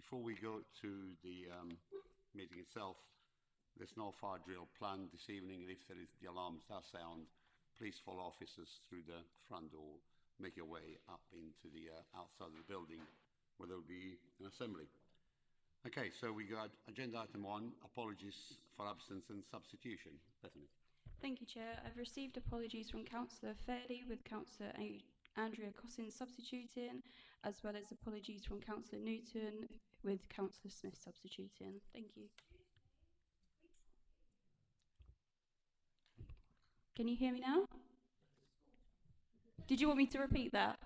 Before we go to the meeting itself, there's no fire drill planned this evening, and if there is the alarms that sound, please follow officers through the front door, make your way up into the outside of the building where there will be an assembly. Okay, so we got agenda item 1, apologies for absence and substitution. Bethany. Thank you, Chair. I've received apologies from Councillor Fairley with Councillor Andrea Cossins substituting, as well as apologies from Councillor Newton with Councillor Smith substituting. Thank you. Can you hear me now? Did you want me to repeat that?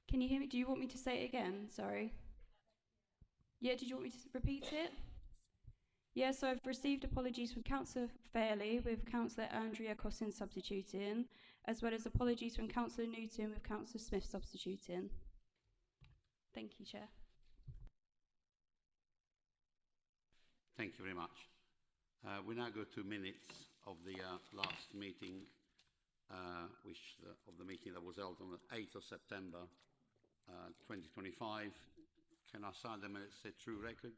Can you hear me? Do you want me to say it again? Sorry. Yeah, did you want me to repeat it? Yeah, so I've received apologies from Councillor Fairley with Councillor Andrea Cossins substituting, as well as apologies from Councillor Newton with Councillor Smith substituting. Thank you, Chair. Thank you very much. We now go to minutes of the last meeting, of the meeting that was held on the 8th of September 2025. Can I sign the minutes set through record?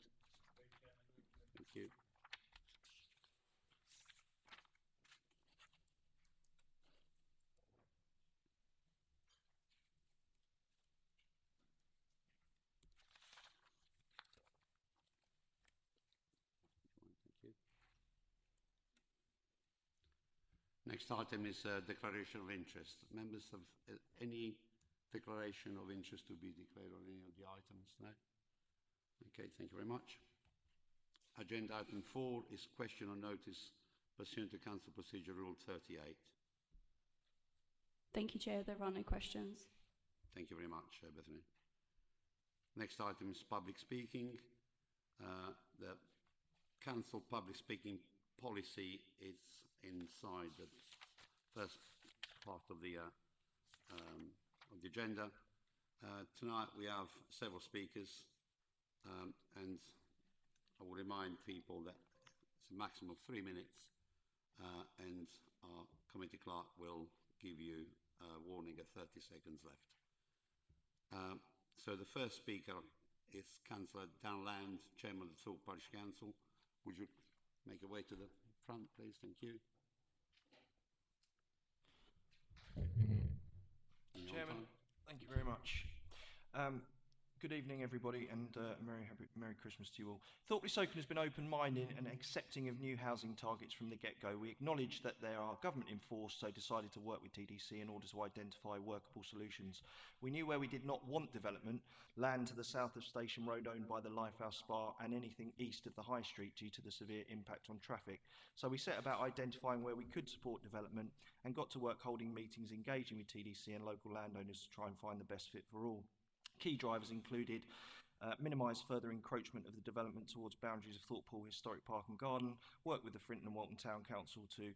Thank you. Next item is declaration of interest. Members have any declaration of interest to be declared on any of the items? No? Okay, thank you very much. Agenda item 4 is question or notice pursuant to Council Procedure Rule 38. Thank you, Chair. There are no questions. Thank you very much, Bethany. Next item is public speaking. The Council public speaking policy is inside the first part of the agenda. Tonight we have several speakers, and I will remind people that it's a maximum of 3 minutes, and our committee clerk will give you a warning at 30 seconds left. So the first speaker is Councillor Dan Land, Chairman of the Thorpe Parish Council. Would you make your way to the front, please? Thank you. Chairman, thank you very much. Good evening, everybody, and Merry Christmas to you all. Thorpe Soken has been open-minded and accepting of new housing targets from the get-go. We acknowledge that they are government-enforced, so decided to work with TDC in order to identify workable solutions. We knew where we did not want development, land to the south of Station Road owned by the Lifehouse Spa, and anything east of the High Street due to the severe impact on traffic. So we set about identifying where we could support development and got to work holding meetings, engaging with TDC and local landowners to try and find the best fit for all. Key drivers included minimise further encroachment of the development towards boundaries of Thorpe Hall Historic Park and Garden, work with the Frinton and Walton Town Council to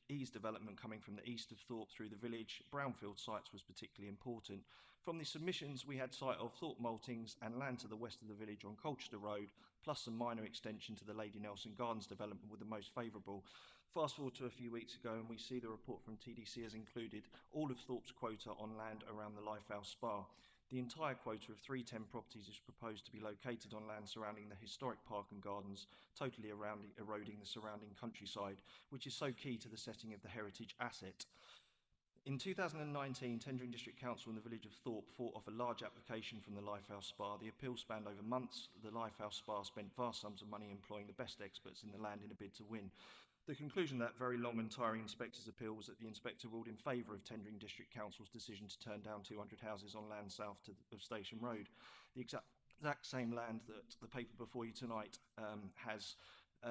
ease development coming from the east of Thorpe through the village. Brownfield sites was particularly important. From the submissions, we had sight of Thorpe Maltings and land to the west of the village on Colchester Road, plus some minor extension to the Lady Nelson Gardens development were the most favourable. Fast forward to a few weeks ago, and we see the report from TDC has included all of Thorpe's quota on land around the Lifehouse Spa. The entire quota of 310 properties is proposed to be located on land surrounding the historic park and gardens, totally eroding the surrounding countryside, which is so key to the setting of the heritage asset. In 2019, Tendring District Council and the village of Thorpe fought off a large application from the Lifehouse Spa. The appeal spanned over months. The Lifehouse Spa spent vast sums of money employing the best experts in the land in a bid to win. The conclusion of that very long and tiring inspector's appeal was that the inspector ruled in favour of Tendring District Council's decision to turn down 200 houses on land south of Station Road. The exact same land that the paper before you tonight has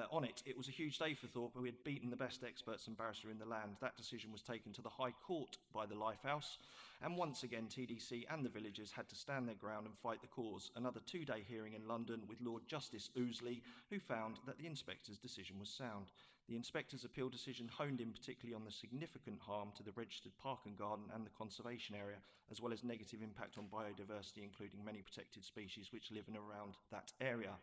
on it. It was a huge day for Thorpe. We had beaten the best experts and barrister in the land. That decision was taken to the High Court by the Lifehouse, and once again TDC and the villagers had to stand their ground and fight the cause. Another 2-day hearing in London with Lord Justice Ouseley, who found that the inspector's decision was sound. The inspector's appeal decision honed in particularly on the significant harm to the registered park and garden and the conservation area, as well as negative impact on biodiversity, including many protected species which live in and around that area.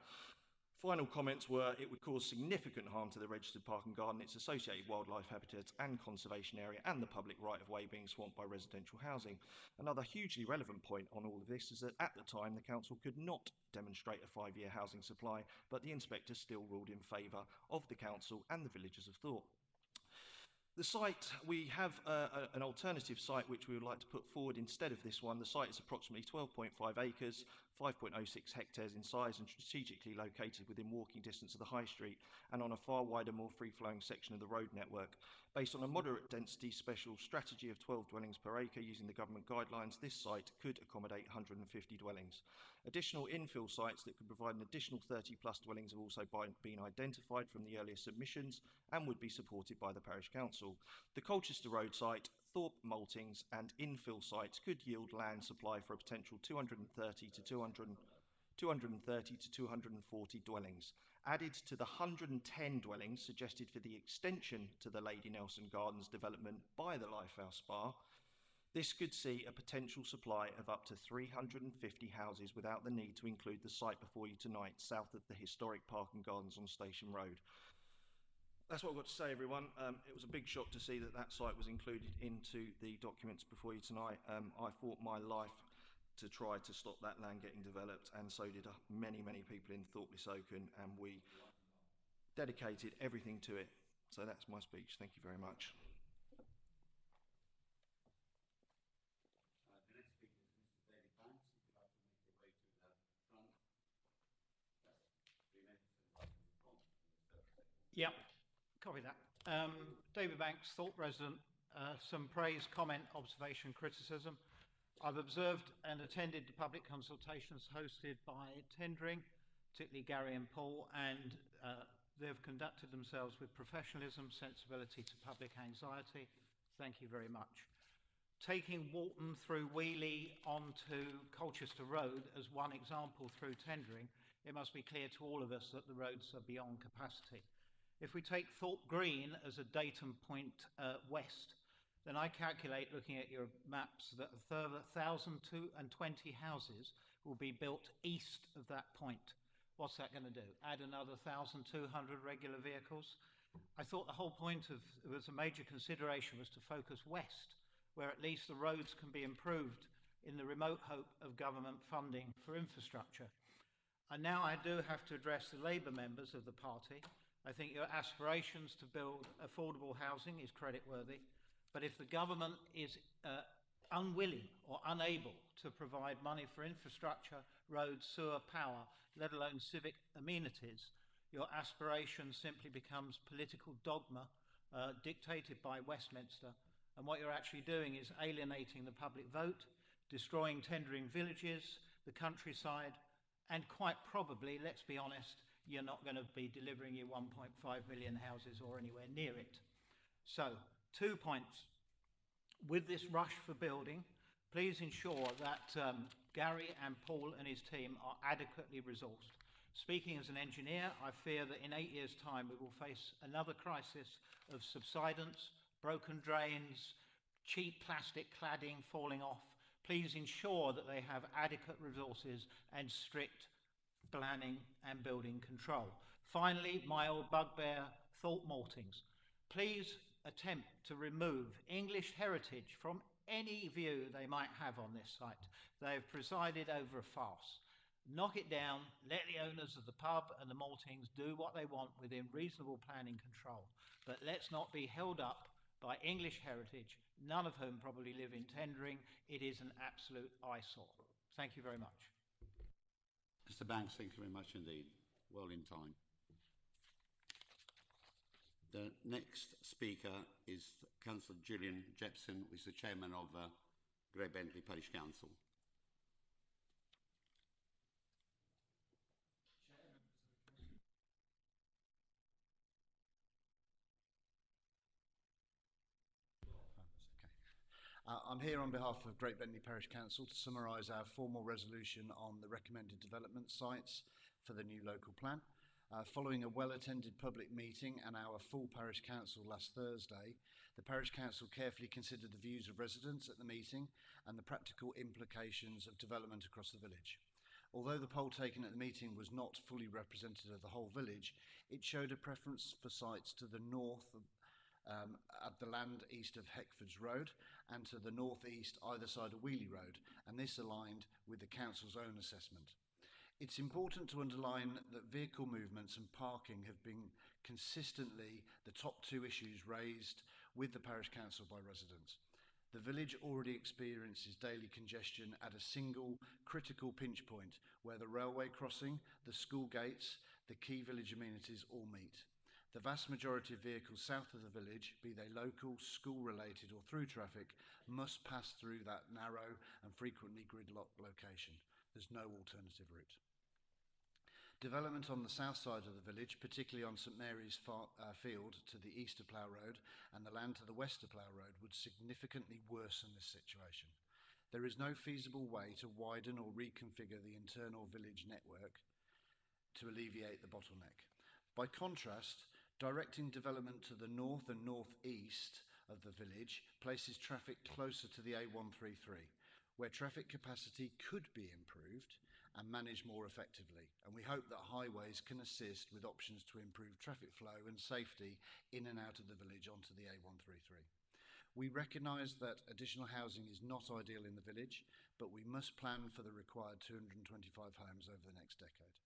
Final comments were it would cause significant harm to the registered park and garden, its associated wildlife habitats and conservation area, and the public right-of-way being swamped by residential housing. Another hugely relevant point on all of this is that at the time the council could not demonstrate a 5-year housing supply, but the inspector still ruled in favour of the council and the villagers of Thorpe. The site, we have an alternative site which we would like to put forward instead of this one. The site is approximately 12.5 acres, 5.06 hectares in size and strategically located within walking distance of the High Street and on a far wider, more free-flowing section of the road network. Based on a moderate density special strategy of 12 dwellings per acre using the government guidelines, this site could accommodate 150 dwellings. Additional infill sites that could provide an additional 30 plus dwellings have also been identified from the earlier submissions and would be supported by the parish council. The Colchester Road site, Thorpe Maltings and infill sites could yield land supply for a potential 230 to 240 dwellings. Added to the 110 dwellings suggested for the extension to the Lady Nelson Gardens development by the Lifehouse Spa, this could see a potential supply of up to 350 houses without the need to include the site before you tonight, south of the historic Park and Gardens on Station Road. That's what I've got to say, everyone. It was a big shock to see that that site was included into the documents before you tonight. I fought my life to try to stop that land getting developed, and so did many, many people in Thorpe Lysoken, and we dedicated everything to it. So that's my speech. Thank you very much. The next speaker is Mr. David Banks. If you'd like to make your way to the front. Yep, copy that. David Banks, Thorpe resident. Some praise, comment, observation, criticism. I've observed and attended the public consultations hosted by Tendring, particularly Gary and Paul, and they've conducted themselves with professionalism, sensibility to public anxiety. Thank you very much. Taking Walton through Wheelie onto Colchester Road as one example through Tendring, it must be clear to all of us that the roads are beyond capacity. If we take Thorpe Green as a datum point west, then I calculate, looking at your maps, that a further 1,020 houses will be built east of that point. What's that going to do? Add another 1,200 regular vehicles? I thought the whole point of it was a major consideration was to focus west, where at least the roads can be improved in the remote hope of government funding for infrastructure. And now I do have to address the Labour members of the party. I think your aspirations to build affordable housing is creditworthy, but if the government is unwilling or unable to provide money for infrastructure, roads, sewer, power, let alone civic amenities, your aspiration simply becomes political dogma dictated by Westminster, and what you're actually doing is alienating the public vote, destroying Tendring villages, the countryside, and quite probably, let's be honest, you're not going to be delivering your 1.5 million houses or anywhere near it. So, 2 points. With this rush for building, please ensure that Gary and Paul and his team are adequately resourced. Speaking as an engineer, I fear that in 8 years' time we will face another crisis of subsidence, broken drains, cheap plastic cladding falling off. Please ensure that they have adequate resources and strict planning and building control. Finally, my old bugbear, Thorpe Maltings. Please attempt to remove English heritage from any view they might have on this site. They have presided over a farce. Knock it down, let the owners of the pub and the Maltings do what they want within reasonable planning control. But let's not be held up by English heritage, none of whom probably live in Tendring. It is an absolute eyesore. Thank you very much. Mr. Banks, thank you very much indeed. Well in time. The next speaker is Councillor Julian Jepson, who is the Chairman of Great Bentley Parish Council. I'm here on behalf of Great Bentley Parish Council to summarise our formal resolution on the recommended development sites for the new local plan. Following a well-attended public meeting and our full parish council last Thursday, the parish council carefully considered the views of residents at the meeting and the practical implications of development across the village. Although the poll taken at the meeting was not fully representative of the whole village, it showed a preference for sites to the north at the land east of Heckfords Road and to the northeast either side of Wheely Road, and this aligned with the council's own assessment. It's important to underline that vehicle movements and parking have been consistently the top two issues raised with the parish council by residents. The village already experiences daily congestion at a single critical pinch point where the railway crossing, the school gates, the key village amenities all meet. The vast majority of vehicles south of the village, be they local, school-related or through traffic, must pass through that narrow and frequently gridlocked location. There's no alternative route. Development on the south side of the village, particularly on St Mary's Field to the east of Plough Road and the land to the west of Plough Road, would significantly worsen this situation. There is no feasible way to widen or reconfigure the internal village network to alleviate the bottleneck. By contrast, directing development to the north and northeast of the village places traffic closer to the A133, where traffic capacity could be improved and managed more effectively. And we hope that highways can assist with options to improve traffic flow and safety in and out of the village onto the A133. We recognise that additional housing is not ideal in the village, but we must plan for the required 225 homes over the next decade.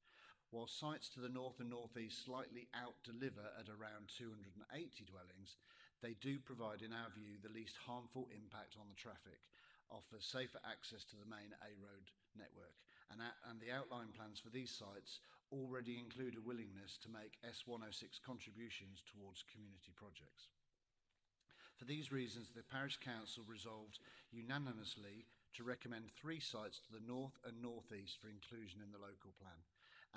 While sites to the north and northeast slightly out-deliver at around 280 dwellings, they do provide, in our view, the least harmful impact on the traffic, offer safer access to the main A road network, and the outline plans for these sites already include a willingness to make S106 contributions towards community projects. For these reasons, the Parish Council resolved unanimously to recommend 3 sites to the north and northeast for inclusion in the local plan,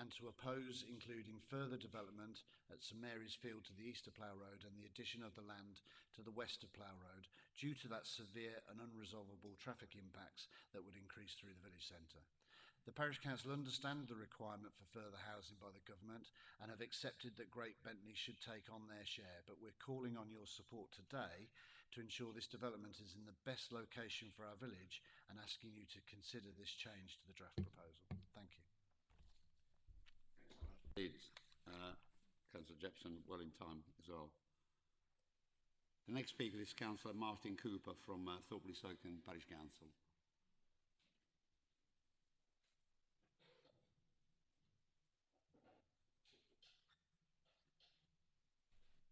and to oppose including further development at St Mary's Field to the east of Plough Road and the addition of the land to the west of Plough Road due to that severe and unresolvable traffic impacts that would increase through the village centre. The Parish Council understand the requirement for further housing by the government and have accepted that Great Bentley should take on their share, but we're calling on your support today to ensure this development is in the best location for our village and asking you to consider this change to the draft proposal. Thank you. Councillor Jepson, well in time as well. The next speaker is Councillor Martin Cooper from Thorpe-le-Soken Parish Council.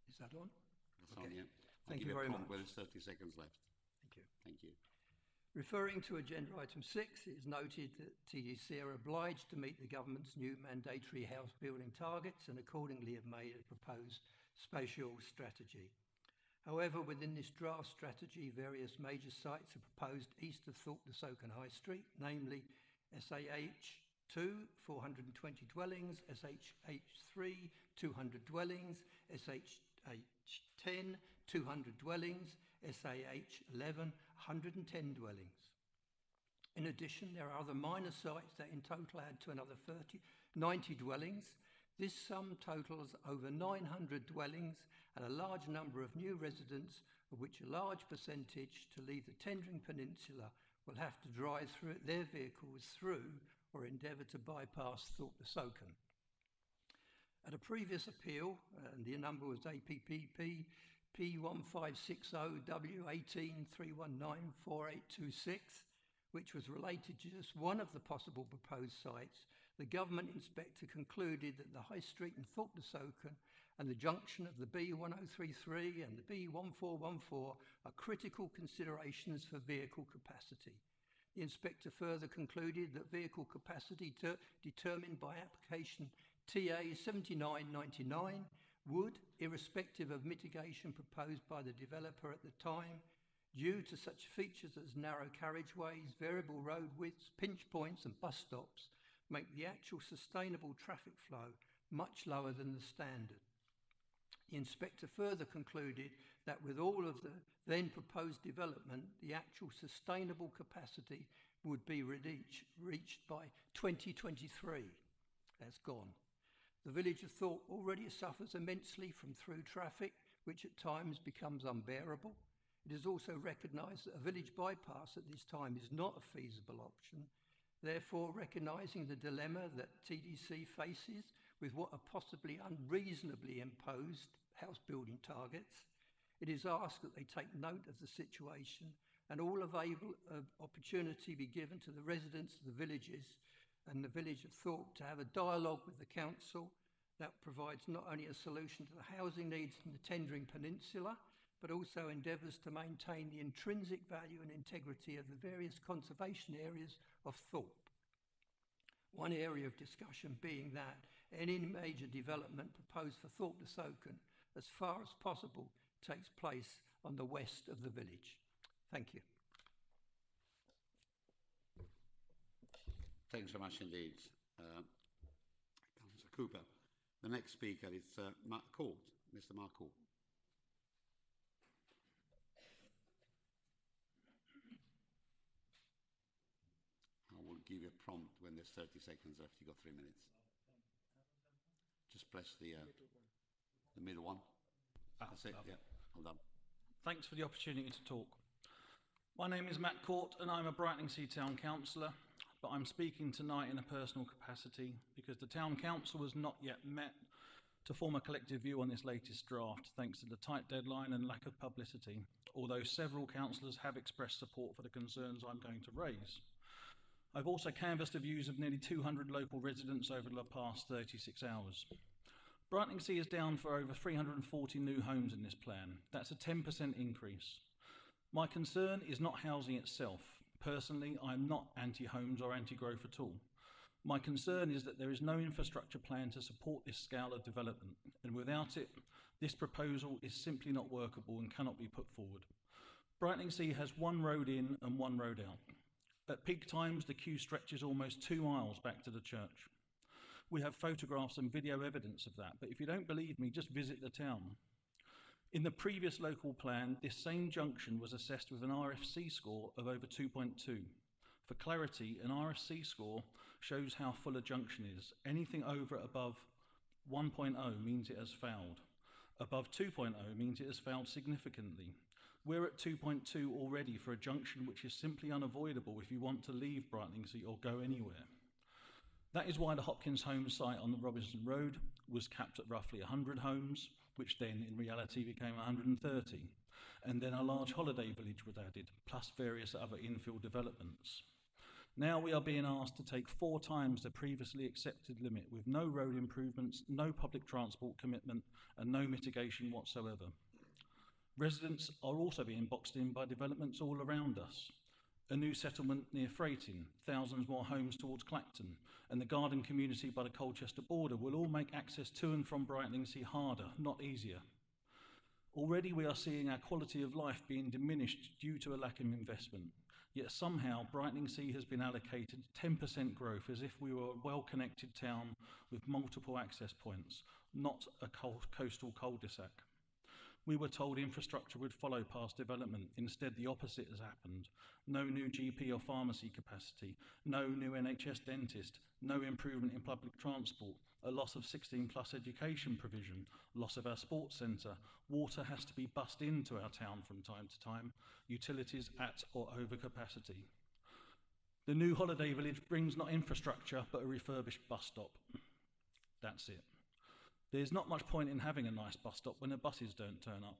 Is that on? That's okay. on, yeah. Thank you very much. There's 30 seconds left. Thank you. Thank you. Referring to agenda item 6, it is noted that TDC are obliged to meet the government's new mandatory house building targets and accordingly have made a proposed spatial strategy. However, within this draft strategy, various major sites are proposed east of Thorpe-le-Soken High Street, namely SAH2, 420 dwellings, SHH3, 200 dwellings, SHH10, 200 dwellings, SAH11, 110 dwellings. In addition, there are other minor sites that in total add to another 90 dwellings. This sum totals over 900 dwellings and a large number of new residents, of which a large percentage to leave the Tendring Peninsula will have to drive their vehicles through or endeavour to bypass Thorpe-le-Soken. At a previous appeal, and the number was APPP P1560W183194826, which was related to just one of the possible proposed sites, the government inspector concluded that the High Street in Thorpe-le-Soken and the junction of the B1033 and the B1414 are critical considerations for vehicle capacity. The inspector further concluded that vehicle capacity determined by application TA 7999 would, irrespective of mitigation proposed by the developer at the time, due to such features as narrow carriageways, variable road widths, pinch points and bus stops, make the actual sustainable traffic flow much lower than the standard. The inspector further concluded that with all of the then proposed development, the actual sustainable capacity would be reached by 2023. That's gone. The village of Thorpe already suffers immensely from through traffic, which at times becomes unbearable. It is also recognised that a village bypass at this time is not a feasible option. Therefore, recognising the dilemma that TDC faces with what are possibly unreasonably imposed house building targets, it is asked that they take note of the situation and all available opportunity be given to the residents of the villages and the village of Thorpe to have a dialogue with the council that provides not only a solution to the housing needs in the Tendring Peninsula, but also endeavours to maintain the intrinsic value and integrity of the various conservation areas of Thorpe. One area of discussion being that any major development proposed for Thorpe le Saucon, as far as possible, takes place on the west of the village. Thank you. Thanks so much indeed, Councillor Cooper. The next speaker is Mark Court, Mr. Mark Court. I will give you a prompt when there's 30 seconds left. You've got 3 minutes. Just press the middle one. That's it, yeah, well done. Thanks for the opportunity to talk. My name is Matt Court and I'm a Brightlingsea Town Councillor, but I'm speaking tonight in a personal capacity because the Town Council has not yet met to form a collective view on this latest draft, thanks to the tight deadline and lack of publicity, although several councillors have expressed support for the concerns I'm going to raise. I've also canvassed the views of nearly 200 local residents over the past 36 hours. Brightlingsea is down for over 340 new homes in this plan. That's a 10% increase. My concern is not housing itself. Personally, I'm not anti-homes or anti-growth at all. My concern is that there is no infrastructure plan to support this scale of development, and without it, this proposal is simply not workable and cannot be put forward. Brightlingsea has one road in and one road out. At peak times, the queue stretches almost 2 miles back to the church. We have photographs and video evidence of that, but if you don't believe me, just visit the town. In the previous local plan, this same junction was assessed with an RFC score of over 2.2. For clarity, an RFC score shows how full a junction is. Anything over above 1.0 means it has failed. Above 2.0 means it has failed significantly. We're at 2.2 already for a junction which is simply unavoidable if you want to leave Brightlingsea or go anywhere. That is why the Hopkins Homes site on the Robinson Road was capped at roughly 100 homes, which then in reality became 130. And then a large holiday village was added, plus various other infill developments. Now we are being asked to take 4 times the previously accepted limit with no road improvements, no public transport commitment, and no mitigation whatsoever. Residents are also being boxed in by developments all around us. A new settlement near Freighton, thousands more homes towards Clacton, and the garden community by the Colchester border will all make access to and from Brightlingsea harder, not easier. Already we are seeing our quality of life being diminished due to a lack of investment, yet somehow Brightlingsea has been allocated 10% growth as if we were a well-connected town with multiple access points, not a coastal cul-de-sac. We were told infrastructure would follow past development. Instead, the opposite has happened. No new GP or pharmacy capacity, no new NHS dentist, no improvement in public transport, a loss of 16+ education provision, loss of our sports centre, water has to be bussed into our town from time to time, utilities at or over capacity. The new holiday village brings not infrastructure, but a refurbished bus stop. That's it. There's not much point in having a nice bus stop when the buses don't turn up.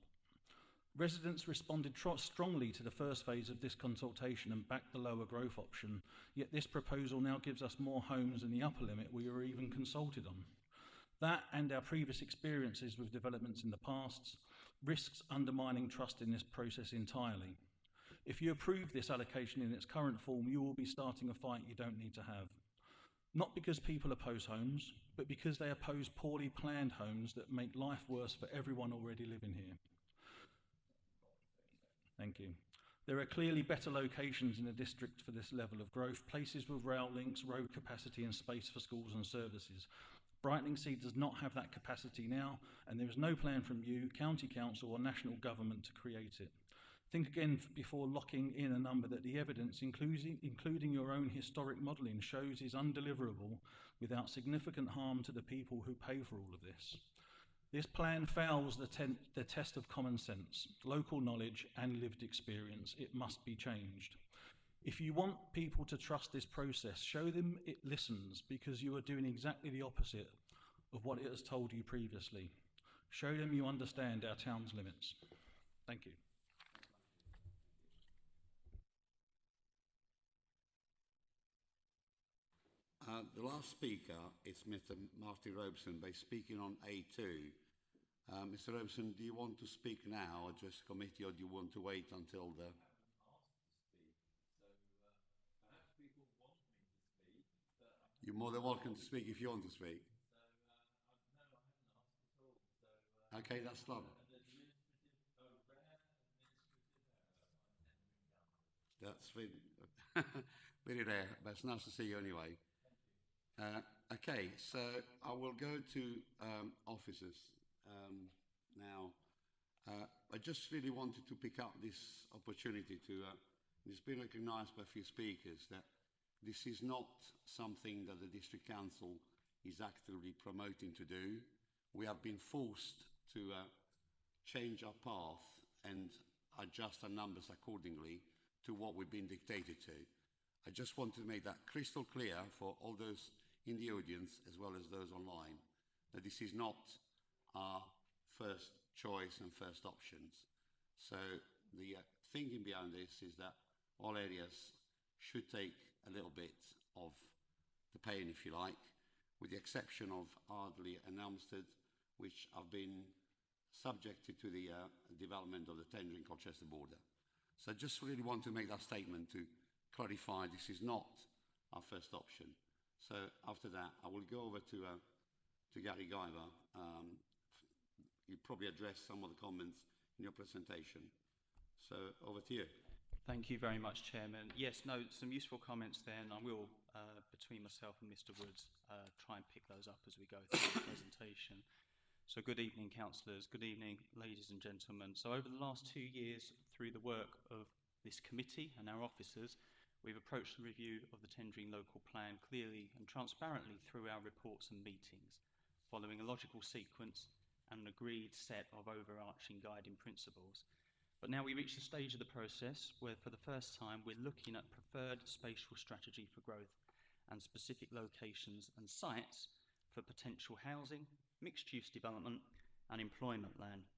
Residents responded strongly to the first phase of this consultation and backed the lower growth option, yet this proposal now gives us more homes than the upper limit we were even consulted on. That and our previous experiences with developments in the past risks undermining trust in this process entirely. If you approve this allocation in its current form, you will be starting a fight you don't need to have. Not because people oppose homes, but because they oppose poorly planned homes that make life worse for everyone already living here. Thank you. There are clearly better locations in the district for this level of growth, places with rail links, road capacity and space for schools and services. Brightlingsea does not have that capacity now, and there is no plan from you, County Council or National Government to create it. Think again before locking in a number that the evidence, including your own historic modelling, shows is undeliverable without significant harm to the people who pay for all of this. This plan fails the test of common sense, local knowledge and lived experience. It must be changed. If you want people to trust this process, show them it listens, because you are doing exactly the opposite of what it has told you previously. Show them you understand our town's limits. Thank you. The last speaker is Mr. Martin Robeson, by speaking on A2. Mr. Robeson, do you want to speak now, address the committee, or do you want to wait until the... You're more than welcome to speak if you want to speak. Okay, that's lovely. That's very rare, but it's nice to see you anyway. Okay, so I will go to officers now. I just really wanted to pick up this opportunity to, it's been recognised by a few speakers that this is not something that the District Council is actively promoting to do. We have been forced to change our path and adjust our numbers accordingly to what we've been dictated to. I just want to make that crystal clear for all those in the audience as well as those online, that this is not our first choice and first options. So the thinking behind this is that all areas should take a little bit of the pain, if you like, with the exception of Ardley and Elmstead, which have been subjected to the development of the tendering Colchester border. So I just really want to make that statement to clarify this is not our first option. So after that, I will go over to Gary Guyver. You probably addressed some of the comments in your presentation. So over to you. Thank you very much, Chairman. Yes, no, some useful comments there, and I will, between myself and Mr. Woods, try and pick those up as we go through the presentation. So good evening, councillors. Good evening, ladies and gentlemen. So over the last 2 years, through the work of this committee and our officers, we've approached the review of the tendering local plan clearly and transparently through our reports and meetings, following a logical sequence and an agreed set of overarching guiding principles. But now we reach the stage of the process where for the first time we're looking at preferred spatial strategy for growth and specific locations and sites for potential housing, mixed-use development and employment land.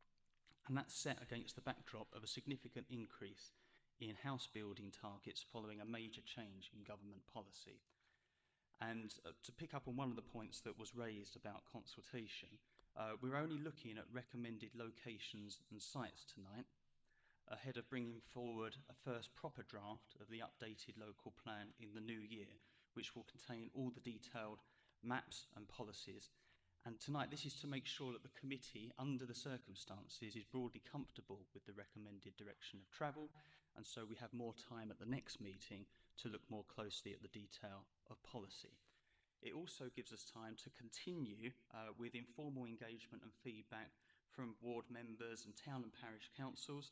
And that's set against the backdrop of a significant increase in house building targets following a major change in government policy. And to pick up on one of the points that was raised about consultation, we're only looking at recommended locations and sites tonight, ahead of bringing forward a first proper draft of the updated local plan in the new year, which will contain all the detailed maps and policies. And tonight this is to make sure that the committee, under the circumstances, is broadly comfortable with the recommended direction of travel, and so we have more time at the next meeting to look more closely at the detail of policy. It also gives us time to continue with informal engagement and feedback from ward members and town and parish councils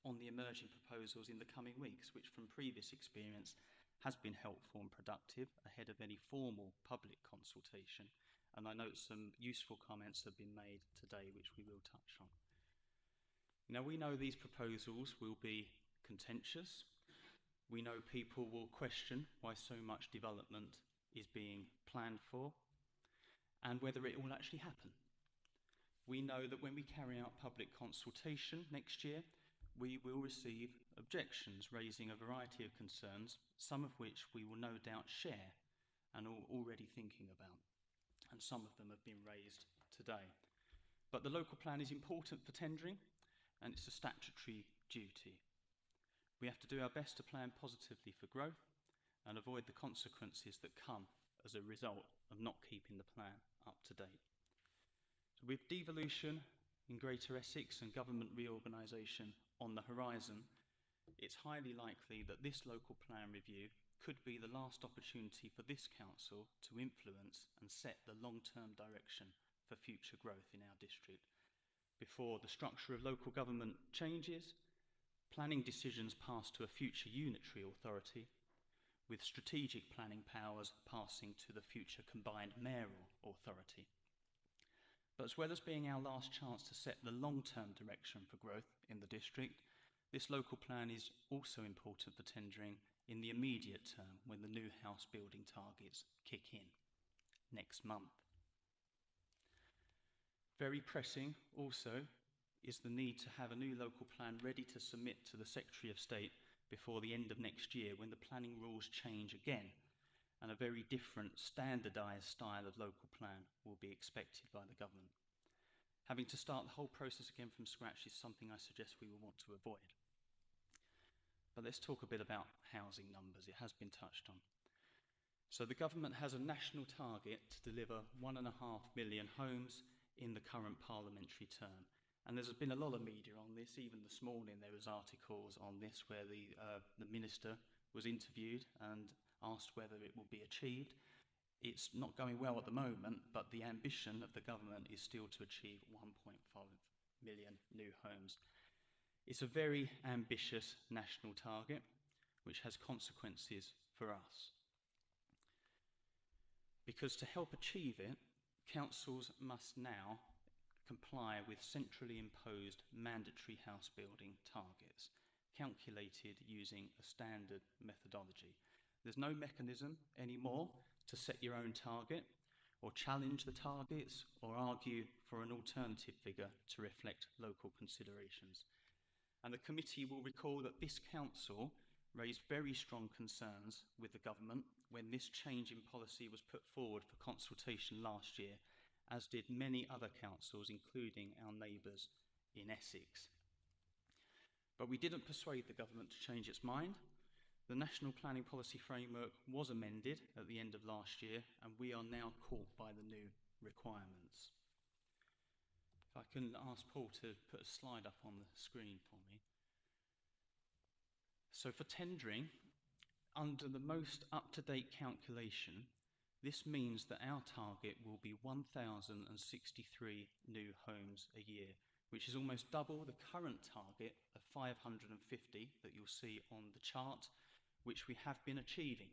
on the emerging proposals in the coming weeks, which from previous experience has been helpful and productive ahead of any formal public consultation. And I note some useful comments have been made today, which we will touch on. Now, we know these proposals will be contentious. We know people will question why so much development is being planned for and whether it will actually happen. We know that when we carry out public consultation next year, we will receive objections raising a variety of concerns, some of which we will no doubt share and are already thinking about, and some of them have been raised today. But the local plan is important for tendering, and it's a statutory duty. We have to do our best to plan positively for growth and avoid the consequences that come as a result of not keeping the plan up to date. So with devolution in Greater Essex and government reorganisation on the horizon, it's highly likely that this local plan review could be the last opportunity for this council to influence and set the long-term direction for future growth in our district. Before the structure of local government changes, planning decisions pass to a future unitary authority, with strategic planning powers passing to the future combined mayoral authority. But as well as being our last chance to set the long-term direction for growth in the district, this local plan is also important for tendering in the immediate term when the new house building targets kick in next month. Very pressing also is the need to have a new local plan ready to submit to the Secretary of State before the end of next year, when the planning rules change again and a very different standardised style of local plan will be expected by the government. Having to start the whole process again from scratch is something I suggest we will want to avoid. But let's talk a bit about housing numbers. It has been touched on. So the government has a national target to deliver 1.5 million homes in the current parliamentary term. And there's been a lot of media on this. Even this morning there was articles on this where the minister was interviewed and asked whether it will be achieved. It's not going well at the moment, but the ambition of the government is still to achieve 1.5 million new homes. It's a very ambitious national target, which has consequences for us. Because to help achieve it, councils must now comply with centrally imposed mandatory house building targets, calculated using a standard methodology. There's no mechanism anymore to set your own target, or challenge the targets, or argue for an alternative figure to reflect local considerations. And the committee will recall that this council raised very strong concerns with the government when this change in policy was put forward for consultation last year, as did many other councils, including our neighbours in Essex. But we didn't persuade the government to change its mind. The National Planning Policy Framework was amended at the end of last year, and we are now caught by the new requirements. If I can ask Paul to put a slide up on the screen for me. So for tendering, under the most up-to-date calculation, this means that our target will be 1,063 new homes a year, which is almost double the current target of 550 that you'll see on the chart, which we have been achieving.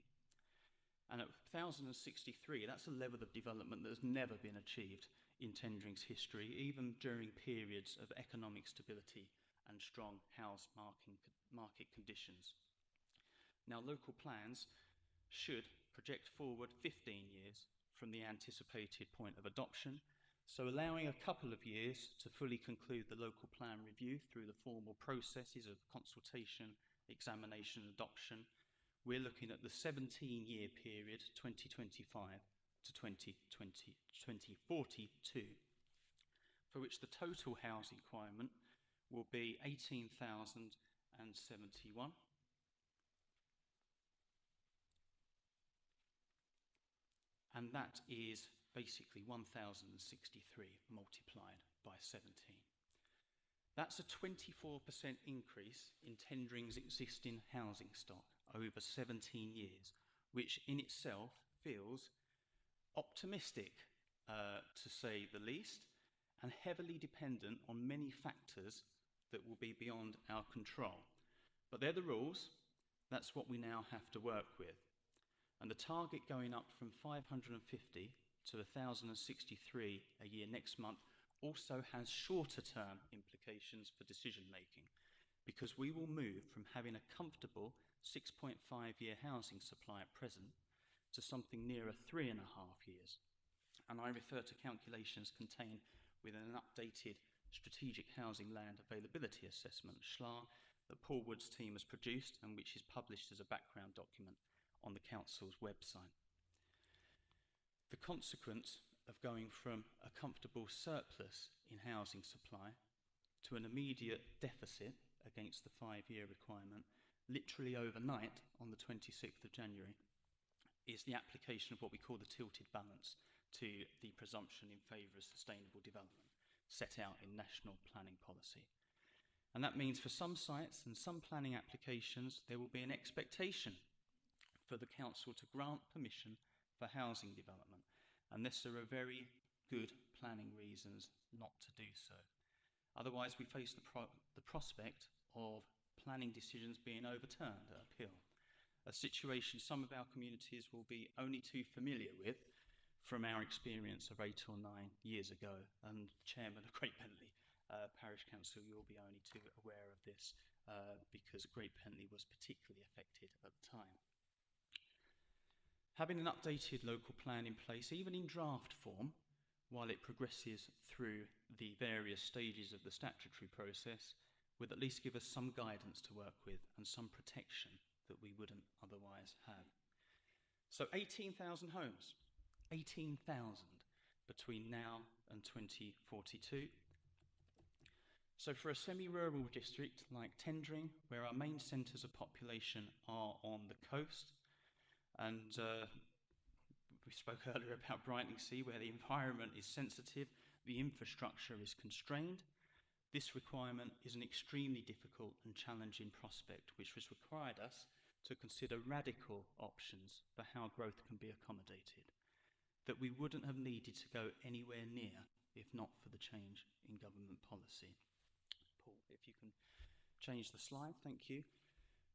And at 1,063, that's a level of development that has never been achieved in tendering's history, even during periods of economic stability and strong house market conditions. Now, local plans should project forward 15 years from the anticipated point of adoption, so allowing a couple of years to fully conclude the local plan review through the formal processes of consultation, examination, and adoption. We're looking at the 17-year period, 2025 to 2042, for which the total housing requirement will be 18,071. And that is basically 1,063 multiplied by 17. That's a 24% increase in tendering's existing housing stock over 17 years, which in itself feels optimistic, to say the least, and heavily dependent on many factors that will be beyond our control. But they're the rules. That's what we now have to work with. And the target going up from 550 to 1,063 a year next month also has shorter-term implications for decision-making, because we will move from having a comfortable 6.5-year housing supply at present to something nearer 3.5 years. And I refer to calculations contained within an updated Strategic Housing Land Availability Assessment, SHLA, that Paul Wood's team has produced and which is published as a background document on the council's website. The consequence of going from a comfortable surplus in housing supply to an immediate deficit against the 5-year requirement, literally overnight on the 26th of January, is the application of what we call the tilted balance to the presumption in favour of sustainable development set out in national planning policy. And that means for some sites and some planning applications, there will be an expectation for the council to grant permission for housing development, unless there are very good planning reasons not to do so. Otherwise, we face the prospect of planning decisions being overturned at appeal, a situation some of our communities will be only too familiar with from our experience of 8 or 9 years ago. And Chairman of Great Bentley Parish Council, you'll be only too aware of this because Great Bentley was particularly affected at the time. Having an updated local plan in place, even in draft form, while it progresses through the various stages of the statutory process, would at least give us some guidance to work with and some protection that we wouldn't otherwise have. So 18,000 homes, 18,000 between now and 2042. So for a semi-rural district like Tendring, where our main centres of population are on the coast, and we spoke earlier about Brightlingsea, where the environment is sensitive, the infrastructure is constrained, this requirement is an extremely difficult and challenging prospect, which has required us to consider radical options for how growth can be accommodated, that we wouldn't have needed to go anywhere near if not for the change in government policy. Paul, if you can change the slide, thank you.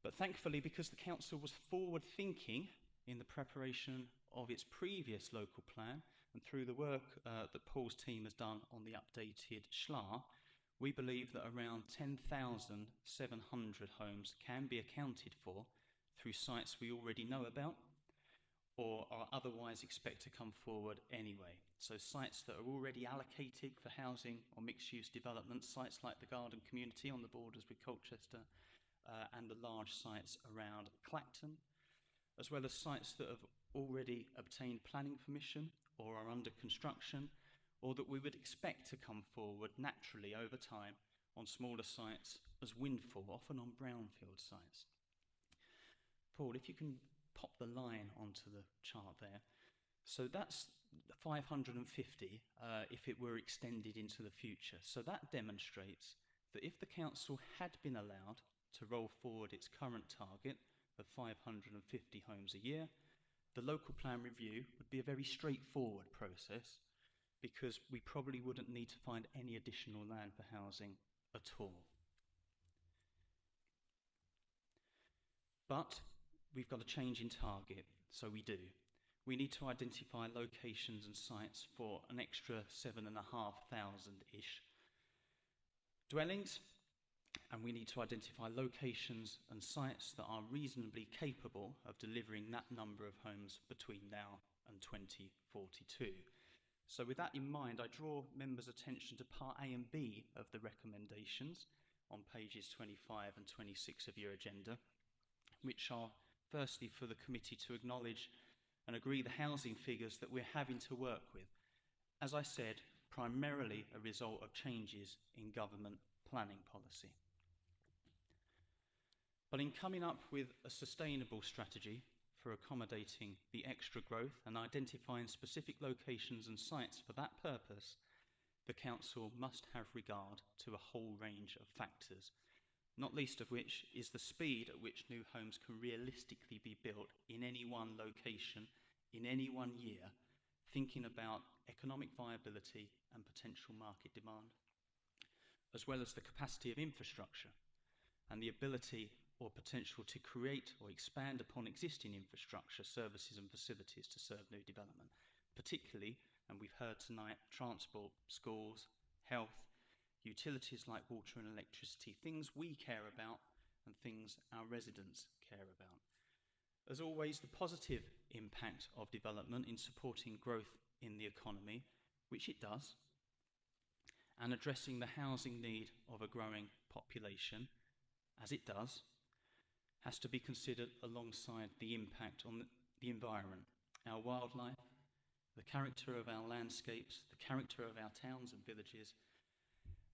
But thankfully, because the council was forward-thinking in the preparation of its previous local plan, and through the work that Paul's team has done on the updated SHLA, we believe that around 10,700 homes can be accounted for through sites we already know about or are otherwise expect to come forward anyway. So sites that are already allocated for housing or mixed-use development, sites like the Garden Community on the borders with Colchester and the large sites around Clacton, as well as sites that have already obtained planning permission or are under construction, or that we would expect to come forward naturally over time on smaller sites as windfall, often on brownfield sites. Paul, if you can pop the line onto the chart there. So that's 550 if it were extended into the future. So that demonstrates that if the council had been allowed to roll forward its current target of 550 homes a year, the local plan review would be a very straightforward process because we probably wouldn't need to find any additional land for housing at all. But we've got a change in target, so we do. We need to identify locations and sites for an extra 7,500-ish dwellings, and we need to identify locations and sites that are reasonably capable of delivering that number of homes between now and 2042. So with that in mind, I draw members' attention to Part A and B of the recommendations on pages 25 and 26 of your agenda, which are firstly for the committee to acknowledge and agree the housing figures that we're having to work with. As I said, primarily a result of changes in government planning policy. But in coming up with a sustainable strategy for accommodating the extra growth and identifying specific locations and sites for that purpose, the council must have regard to a whole range of factors, not least of which is the speed at which new homes can realistically be built in any one location, in any one year, thinking about economic viability and potential market demand, as well as the capacity of infrastructure and the ability or potential to create or expand upon existing infrastructure, services and facilities to serve new development, particularly, and we've heard tonight, transport, schools, health, utilities like water and electricity, things we care about and things our residents care about. As always, the positive impact of development in supporting growth in the economy, which it does, and addressing the housing need of a growing population, as it does, has to be considered alongside the impact on the environment, our wildlife, the character of our landscapes, the character of our towns and villages,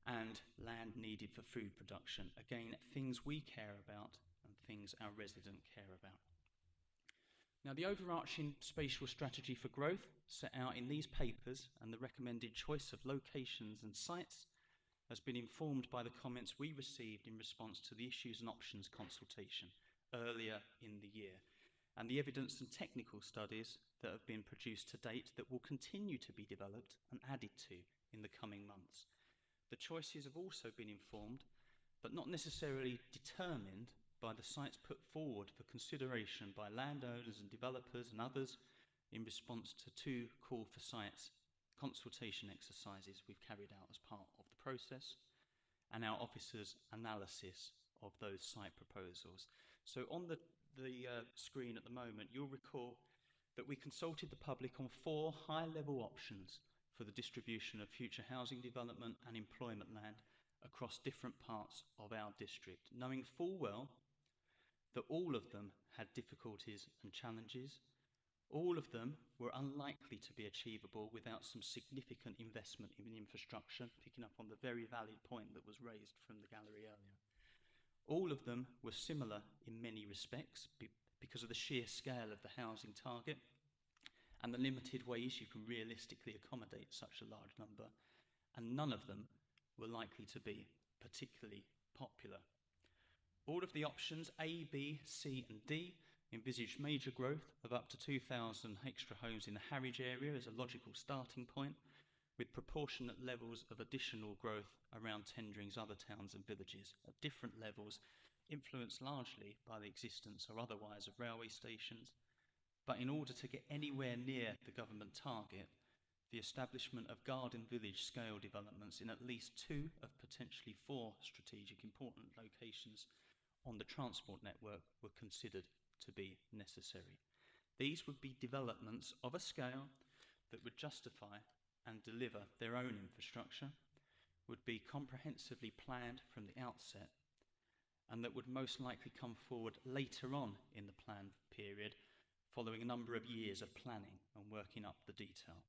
and land needed for food production. Again, things we care about and things our residents care about. Now, the overarching spatial strategy for growth set out in these papers and the recommended choice of locations and sites has been informed by the comments we received in response to the issues and options consultation earlier in the year, and the evidence and technical studies that have been produced to date that will continue to be developed and added to in the coming months. The choices have also been informed, but not necessarily determined, by the sites put forward for consideration by landowners and developers and others in response to 2 call for sites consultation exercises we've carried out as part of the process. and our officers' analysis of those site proposals. So on the screen at the moment, you'll recall that we consulted the public on 4 high-level options for the distribution of future housing development and employment land across different parts of our district, knowing full well that all of them had difficulties and challenges. All of them were unlikely to be achievable without some significant investment in infrastructure, picking up on the very valid point that was raised from the gallery earlier. All of them were similar in many respects because of the sheer scale of the housing target and the limited ways you can realistically accommodate such a large number, and none of them were likely to be particularly popular. All of the options A, B, C and D envisaged major growth of up to 2,000 extra homes in the Harwich area as a logical starting point, with proportionate levels of additional growth around Tendering's other towns and villages at different levels, influenced largely by the existence or otherwise of railway stations. But in order to get anywhere near the government target, the establishment of garden village scale developments in at least 2 of potentially 4 strategic important locations on the transport network were considered to be necessary. These would be developments of a scale that would justify and deliver their own infrastructure, would be comprehensively planned from the outset, and that would most likely come forward later on in the planned period, following a number of years of planning and working up the detail,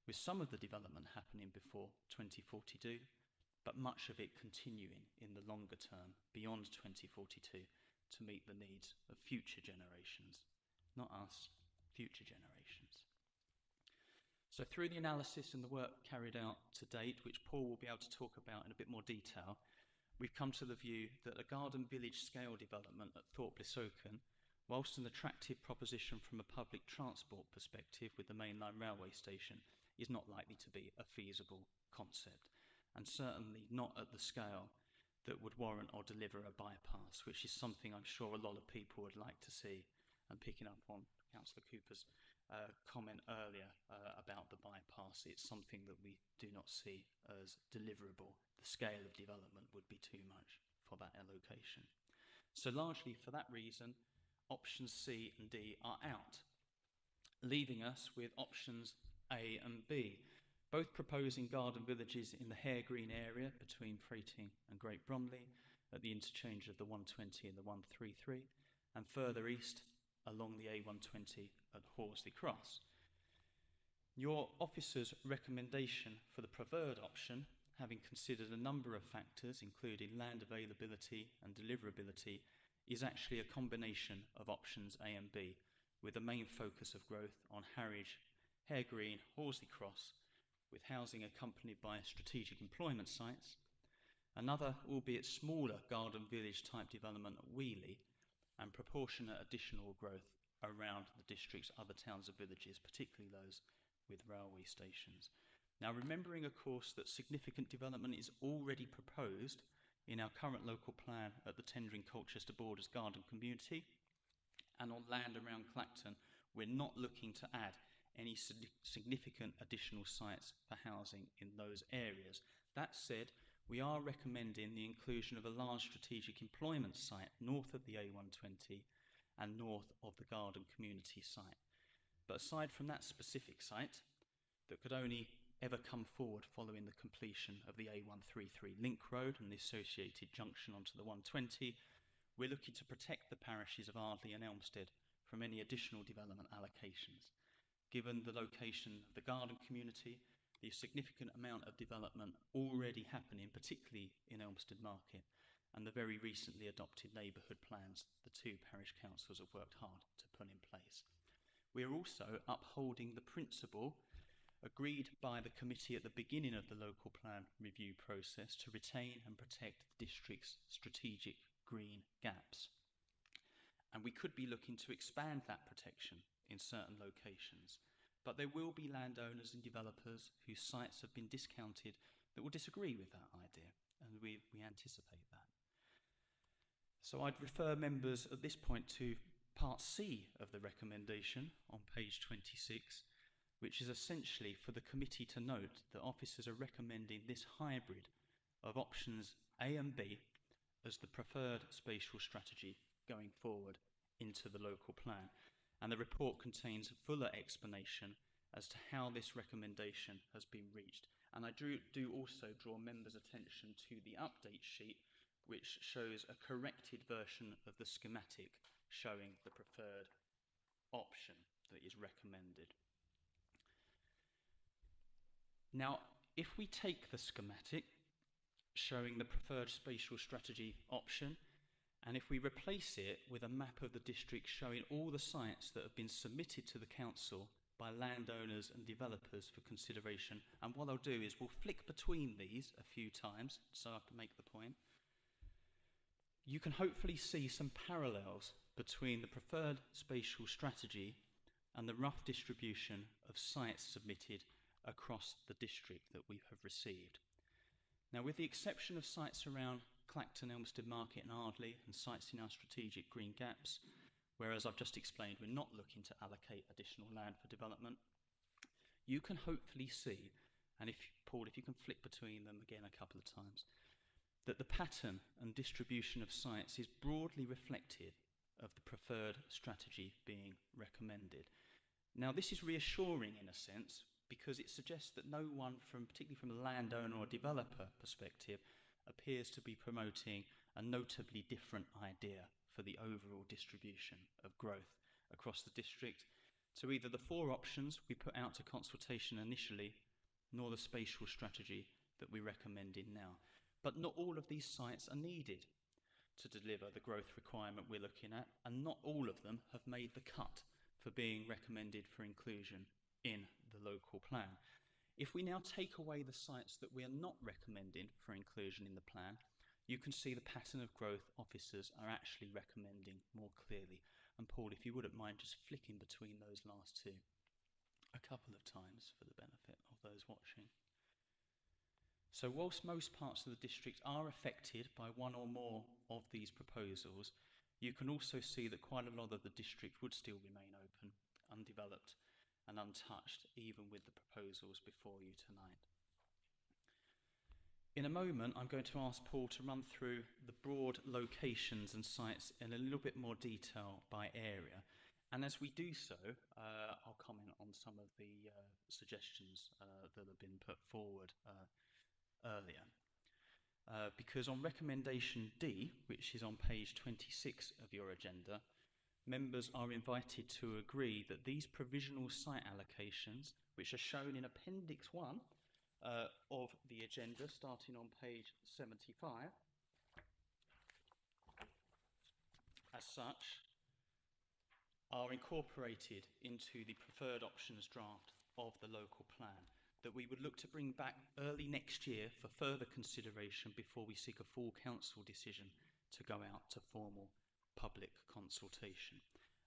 with some of the development happening before 2042, but much of it continuing in the longer term, beyond 2042, to meet the needs of future generations. Not us, future generations. So through the analysis and the work carried out to date, which Paul will be able to talk about in a bit more detail, we've come to the view that a garden village scale development at Thorpe Lissoken, whilst an attractive proposition from a public transport perspective with the mainline railway station, is not likely to be a feasible concept, and certainly not at the scale that would warrant or deliver a bypass, which is something I'm sure a lot of people would like to see. And picking up on Councillor Cooper's comment earlier about the bypass, it's something that we do not see as deliverable. The scale of development would be too much for that location. So largely for that reason, options C and D are out, leaving us with options A and B, both proposing garden villages in the Hare Green area between Freighting and Great Bromley, at the interchange of the 120 and the 133, and further east along the A120 at Horsley Cross. Your officer's recommendation for the preferred option, having considered a number of factors including land availability and deliverability, is actually a combination of options A and B, with a main focus of growth on Harwich, Hare Green, Horsley Cross, with housing accompanied by strategic employment sites, another, albeit smaller, garden village type development at Wheeley, and proportionate additional growth around the district's other towns and villages, particularly those with railway stations. Now, remembering, of course, that significant development is already proposed in our current local plan at the Tendring Colchester Borders Garden Community, and on land around Clacton, we're not looking to add any significant additional sites for housing in those areas. That said, we are recommending the inclusion of a large strategic employment site north of the A120 and north of the garden community site. But aside from that specific site, that could only ever come forward following the completion of the A133 link road and the associated junction onto the 120, we're looking to protect the parishes of Ardley and Elmstead from any additional development allocations. Given the location of the garden community, the significant amount of development already happening, particularly in Elmstead Market, and the very recently adopted neighbourhood plans the 2 parish councils have worked hard to put in place. We are also upholding the principle agreed by the committee at the beginning of the local plan review process to retain and protect the district's strategic green gaps. And we could be looking to expand that protection in certain locations. But there will be landowners and developers whose sites have been discounted that will disagree with that idea, and we anticipate that. So I'd refer members at this point to Part C of the recommendation on page 26, which is essentially for the committee to note that officers are recommending this hybrid of options A and B as the preferred spatial strategy going forward into the local plan. And the report contains fuller explanation as to how this recommendation has been reached. And I do also draw members' attention to the update sheet, which shows a corrected version of the schematic showing the preferred option that is recommended. Now, if we take the schematic showing the preferred spatial strategy option, and if we replace it with a map of the district showing all the sites that have been submitted to the council by landowners and developers for consideration, and what I'll do is we'll flick between these a few times so I can make the point. You can hopefully see some parallels between the preferred spatial strategy and the rough distribution of sites submitted across the district that we have received. Now, with the exception of sites around Clacton, Elmstead Market and Ardley, and sites in our strategic green gaps, whereas I've just explained we're not looking to allocate additional land for development, you can hopefully see, and if Paul, if you can flick between them again a couple of times, that the pattern and distribution of sites is broadly reflective of the preferred strategy being recommended. Now, this is reassuring in a sense because it suggests that no one, particularly from a landowner or developer perspective, appears to be promoting a notably different idea for the overall distribution of growth across the district to either the four options we put out to consultation initially, nor the spatial strategy that we're recommending now. But not all of these sites are needed to deliver the growth requirement we're looking at, and not all of them have made the cut for being recommended for inclusion in the local plan. If we now take away the sites that we are not recommending for inclusion in the plan, you can see the pattern of growth officers are actually recommending more clearly. And Paul, if you wouldn't mind just flicking between those last two a couple of times for the benefit of those watching. So whilst most parts of the district are affected by one or more of these proposals, you can also see that quite a lot of the district would still remain open, undeveloped and untouched, even with the proposals before you tonight. In a moment, I'm going to ask Paul to run through the broad locations and sites in a little bit more detail by area. And as we do so, I'll comment on some of the suggestions that have been put forward earlier. Because on recommendation D, which is on page 26 of your agenda, members are invited to agree that these provisional site allocations, which are shown in Appendix 1 of the agenda, starting on page 75, as such, are incorporated into the preferred options draft of the local plan that we would look to bring back early next year for further consideration before we seek a full council decision to go out to formal public consultation.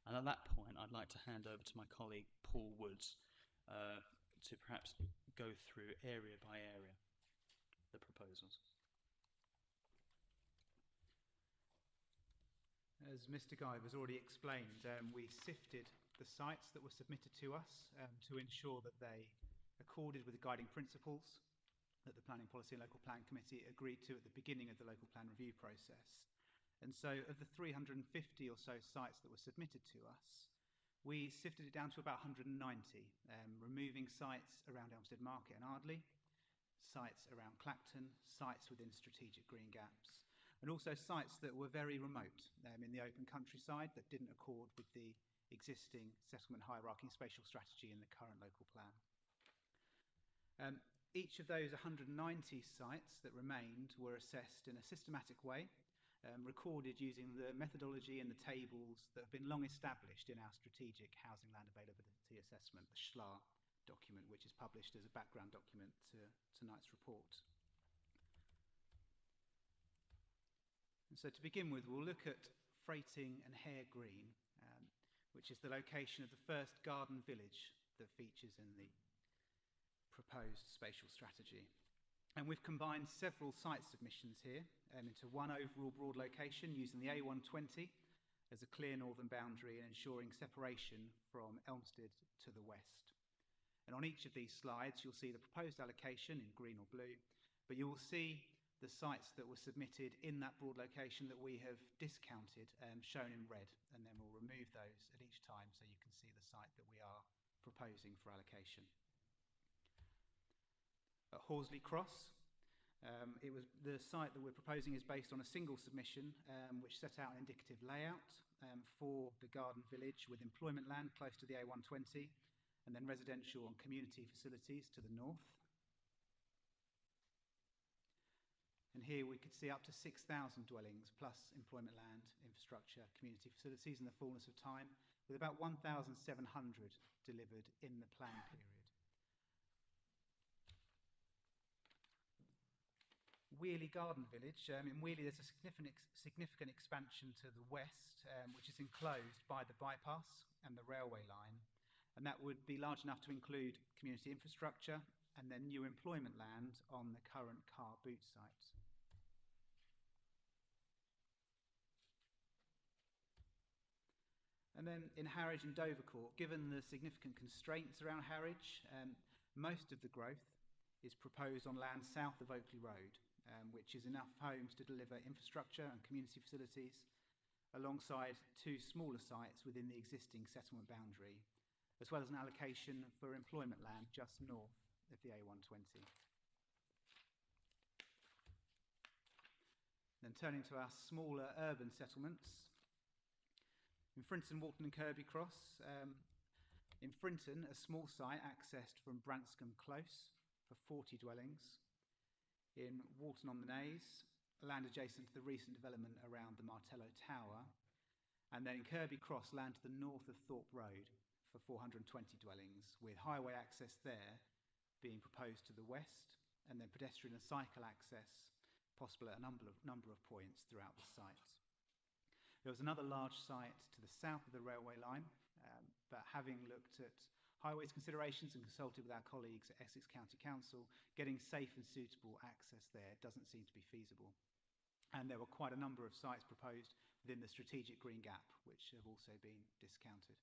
And at that point, I'd like to hand over to my colleague Paul Woods to perhaps go through area by area the proposals. As Mr. Guy has already explained, we sifted the sites that were submitted to us to ensure that they accorded with the guiding principles that the Planning Policy and Local Plan Committee agreed to at the beginning of the local plan review process. And so of the 350 or so sites that were submitted to us, we sifted it down to about 190, removing sites around Elmstead Market and Ardley, sites around Clacton, sites within strategic green gaps, and also sites that were very remote in the open countryside that didn't accord with the existing settlement hierarchy and spatial strategy in the current local plan. Each of those 190 sites that remained were assessed in a systematic way, recorded using the methodology and the tables that have been long established in our Strategic Housing Land Availability Assessment, the SHLA document, which is published as a background document to tonight's report. And so to begin with, we'll look at Freighting and Hare Green, which is the location of the first garden village that features in the proposed spatial strategy. And we've combined several site submissions here into one overall broad location using the A120 as a clear northern boundary and ensuring separation from Elmstead to the west. And on each of these slides, you'll see the proposed allocation in green or blue, but you will see the sites that were submitted in that broad location that we have discounted, shown in red, and then we'll remove those at each time so you can see the site that we are proposing for allocation. At Horsley Cross, the site that we're proposing is based on a single submission which set out an indicative layout for the garden village with employment land close to the A120 and then residential and community facilities to the north. And here we could see up to 6,000 dwellings plus employment land, infrastructure, community facilities in the fullness of time, with about 1,700 delivered in the plan period. Wheeley Garden Village. In Wheeley there's a significant expansion to the west, which is enclosed by the bypass and the railway line, and that would be large enough to include community infrastructure and then new employment land on the current car boot site. And then in Harwich and Dovercourt, given the significant constraints around Harwich, most of the growth is proposed on land south of Oakley Road, which is enough homes to deliver infrastructure and community facilities, alongside two smaller sites within the existing settlement boundary, as well as an allocation for employment land just north of the A120. Then turning to our smaller urban settlements, in Frinton, Walton and Kirby Cross. In Frinton, a small site accessed from Branscombe Close for 40 dwellings. In Walton on the Naze, land adjacent to the recent development around the Martello Tower. And then in Kirby Cross, land to the north of Thorpe Road for 420 dwellings, with highway access there being proposed to the west, and then pedestrian and cycle access possible at a number of points throughout the site. There was another large site to the south of the railway line, but having looked at highways considerations and consulted with our colleagues at Essex County Council, getting safe and suitable access there doesn't seem to be feasible. And there were quite a number of sites proposed within the strategic green gap, which have also been discounted.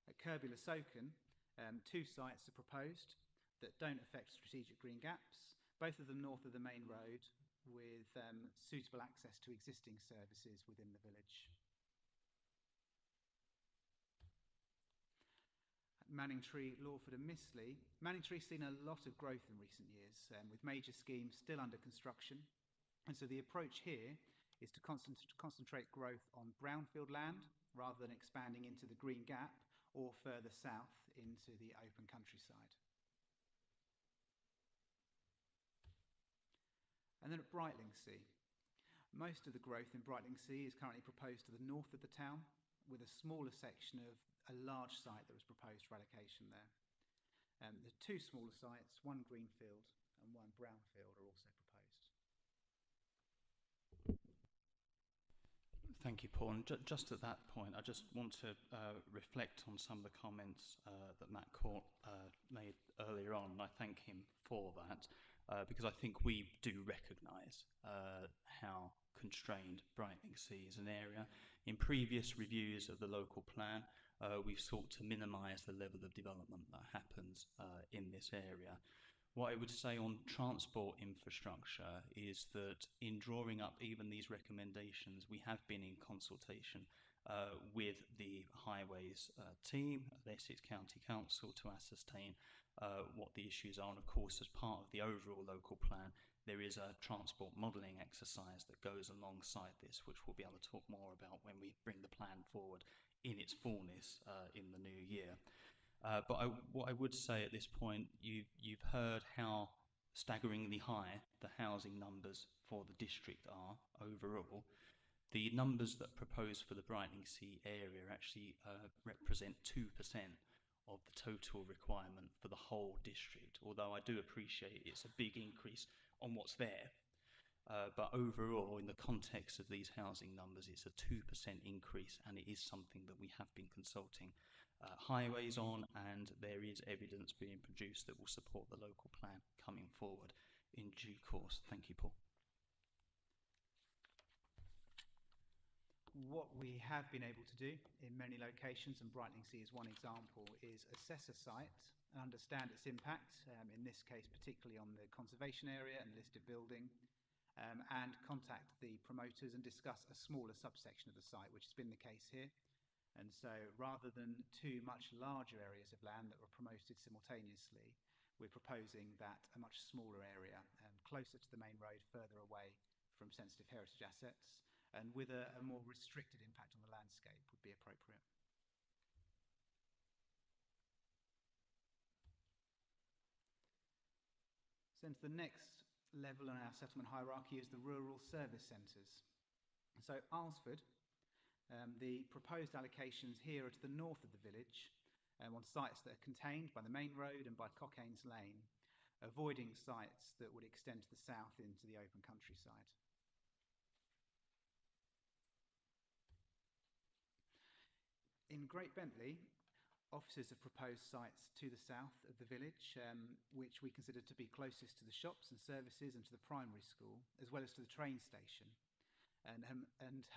At Kirby Le Soken, two sites are proposed that don't affect strategic green gaps, both of them north of the main road, with suitable access to existing services within the village. At Manningtree, Lawford and Mistley, Manningtree's seen a lot of growth in recent years, with major schemes still under construction. And so the approach here is to concentrate growth on brownfield land rather than expanding into the green gap or further south into the open countryside. And then at Brightlingsea, most of the growth in Brightlingsea is currently proposed to the north of the town, with a smaller section of a large site that was proposed for allocation there. The two smaller sites, one greenfield and one brownfield, are also proposed. Thank you, Paul. And just at that point, I just want to reflect on some of the comments that Matt Court made earlier on, and I thank him for that. Because I think we do recognise how constrained Brightlingsea is an area. In previous reviews of the local plan, we've sought to minimise the level of development that happens in this area. What I would say on transport infrastructure is that in drawing up even these recommendations, we have been in consultation with the highways team at the Essex County Council to ascertain what the issues are. And of course, as part of the overall local plan, there is a transport modelling exercise that goes alongside this, which we'll be able to talk more about when we bring the plan forward in its fullness in the new year. But what I would say at this point, you've heard how staggeringly high the housing numbers for the district are overall. The numbers that are proposed for the Brightlingsea area actually represent 2% of the total requirement for the whole district, although I do appreciate it's a big increase on what's there. But overall, in the context of these housing numbers, it's a 2% increase, and it is something that we have been consulting highways on, and there is evidence being produced that will support the local plan coming forward in due course. Thank you, Paul. what we have been able to do in many locations, and Brightlingsea is one example, is assess a site and understand its impact, in this case particularly on the conservation area and listed building, and contact the promoters and discuss a smaller subsection of the site, which has been the case here. And so rather than two much larger areas of land that were promoted simultaneously, we're proposing that a much smaller area, closer to the main road, further away from sensitive heritage assets, and with a more restricted impact on the landscape would be appropriate. So into the next level in our settlement hierarchy is the rural service centres. So Alresford, the proposed allocations here are to the north of the village, on sites that are contained by the main road and by Cockaines Lane, avoiding sites that would extend to the south into the open countryside. In Great Bentley, officers have proposed sites to the south of the village, which we consider to be closest to the shops and services and to the primary school, as well as to the train station, and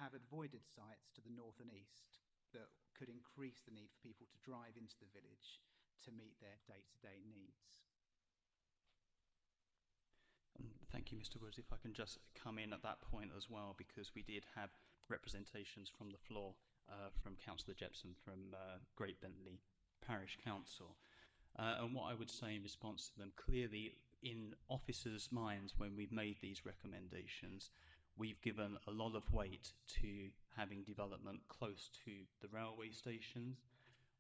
have avoided sites to the north and east that could increase the need for people to drive into the village to meet their day-to-day needs. Thank you, Mr. Woods. If I can just come in at that point as well, because we did have representations from the floor from Councillor Jepson from Great Bentley Parish Council. And what I would say in response to them, clearly in officers' minds when we've made these recommendations, we've given a lot of weight to having development close to the railway stations,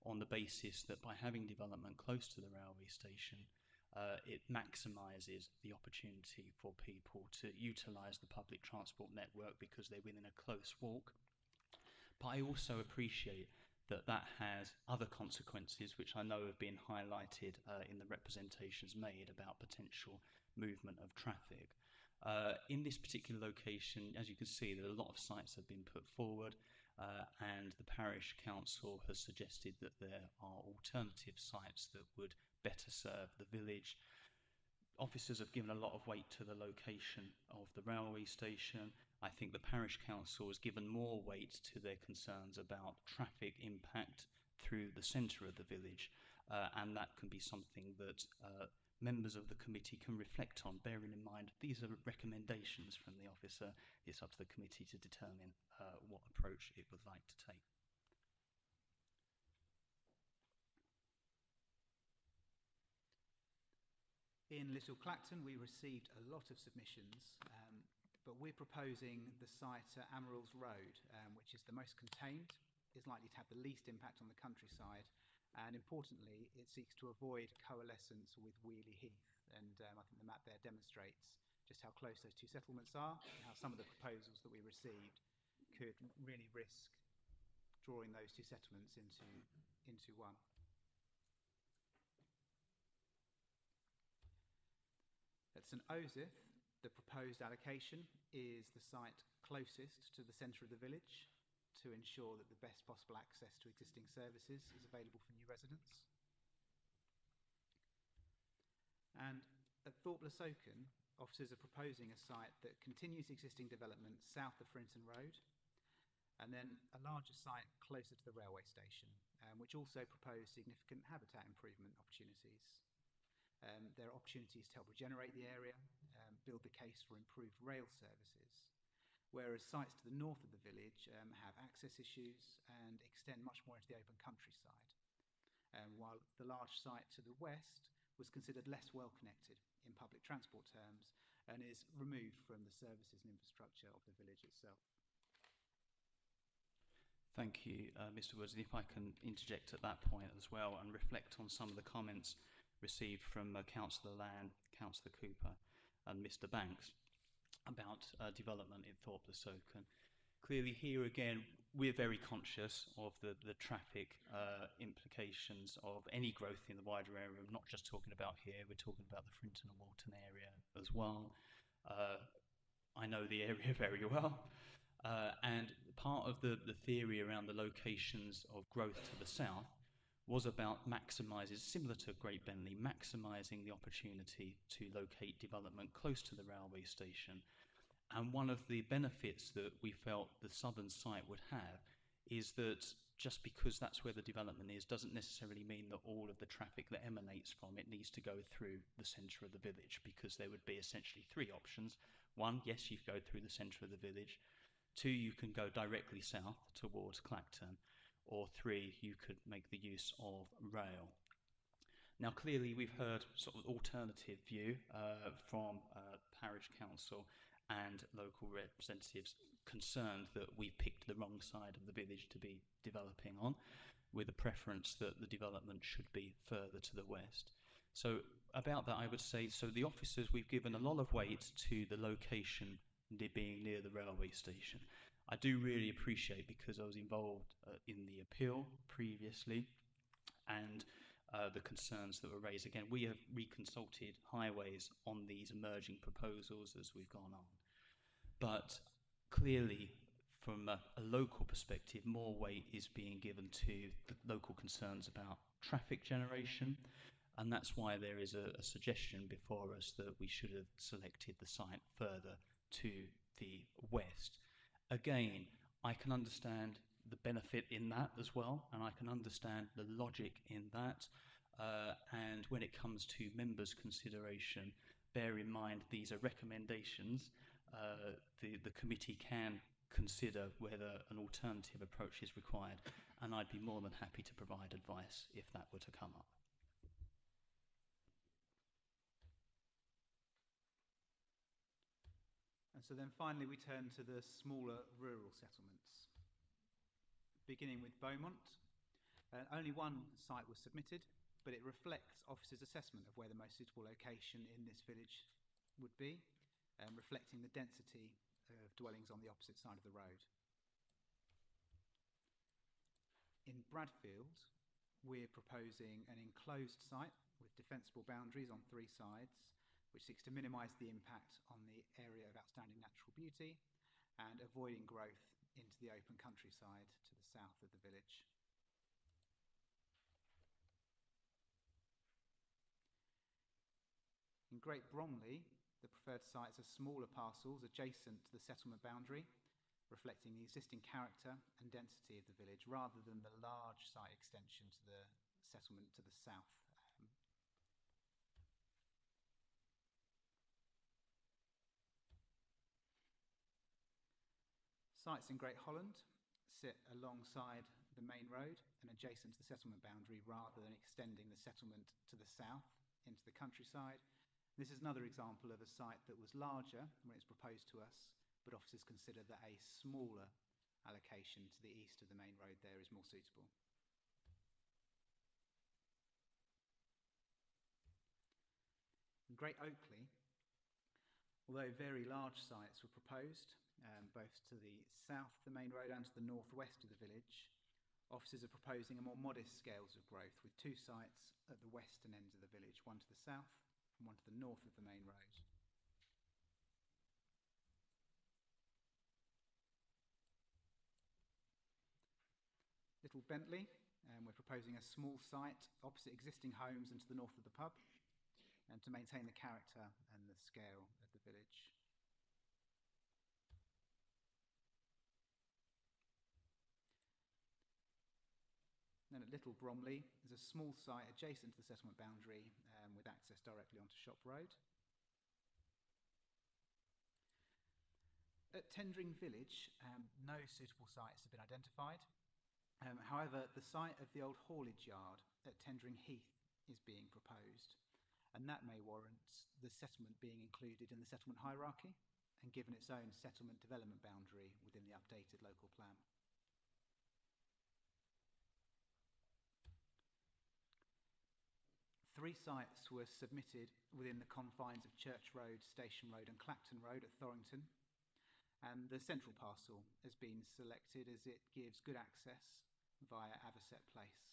on the basis that by having development close to the railway station, it maximises the opportunity for people to utilise the public transport network because they're within a close walk. But I also appreciate that that has other consequences, which I know have been highlighted in the representations made about potential movement of traffic. In this particular location, as you can see, there are a lot of sites that have been put forward, and the parish council has suggested that there are alternative sites that would better serve the village. Officers have given a lot of weight to the location of the railway station. I think the parish council has given more weight to their concerns about traffic impact through the centre of the village, and that can be something that members of the committee can reflect on, bearing in mind these are recommendations from the officer. It's up to the committee to determine what approach it would like to take. In Little Clacton, we received a lot of submissions, but we're proposing the site at Amarylls Road, which is the most contained, is likely to have the least impact on the countryside, and importantly, it seeks to avoid coalescence with Wheely Heath. And I think the map there demonstrates just how close those two settlements are, and how some of the proposals that we received could really risk drawing those two settlements into one. At St Osyth, the proposed allocation is the site closest to the centre of the village to ensure that the best possible access to existing services is available for new residents. And at Thorpe Le Soken, officers are proposing a site that continues existing development south of Frinton Road, and then a larger site closer to the railway station, which also propose significant habitat improvement opportunities. There are opportunities to help regenerate the area, build the case for improved rail services, whereas sites to the north of the village have access issues and extend much more into the open countryside, while the large site to the west was considered less well connected in public transport terms and is removed from the services and infrastructure of the village itself. Thank you, Mr. Woods. And if I can interject at that point as well and reflect on some of the comments received from Councillor Land, Councillor Cooper and Mr Banks about development in Thorpe Le Soken. Clearly here again, we're very conscious of the traffic implications of any growth in the wider area. I'm not just talking about here, we're talking about the Frinton and Walton area as well. I know the area very well. And part of the theory around the locations of growth to the south was about maximising, similar to Great Bentley, maximising the opportunity to locate development close to the railway station And one of the benefits that we felt the southern site would have is that just because that's where the development is doesn't necessarily mean that all of the traffic that emanates from it needs to go through the centre of the village, because there would be essentially three options. One, yes, you go through the centre of the village. Two, you can go directly south towards Clacton. Or three, you could make the use of rail. Now, clearly, we've heard sort of alternative view from parish council and local representatives concerned that we've picked the wrong side of the village to be developing on, with a preference that the development should be further to the west. So about that, I would say, so the officers, we've given a lot of weight to the location being near the railway station. I do really appreciate, because I was involved in the appeal previously, and the concerns that were raised. Again, we have reconsulted highways on these emerging proposals as we've gone on. But clearly, from a local perspective, more weight is being given to the local concerns about traffic generation, and that's why there is a suggestion before us that we should have selected the site further to the west. Again, I can understand the benefit in that as well, and I can understand the logic in that. And when it comes to members' consideration, bear in mind these are recommendations. The committee can consider whether an alternative approach is required, and I'd be more than happy to provide advice if that were to come up. And so then finally we turn to the smaller rural settlements. Beginning with Beaumont, only one site was submitted, but it reflects officers' assessment of where the most suitable location in this village would be, reflecting the density of dwellings on the opposite side of the road. In Bradfield, we're proposing an enclosed site with defensible boundaries on three sides, which seeks to minimise the impact on the area of outstanding natural beauty and avoiding growth into the open countryside to the south of the village. In Great Bromley, the preferred sites are smaller parcels adjacent to the settlement boundary, reflecting the existing character and density of the village, rather than the large site extension to the settlement to the south. Sites in Great Holland sit alongside the main road and adjacent to the settlement boundary, rather than extending the settlement to the south into the countryside. This is another example of a site that was larger when it was proposed to us, but officers consider that a smaller allocation to the east of the main road there is more suitable. In Great Oakley, although very large sites were proposed, both to the south of the main road and to the northwest of the village, officers are proposing a more modest scales of growth, with two sites at the western ends of the village, one to the south and one to the north of the main road. Little Bentley, we're proposing a small site opposite existing homes and to the north of the pub, and to maintain the character and the scale of the village. Then at Little Bromley, there's a small site adjacent to the settlement boundary with access directly onto Shop Road. At Tendring Village, no suitable sites have been identified. However, the site of the old haulage yard at Tendring Heath is being proposed, and that may warrant the settlement being included in the settlement hierarchy and given its own settlement development boundary within the updated local plan. Three sites were submitted within the confines of Church Road, Station Road and Clacton Road at Thorrington, and the central parcel has been selected as it gives good access via Averset Place.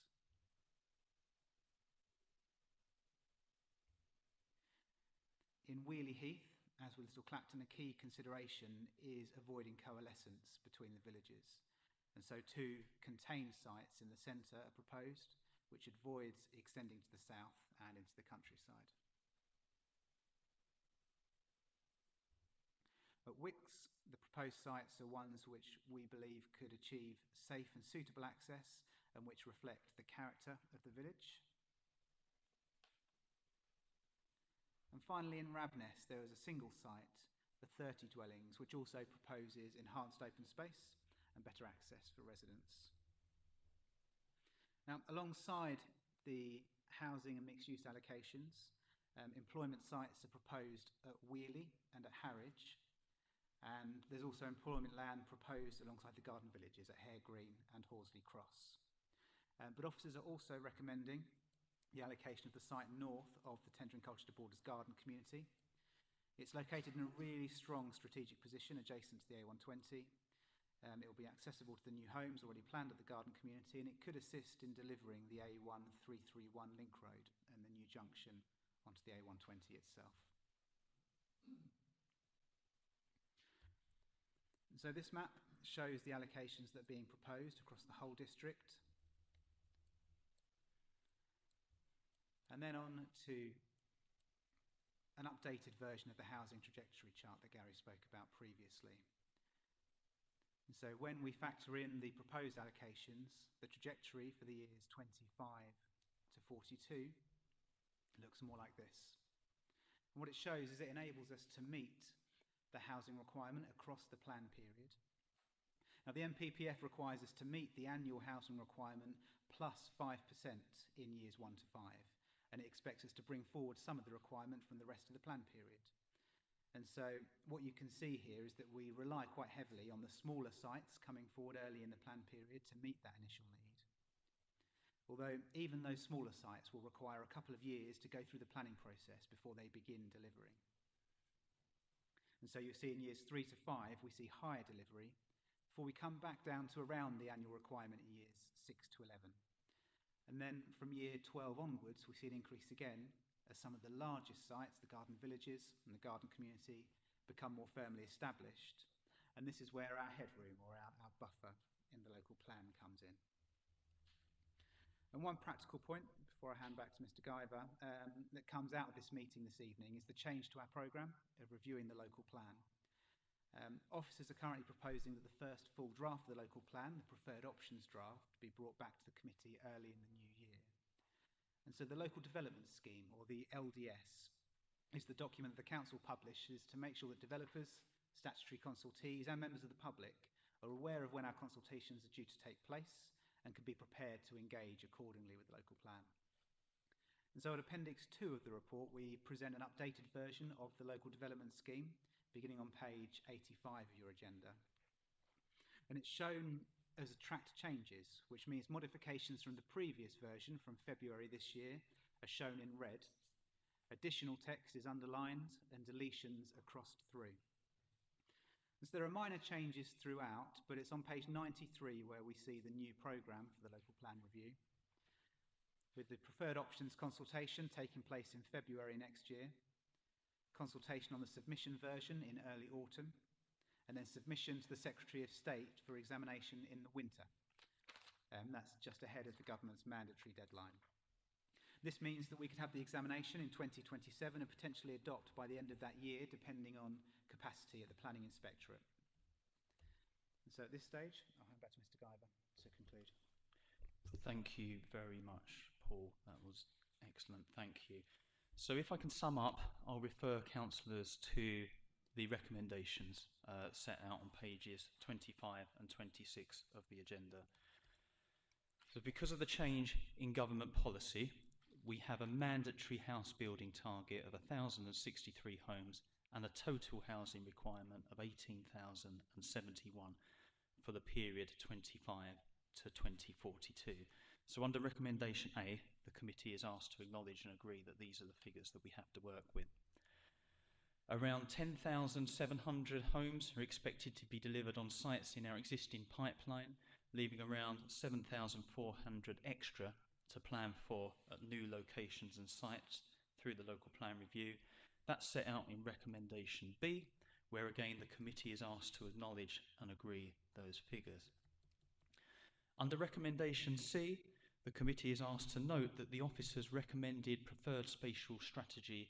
In Wheely Heath, as with Little Clacton, a key consideration is avoiding coalescence between the villages, and so two contained sites in the centre are proposed, which avoids extending to the south and into the countryside. At Wicks. The proposed sites are ones which we believe could achieve safe and suitable access and which reflect the character of the village. And finally, in Rabness, there is a single site for 30 dwellings, which also proposes enhanced open space and better access for residents. Now, alongside the housing and mixed-use allocations, employment sites are proposed at Wheeley and at Harwich, and there's also employment land proposed alongside the garden villages at Hare Green and Horsley Cross. But officers are also recommending the allocation of the site north of the Tendring Colchester Borders garden community. It's located in a really strong strategic position adjacent to the A120. It will be accessible to the new homes already planned at the garden community, and it could assist in delivering the A1331 link road and the new junction onto the A120 itself. And so this map shows the allocations that are being proposed across the whole district. And then on to an updated version of the housing trajectory chart that Gary spoke about previously. And so when we factor in the proposed allocations, the trajectory for the years 25 to 42 looks more like this. And what it shows is it enables us to meet the housing requirement across the plan period. Now, the NPPF requires us to meet the annual housing requirement plus 5% in years 1 to 5, and it expects us to bring forward some of the requirement from the rest of the plan period. And so what you can see here is that we rely quite heavily on the smaller sites coming forward early in the plan period to meet that initial need. Although even those smaller sites will require a couple of years to go through the planning process before they begin delivering. And so you'll see in years 3 to 5, we see higher delivery before we come back down to around the annual requirement in years 6 to 11. And then from year 12 onwards, we see an increase again as some of the largest sites, the garden villages and the garden community, become more firmly established. And this is where our headroom or our buffer in the local plan comes in. And one practical point, before I hand back to Mr. Guyver, that comes out of this meeting this evening is the change to our programme of reviewing the local plan. Officers are currently proposing that the first full draft of the local plan, the preferred options draft, be brought back to the committee early in the new year. And so the Local Development Scheme, or the LDS, is the document that the council publishes to make sure that developers, statutory consultees and members of the public are aware of when our consultations are due to take place and can be prepared to engage accordingly with the local plan. And so at Appendix 2 of the report, we present an updated version of the Local Development Scheme, beginning on page 85 of your agenda. And it's shown as tracked changes, which means modifications from the previous version from February this year are shown in red. Additional text is underlined and deletions are crossed through. And so there are minor changes throughout, but it's on page 93 where we see the new programme for the local plan review, with the preferred options consultation taking place in February next year, consultation on the submission version in early autumn, and then submission to the Secretary of State for examination in the winter. That's just ahead of the government's mandatory deadline. This means that we could have the examination in 2027 and potentially adopt by the end of that year, depending on capacity at the Planning Inspectorate. And so at this stage, I'll hand back to Mr. Guyver to conclude. Thank you very much, Paul. That was excellent. Thank you. So if I can sum up, I'll refer councillors to the recommendations set out on pages 25 and 26 of the agenda. So because of the change in government policy, we have a mandatory house building target of 1,063 homes and a total housing requirement of 18,071 for the period 25 to 2042. So under recommendation A, the committee is asked to acknowledge and agree that these are the figures that we have to work with. Around 10,700 homes are expected to be delivered on sites in our existing pipeline, leaving around 7,400 extra to plan for at new locations and sites through the local plan review. That's set out in recommendation B, where again the committee is asked to acknowledge and agree those figures. Under recommendation C, the committee is asked to note that the officer's recommended preferred spatial strategy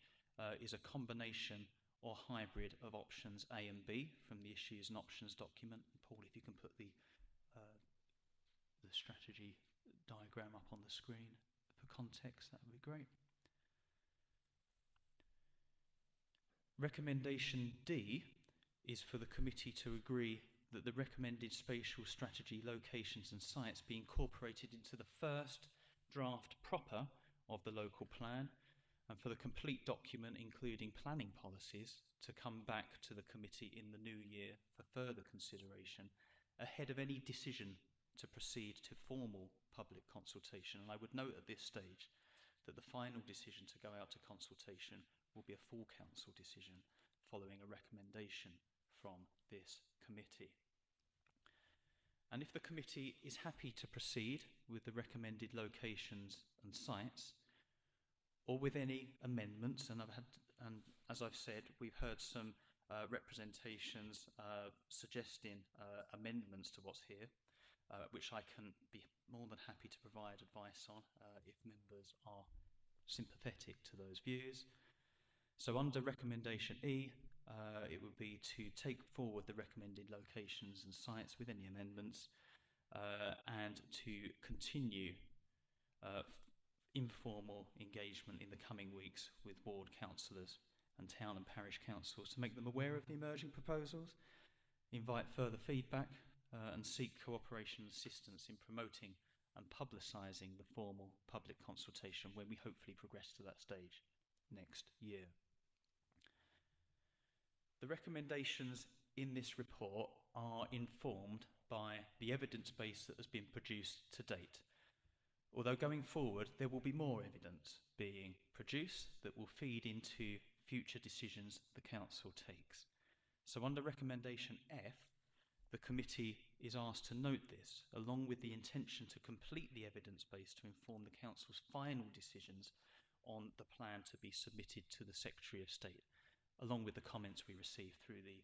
is a combination or hybrid of options A and B from the issues and options document. Paul, if you can put the strategy diagram up on the screen for context, that would be great. Recommendation D is for the committee to agree that the recommended spatial strategy locations and sites be incorporated into the first draft proper of the local plan, and for the complete document, including planning policies, to come back to the committee in the new year for further consideration ahead of any decision to proceed to formal public consultation. And I would note at this stage that the final decision to go out to consultation will be a full council decision following a recommendation from this committee. And if the committee is happy to proceed with the recommended locations and sites, or with any amendments, and as I've said, we've heard some representations suggesting amendments to what's here, which I can be more than happy to provide advice on if members are sympathetic to those views. So under recommendation E, it would be to take forward the recommended locations and sites with any amendments, and to continue informal engagement in the coming weeks with ward councillors and town and parish councils to make them aware of the emerging proposals, invite further feedback, and seek cooperation and assistance in promoting and publicising the formal public consultation when we hopefully progress to that stage next year. The recommendations in this report are informed by the evidence base that has been produced to date. Although going forward, there will be more evidence being produced that will feed into future decisions the council takes. So under recommendation F, the committee is asked to note this, along with the intention to complete the evidence base to inform the council's final decisions on the plan to be submitted to the Secretary of State, along with the comments we received through the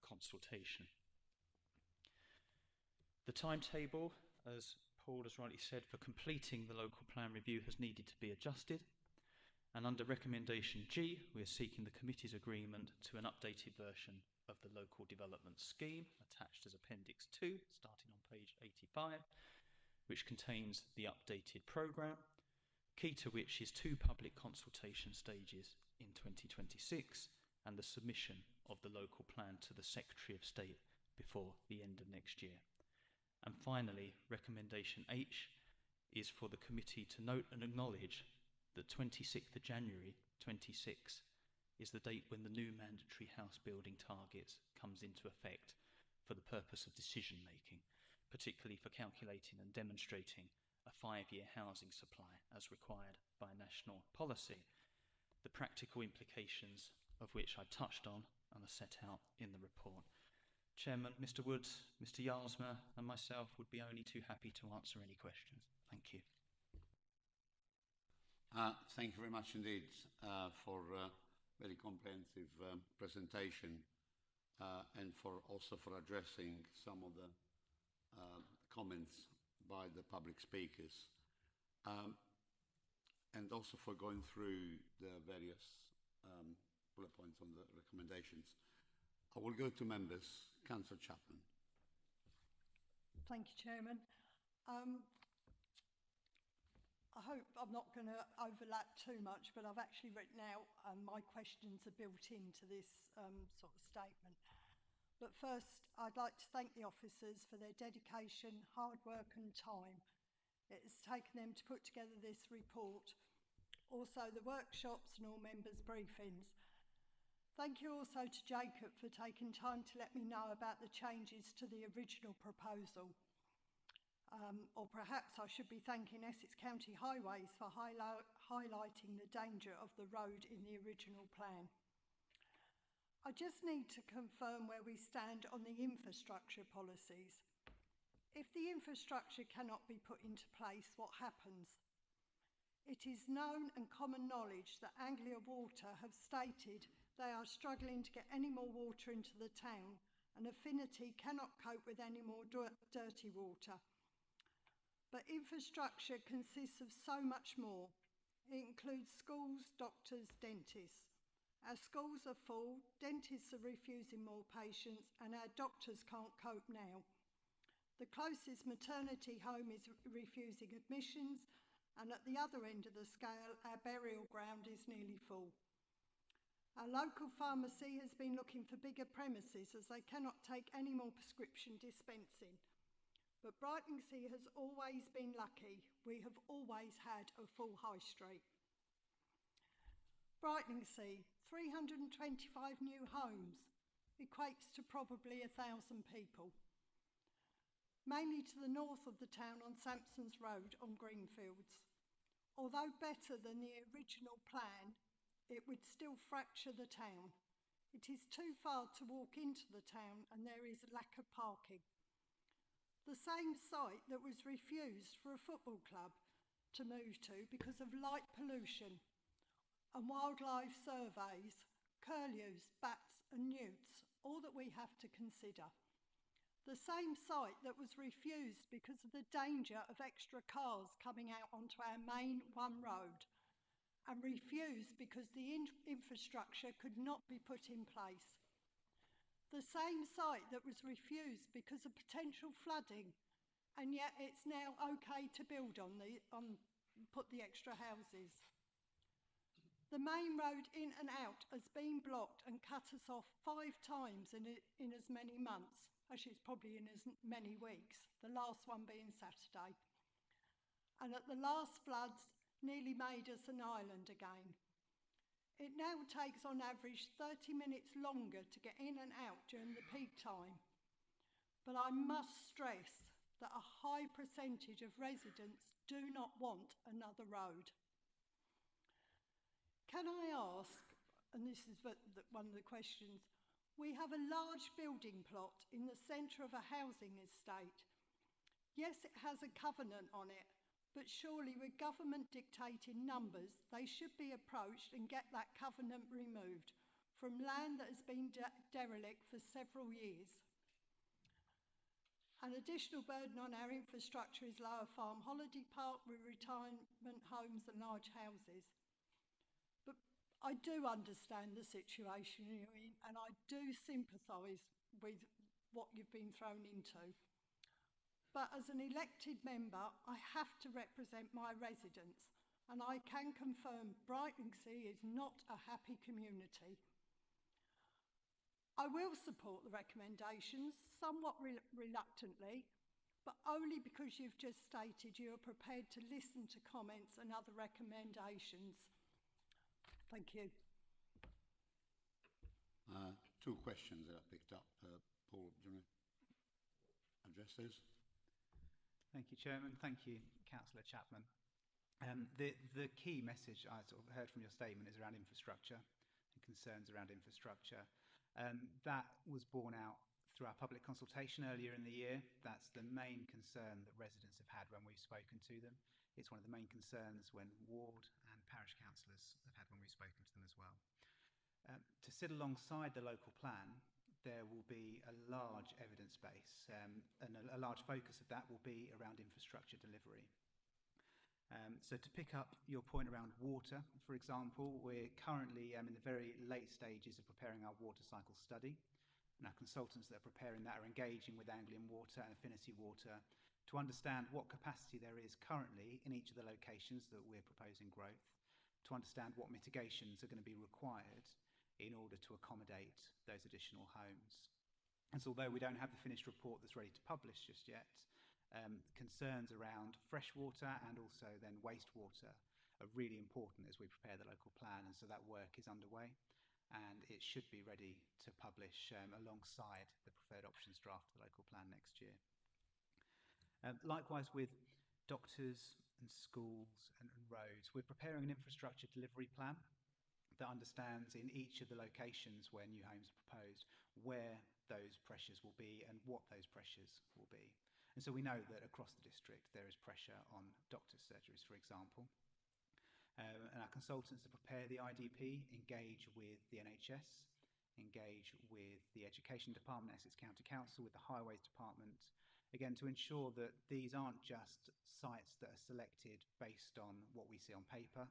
consultation. The timetable, as Paul has rightly said, for completing the local plan review has needed to be adjusted, and under recommendation G, we are seeking the committee's agreement to an updated version of the local development scheme attached as Appendix 2, starting on page 85, which contains the updated programme, key to which is 2 public consultation stages in 2026 and the submission of the local plan to the Secretary of State before the end of next year. And finally, recommendation H is for the committee to note and acknowledge that 26th of January 26 is the date when the new mandatory house building targets comes into effect for the purpose of decision making, particularly for calculating and demonstrating a 5-year housing supply as required by national policy, the practical implications of which I touched on and are set out in the report. Chairman, Mr Woods, Mr Yarlsma and myself would be only too happy to answer any questions. Thank you. Thank you very much indeed for a very comprehensive presentation and also for addressing some of the comments by the public speakers and also for going through the various bullet points on the recommendations. I will go to members. Councillor Chapman. Thank you, Chairman. I hope I'm not going to overlap too much, but I've actually written out my questions are built into this sort of statement. But first, I'd like to thank the officers for their dedication, hard work and time. It has taken them to put together this report. Also, the workshops and all members' briefings. Thank you also to Jacob for taking time to let me know about the changes to the original proposal. Or perhaps I should be thanking Essex County Highways for highlighting the danger of the road in the original plan. I just need to confirm where we stand on the infrastructure policies. If the infrastructure cannot be put into place, what happens? It is known and common knowledge that Anglia Water have stated they are struggling to get any more water into the town, and Affinity cannot cope with any more dirty water. But infrastructure consists of so much more. It includes schools, doctors, dentists. Our schools are full, dentists are refusing more patients, and our doctors can't cope now. The closest maternity home is refusing admissions, and at the other end of the scale, our burial ground is nearly full. Our local pharmacy has been looking for bigger premises as they cannot take any more prescription dispensing. But Brightlingsea has always been lucky. We have always had a full high street. Brightlingsea, 325 new homes, equates to probably 1,000 people. Mainly to the north of the town on Sampson's Road on Greenfields. Although better than the original plan, it would still fracture the town. It is too far to walk into the town and there is a lack of parking. The same site that was refused for a football club to move to because of light pollution and wildlife surveys, curlews, bats and newts, all that we have to consider. The same site that was refused because of the danger of extra cars coming out onto our main one road and refused because the infrastructure could not be put in place. The same site that was refused because of potential flooding, and yet it's now okay to build put the extra houses. The main road in and out has been blocked and cut us off 5 times in as many months. Actually, it's probably in as many weeks, the last one being Saturday. And at the last floods, nearly made us an island again. It now takes on average 30 minutes longer to get in and out during the peak time. But I must stress that a high percentage of residents do not want another road. Can I ask, and this is one of the questions, we have a large building plot in the centre of a housing estate. Yes, it has a covenant on it, but surely with government dictating numbers, they should be approached and get that covenant removed from land that has been derelict for several years. An additional burden on our infrastructure is Lower Farm Holiday Park with retirement homes and large houses. But I do understand the situation you're in, and I do sympathise with what you've been thrown into. But as an elected member, I have to represent my residents, and I can confirm Brightlingsea is not a happy community. I will support the recommendations, somewhat reluctantly, but only because you've just stated you are prepared to listen to comments and other recommendations. Thank you. 2 questions that I picked up. Paul, do you want to address those? Thank you, Chairman. Thank you, Councillor Chapman. The key message I sort of heard from your statement is around infrastructure and concerns around infrastructure. That was borne out through our public consultation earlier in the year. That's the main concern that residents have had when we've spoken to them. It's one of the main concerns when ward and parish councillors have had when we've spoken to them as well. To sit alongside the local plan, there will be a large evidence base, and a large focus of that will be around infrastructure delivery. So to pick up your point around water, for example, we're currently in the very late stages of preparing our water cycle study, and our consultants that are preparing that are engaging with Anglian Water and Affinity Water to understand what capacity there is currently in each of the locations that we're proposing growth, to understand what mitigations are going to be required in order to accommodate those additional homes. And so although we don't have the finished report that's ready to publish just yet, concerns around freshwater and also then wastewater are really important as we prepare the local plan, and so that work is underway and it should be ready to publish alongside the preferred options draft of the local plan next year. Likewise with doctors and schools and roads, we're preparing an infrastructure delivery plan that understands in each of the locations where new homes are proposed where those pressures will be and what those pressures will be. And so we know that across the district there is pressure on doctors' surgeries, for example. And our consultants that prepare the IDP engage with the NHS, engage with the Education Department, Essex County Council, with the Highways Department, again to ensure that these aren't just sites that are selected based on what we see on paper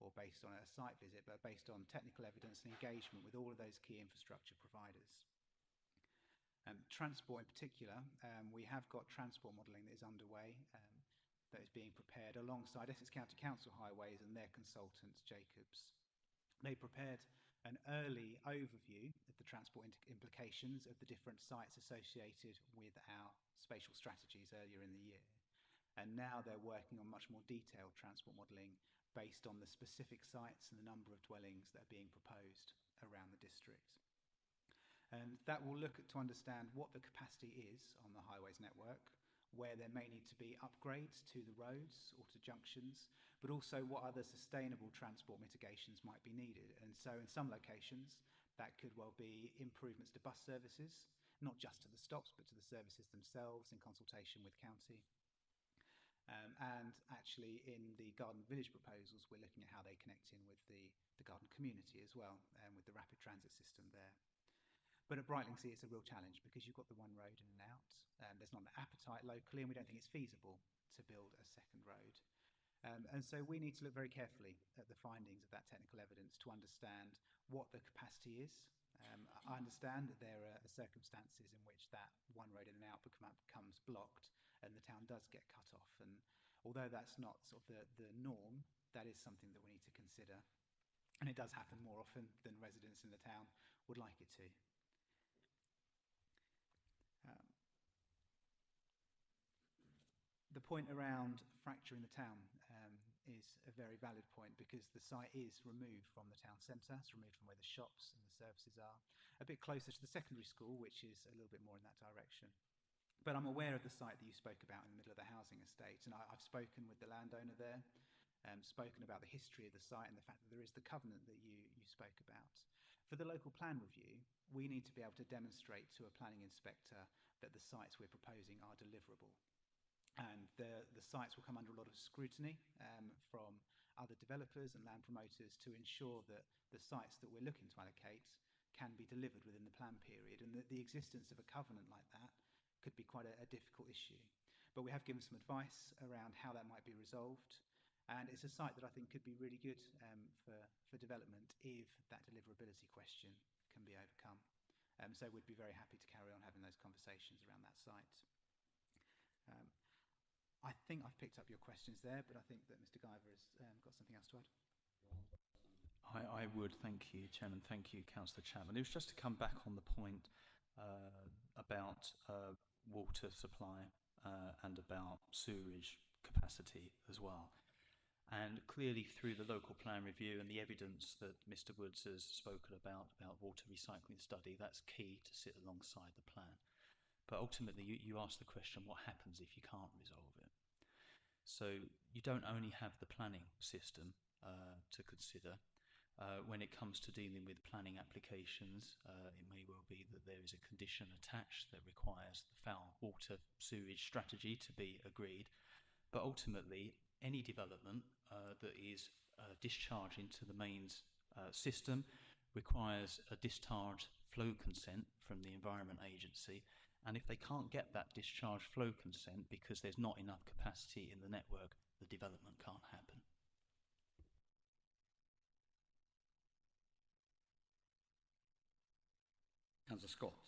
or based on a site visit, but based on technical evidence and engagement with all of those key infrastructure providers. Transport in particular, we have got transport modelling that is underway, that is being prepared alongside Essex County Council Highways and their consultants, Jacobs. They prepared an early overview of the transport implications of the different sites associated with our spatial strategies earlier in the year. And now they're working on much more detailed transport modelling based on the specific sites and the number of dwellings that are being proposed around the district. And that will look to understand what the capacity is on the highways network, where there may need to be upgrades to the roads or to junctions, but also what other sustainable transport mitigations might be needed. And so in some locations, that could well be improvements to bus services, not just to the stops, but to the services themselves in consultation with county. And actually in the Garden Village proposals, we're looking at how they connect in with the garden community as well, with the rapid transit system there. But at Brightlingsea, it's a real challenge because you've got the one road in and out. There's not an appetite locally, and we don't think it's feasible to build a second road. And so we need to look very carefully at the findings of that technical evidence to understand what the capacity is. I understand that there are circumstances in which that one road in and out becomes blocked and the town does get cut off. And although that's not sort of the norm, that is something that we need to consider. And it does happen more often than residents in the town would like it to. The point around fracturing the town is a very valid point because the site is removed from the town centre, it's removed from where the shops and the services are, a bit closer to the secondary school, which is a little bit more in that direction. But I'm aware of the site that you spoke about in the middle of the housing estate, and I've spoken with the landowner there, spoken about the history of the site and the fact that there is the covenant that you spoke about. For the local plan review, we need to be able to demonstrate to a planning inspector that the sites we're proposing are deliverable. And the sites will come under a lot of scrutiny from other developers and land promoters to ensure that the sites that we're looking to allocate can be delivered within the plan period, and that the existence of a covenant like that could be quite a difficult issue. But we have given some advice around how that might be resolved, and it's a site that I think could be really good for development if that deliverability question can be overcome. So we'd be very happy to carry on having those conversations around that site. I think I've picked up your questions there, but I think that Mr. Guyver has got something else to add. I would, thank you, Chairman. Thank you, Councillor Chapman. It was just to come back on the point about water supply and about sewerage capacity as well. And clearly through the local plan review and the evidence that Mr. Woods has spoken about water recycling study, that's key to sit alongside the plan. But ultimately, you ask the question, what happens if you can't resolve it? So you don't only have the planning system to consider. When it comes to dealing with planning applications, it may well be that there is a condition attached that requires the foul water sewage strategy to be agreed. But ultimately, any development that is discharged into the mains system requires a discharge flow consent from the Environment Agency. And if they can't get that discharge flow consent because there's not enough capacity in the network, the development can't happen. Councillor Scott.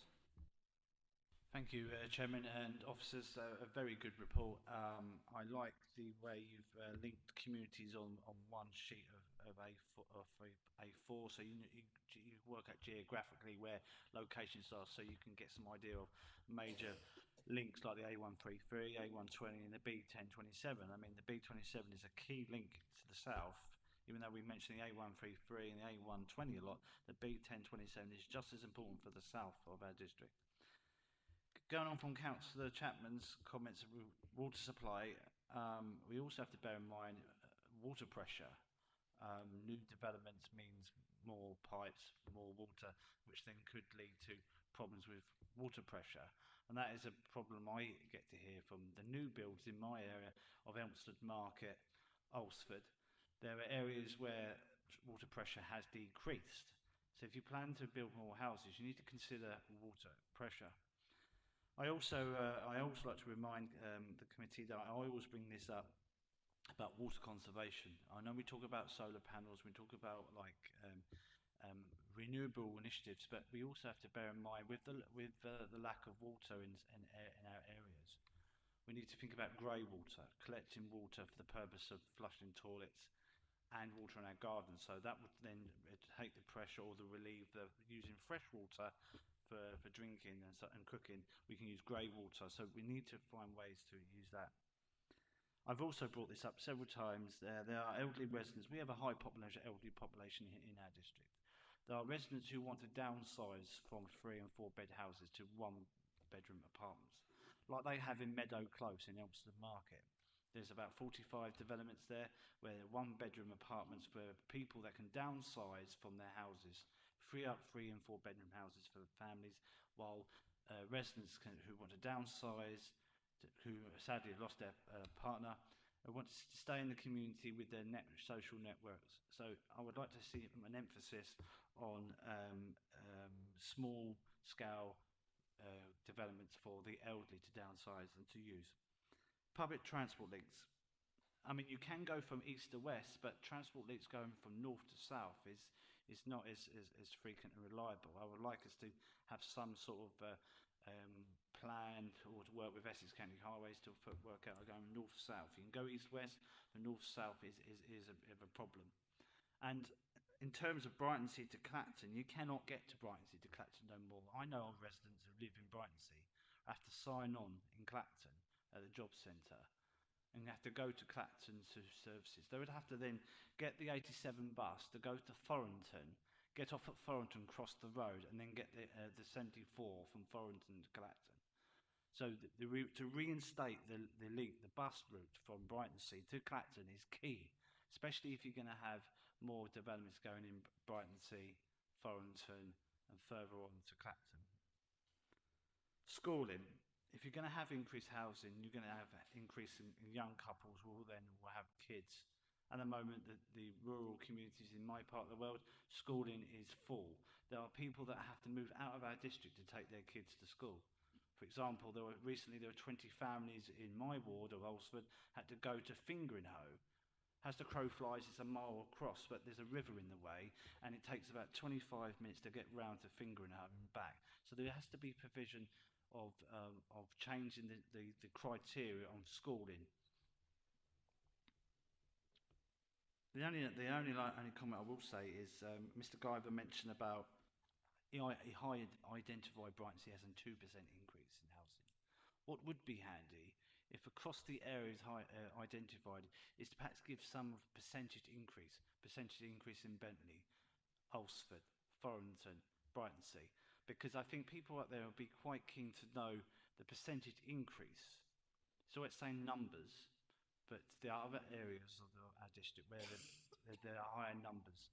Thank you, Chairman and officers. A very good report. I like the way you've linked communities on one sheet of A4, so you work out geographically where locations are, so you can get some idea of major links like the A133, A120 and the B1027. I mean, the B27 is a key link to the south. Even though we mentioned the A133 and the A120 a lot, the B1027 is just as important for the south of our district. Going on from Councillor Chapman's comments of water supply, we also have to bear in mind water pressure. New developments means more pipes, more water, which then could lead to problems with water pressure. And that is a problem I get to hear from the new builds in my area of Elmstead Market, Alresford. There are areas where water pressure has decreased. So if you plan to build more houses, you need to consider water pressure. I also like to remind the committee that I always bring this up about water conservation. I know we talk about solar panels, we talk about like renewable initiatives, but we also have to bear in mind with the lack of water in our areas. We need to think about grey water, collecting water for the purpose of flushing toilets and water in our gardens. So that would then take the pressure or relieve the using fresh water for drinking and cooking. We can use grey water. So we need to find ways to use that. I've also brought this up several times. There are elderly residents. We have a high elderly population in our district. There are residents who want to downsize from 3 and 4 bed houses to 1 bedroom apartments, like they have in Meadow Close in Elmsted Market. There's about 45 developments there where 1 bedroom apartments for people that can downsize from their houses, free up 3 and 4 bedroom houses for families, while residents who want to downsize, who sadly have lost their partner, want to stay in the community with their social networks. So I would like to see an emphasis on small scale developments for the elderly to downsize and to use. Public transport links. I mean, you can go from east to west, but transport links going from north to south is not as frequent and reliable. I would like us to have some sort of plan or to work with Essex County Highways to work out going north-south. You can go east-west, but north-south is a bit of a problem. And in terms of Brightonsea to Clacton, you cannot get to Brightonsea to Clacton no more. I know of residents who live in Brightonsea have to sign on in Clacton at the job centre and have to go to Clacton to services. They would have to then get the 87 bus to go to Thorrington, get off at Thorrington, cross the road, and then get the 74 from Thorrington to Clacton. So to reinstate the bus route from Brightonsea to Clacton is key, especially if you're going to have more developments going in Brightonsea, Thorrington, and further on to Clacton. Schooling. If you're going to have increased housing, you're going to have increase in young couples who will have kids. At the moment, the rural communities in my part of the world, schooling is full. There are people that have to move out of our district to take their kids to school. For example, recently there were 20 families in my ward of Alresford had to go to Fingringhoe. As the crow flies, it's a mile across, but there's a river in the way, and it takes about 25 minutes to get round to Fingringhoe and back. So there has to be provision of changing the criteria on schooling. The only comment I will say is Mr. Guyver mentioned about he identified Brightsea as a 2% increase in housing. What would be handy if across the areas identified is to perhaps give some percentage increase in Bentley, Alresford, Thorrington, Brightsea, because I think people out there will be quite keen to know the percentage increase. So it's saying numbers, but there are other areas of our district where there are higher numbers.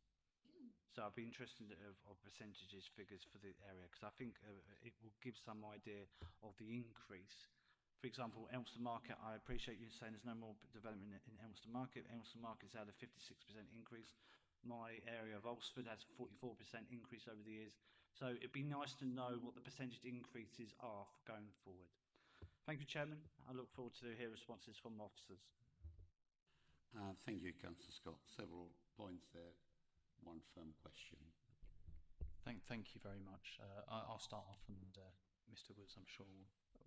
So I'd be interested of percentages, figures for the area, because I think it will give some idea of the increase. For example, Elmsted Market, I appreciate you saying there's no more development in Elmsted Market. Elmsted Market's had a 56% increase. My area of Alresford has 44% increase over the years. So it'd be nice to know what the percentage increases are going forward. Thank you, Chairman. I look forward to hear responses from officers. Thank you, Councillor Scott. Several points there. One firm question. Thank you very much. I'll start off, and Mr. Woods, I'm sure,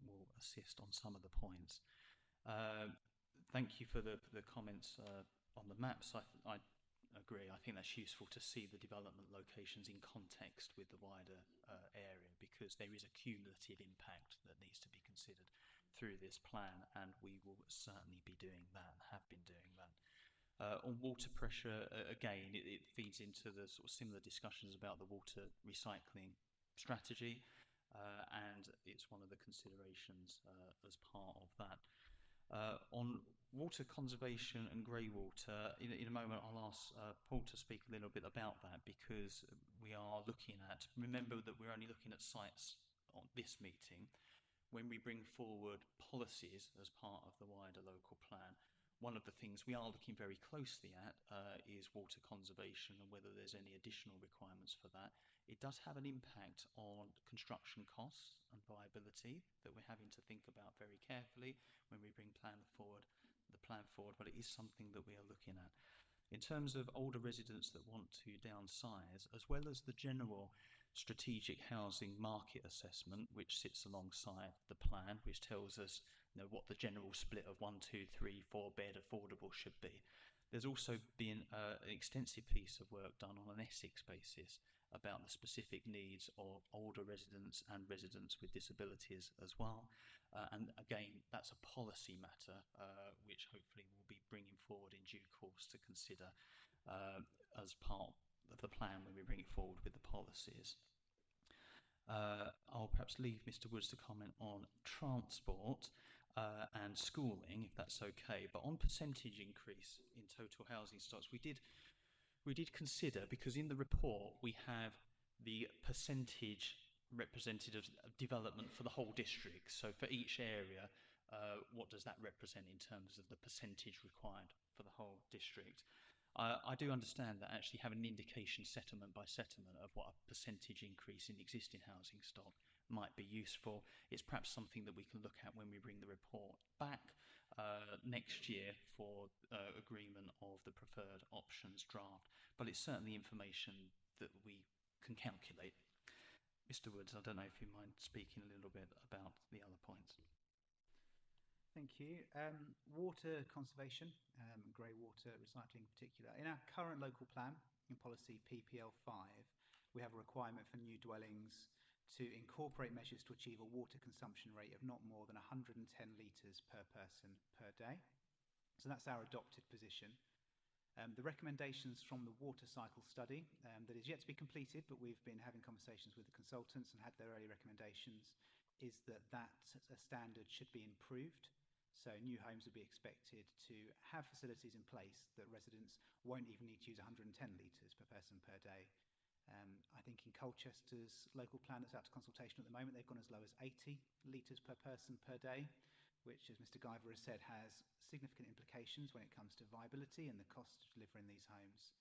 will assist on some of the points. Thank you for the comments on the maps. I agree. I think that's useful to see the development locations in context with the wider area, because there is a cumulative impact that needs to be considered through this plan, and we will certainly be doing that and have been doing that. On water pressure, again, it feeds into the sort of similar discussions about the water recycling strategy, and it's one of the considerations as part of that. On water conservation and grey water, in a moment I'll ask Paul to speak a little bit about that, because we are looking at, remember that we're only looking at sites on this meeting. When we bring forward policies as part of the wider local plan, one of the things we are looking very closely at is water conservation and whether there's any additional requirements for that. It does have an impact on construction costs and viability that we're having to think about very carefully when we bring plan forward. the plan forward, but it is something that we are looking at. In terms of older residents that want to downsize, as well as the general strategic housing market assessment, which sits alongside the plan, which tells us what the general split of 1, 2, 3, 4 bed affordable should be. There's also been an extensive piece of work done on an Essex basis about the specific needs of older residents and residents with disabilities as well. And again, that's a policy matter, which hopefully we'll be bringing forward in due course to consider as part of the plan when we bring it forward with the policies. I'll perhaps leave Mr. Woods to comment on transport and schooling, if that's okay. But on percentage increase in total housing stocks, we did consider, because in the report we have the percentage representative development for the whole district. So for each area, what does that represent in terms of the percentage required for the whole district? I do understand that actually having an indication settlement by settlement of what a percentage increase in existing housing stock might be useful. It's perhaps something that we can look at when we bring the report back next year for agreement of the preferred options draft. But it's certainly information that we can calculate. Mr. Woods, I don't know if you mind speaking a little bit about the other points. Thank you. Water conservation, grey water recycling in particular. In our current local plan, in policy PPL5, we have a requirement for new dwellings to incorporate measures to achieve a water consumption rate of not more than 110 litres per person per day. So that's our adopted position. The recommendations from the water cycle study that is yet to be completed, but we've been having conversations with the consultants and had their early recommendations, is that standard should be improved. So new homes would be expected to have facilities in place that residents won't even need to use 110 litres per person per day. I think in Colchester's local plan that's out to consultation at the moment, they've gone as low as 80 litres per person per day, which, as Mr. Guyver has said, has significant implications when it comes to viability and the cost of delivering these homes.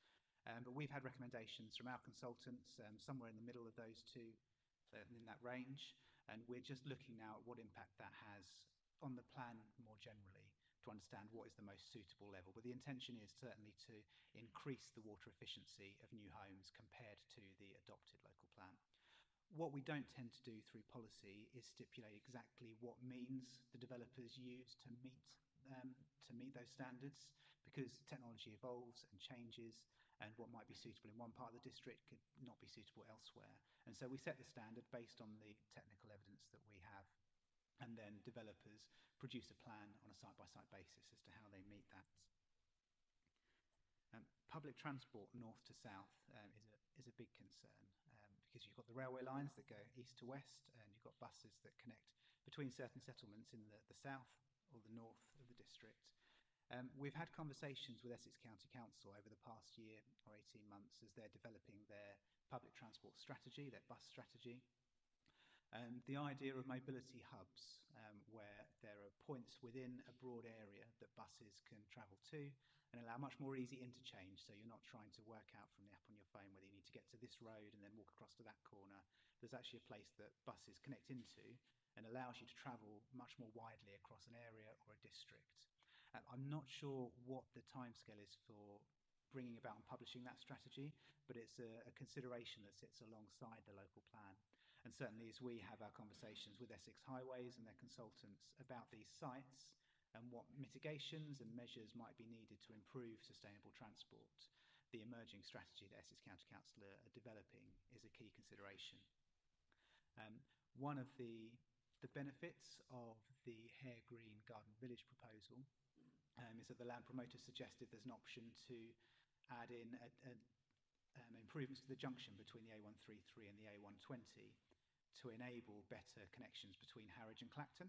But we've had recommendations from our consultants somewhere in the middle of those two, so in that range, and we're just looking now at what impact that has on the plan more generally to understand what is the most suitable level. But the intention is certainly to increase the water efficiency of new homes compared to the adopted local plan. What we don't tend to do through policy is stipulate exactly what means the developers use to meet those standards, because technology evolves and changes, and what might be suitable in one part of the district could not be suitable elsewhere. And so we set the standard based on the technical evidence that we have, and then developers produce a plan on a site-by-site basis as to how they meet that. Public transport north to south is a big concern, because you've got the railway lines that go east to west, and you've got buses that connect between certain settlements in the south or the north of the district. We've had conversations with Essex County Council over the past year or 18 months as they're developing their public transport strategy, their bus strategy. The idea of mobility hubs, where there are points within a broad area that buses can travel to and allow much more easy interchange, so you're not trying to work out from the app on your phone whether you need to get to this road and then walk across to that corner. There's actually a place that buses connect into and allows you to travel much more widely across an area or a district. I'm not sure what the timescale is for bringing about and publishing that strategy, but it's a consideration that sits alongside the local plan. And certainly as we have our conversations with Essex Highways and their consultants about these sites and what mitigations and measures might be needed to improve sustainable transport, the emerging strategy that Essex County Council are developing is a key consideration. One of the benefits of the Hare Green Garden Village proposal is that the land promoter suggested there's an option to add in improvements to the junction between the A133 and the A120 to enable better connections between Harwich and Clacton.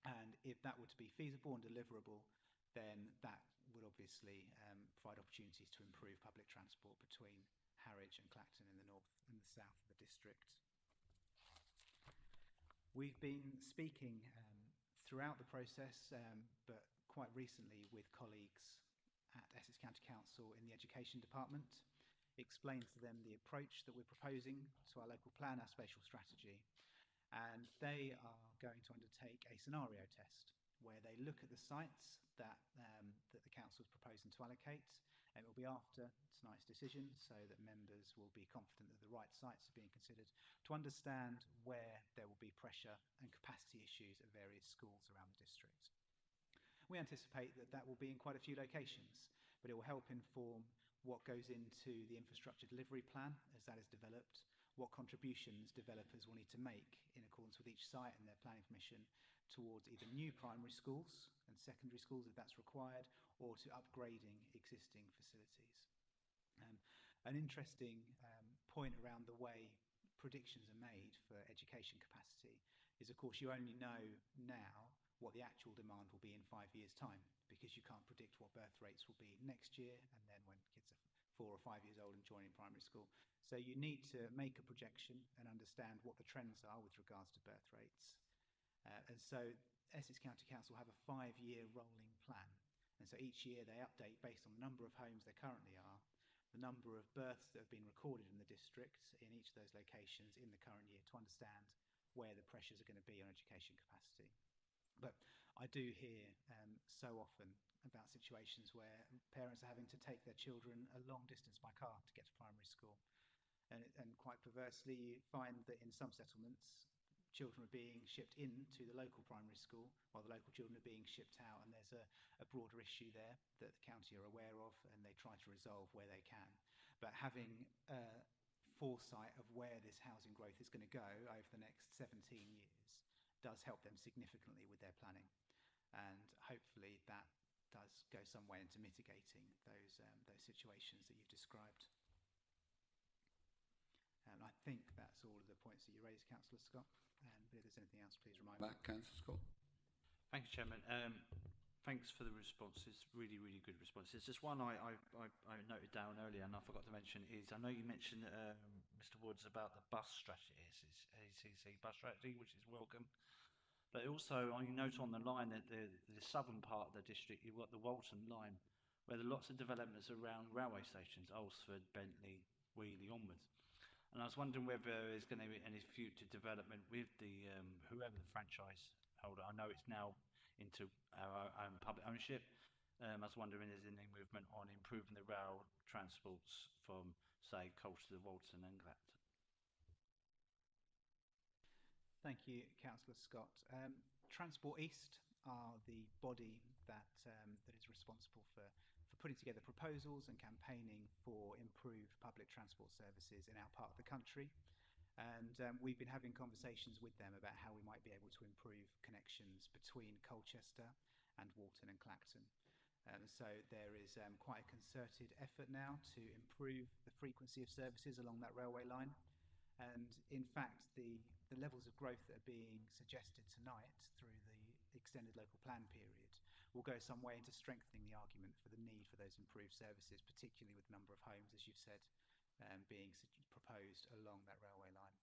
And if that were to be feasible and deliverable, then that would obviously provide opportunities to improve public transport between Harwich and Clacton in the north and the south of the district. We've been speaking throughout the process, but quite recently with colleagues at Essex County Council in the Education Department, explained to them the approach that we're proposing to our local plan, our spatial strategy, and they are going to undertake a scenario test where they look at the sites that the council is proposing to allocate, and it will be after tonight's decision, so that members will be confident that the right sites are being considered, to understand where there will be pressure and capacity issues at various schools around the district. We anticipate that that will be in quite a few locations, but it will help inform what goes into the infrastructure delivery plan as that is developed, what contributions developers will need to make in accordance with each site and their planning permission towards either new primary schools and secondary schools if that's required, or to upgrading existing facilities. An interesting point around the way predictions are made for education capacity is, of course, you only know now what the actual demand will be in 5 years' time, because you can't predict what birth rates will be next year and then when kids are 4 or 5 years old and joining primary school. So you need to make a projection and understand what the trends are with regards to birth rates. And so Essex County Council have a 5-year rolling plan. And so each year they update based on the number of homes there currently are, the number of births that have been recorded in the district in each of those locations in the current year, to understand where the pressures are going to be on education capacity. But I do hear so often about situations where parents are having to take their children a long distance by car to get to primary school. And quite perversely, you find that in some settlements, children are being shipped into the local primary school while the local children are being shipped out, and there's a broader issue there that the county are aware of, and they try to resolve where they can. But having foresight of where this housing growth is going to go over the next 17 years does help them significantly with their planning, and hopefully that does go some way into mitigating those situations that you've described. And I think that's all of the points that you raised, Councillor Scott. But if there's anything else, please remind me. Councillor Scott. Thank you, Chairman. Thanks for the responses. Really, really good responses. Just one I noted down earlier and I forgot to mention is, I know you mentioned, Mr. Woods, about the bus strategy, ACC bus strategy, which is welcome. But also, you note on the line that the southern part of the district, you've got the Walton line, where there are lots of developments around railway stations, Alresford, Bentley, Wheeley onwards. And I was wondering whether there's going to be any future development with the whoever the franchise holder. I know it's now into our own public ownership. I was wondering if there's any movement on improving the rail transports from, say, Colchester, Walton and Clapton. Thank you, Councillor Scott. Transport East are the body that is responsible for putting together proposals and campaigning for improved public transport services in our part of the country. And we've been having conversations with them about how we might be able to improve connections between Colchester and Walton and Clacton. So there is quite a concerted effort now to improve the frequency of services along that railway line. And in fact, the levels of growth that are being suggested tonight through the extended local plan period will go some way into strengthening the argument for the need for those improved services, particularly with the number of homes, as you've said, being proposed along that railway line.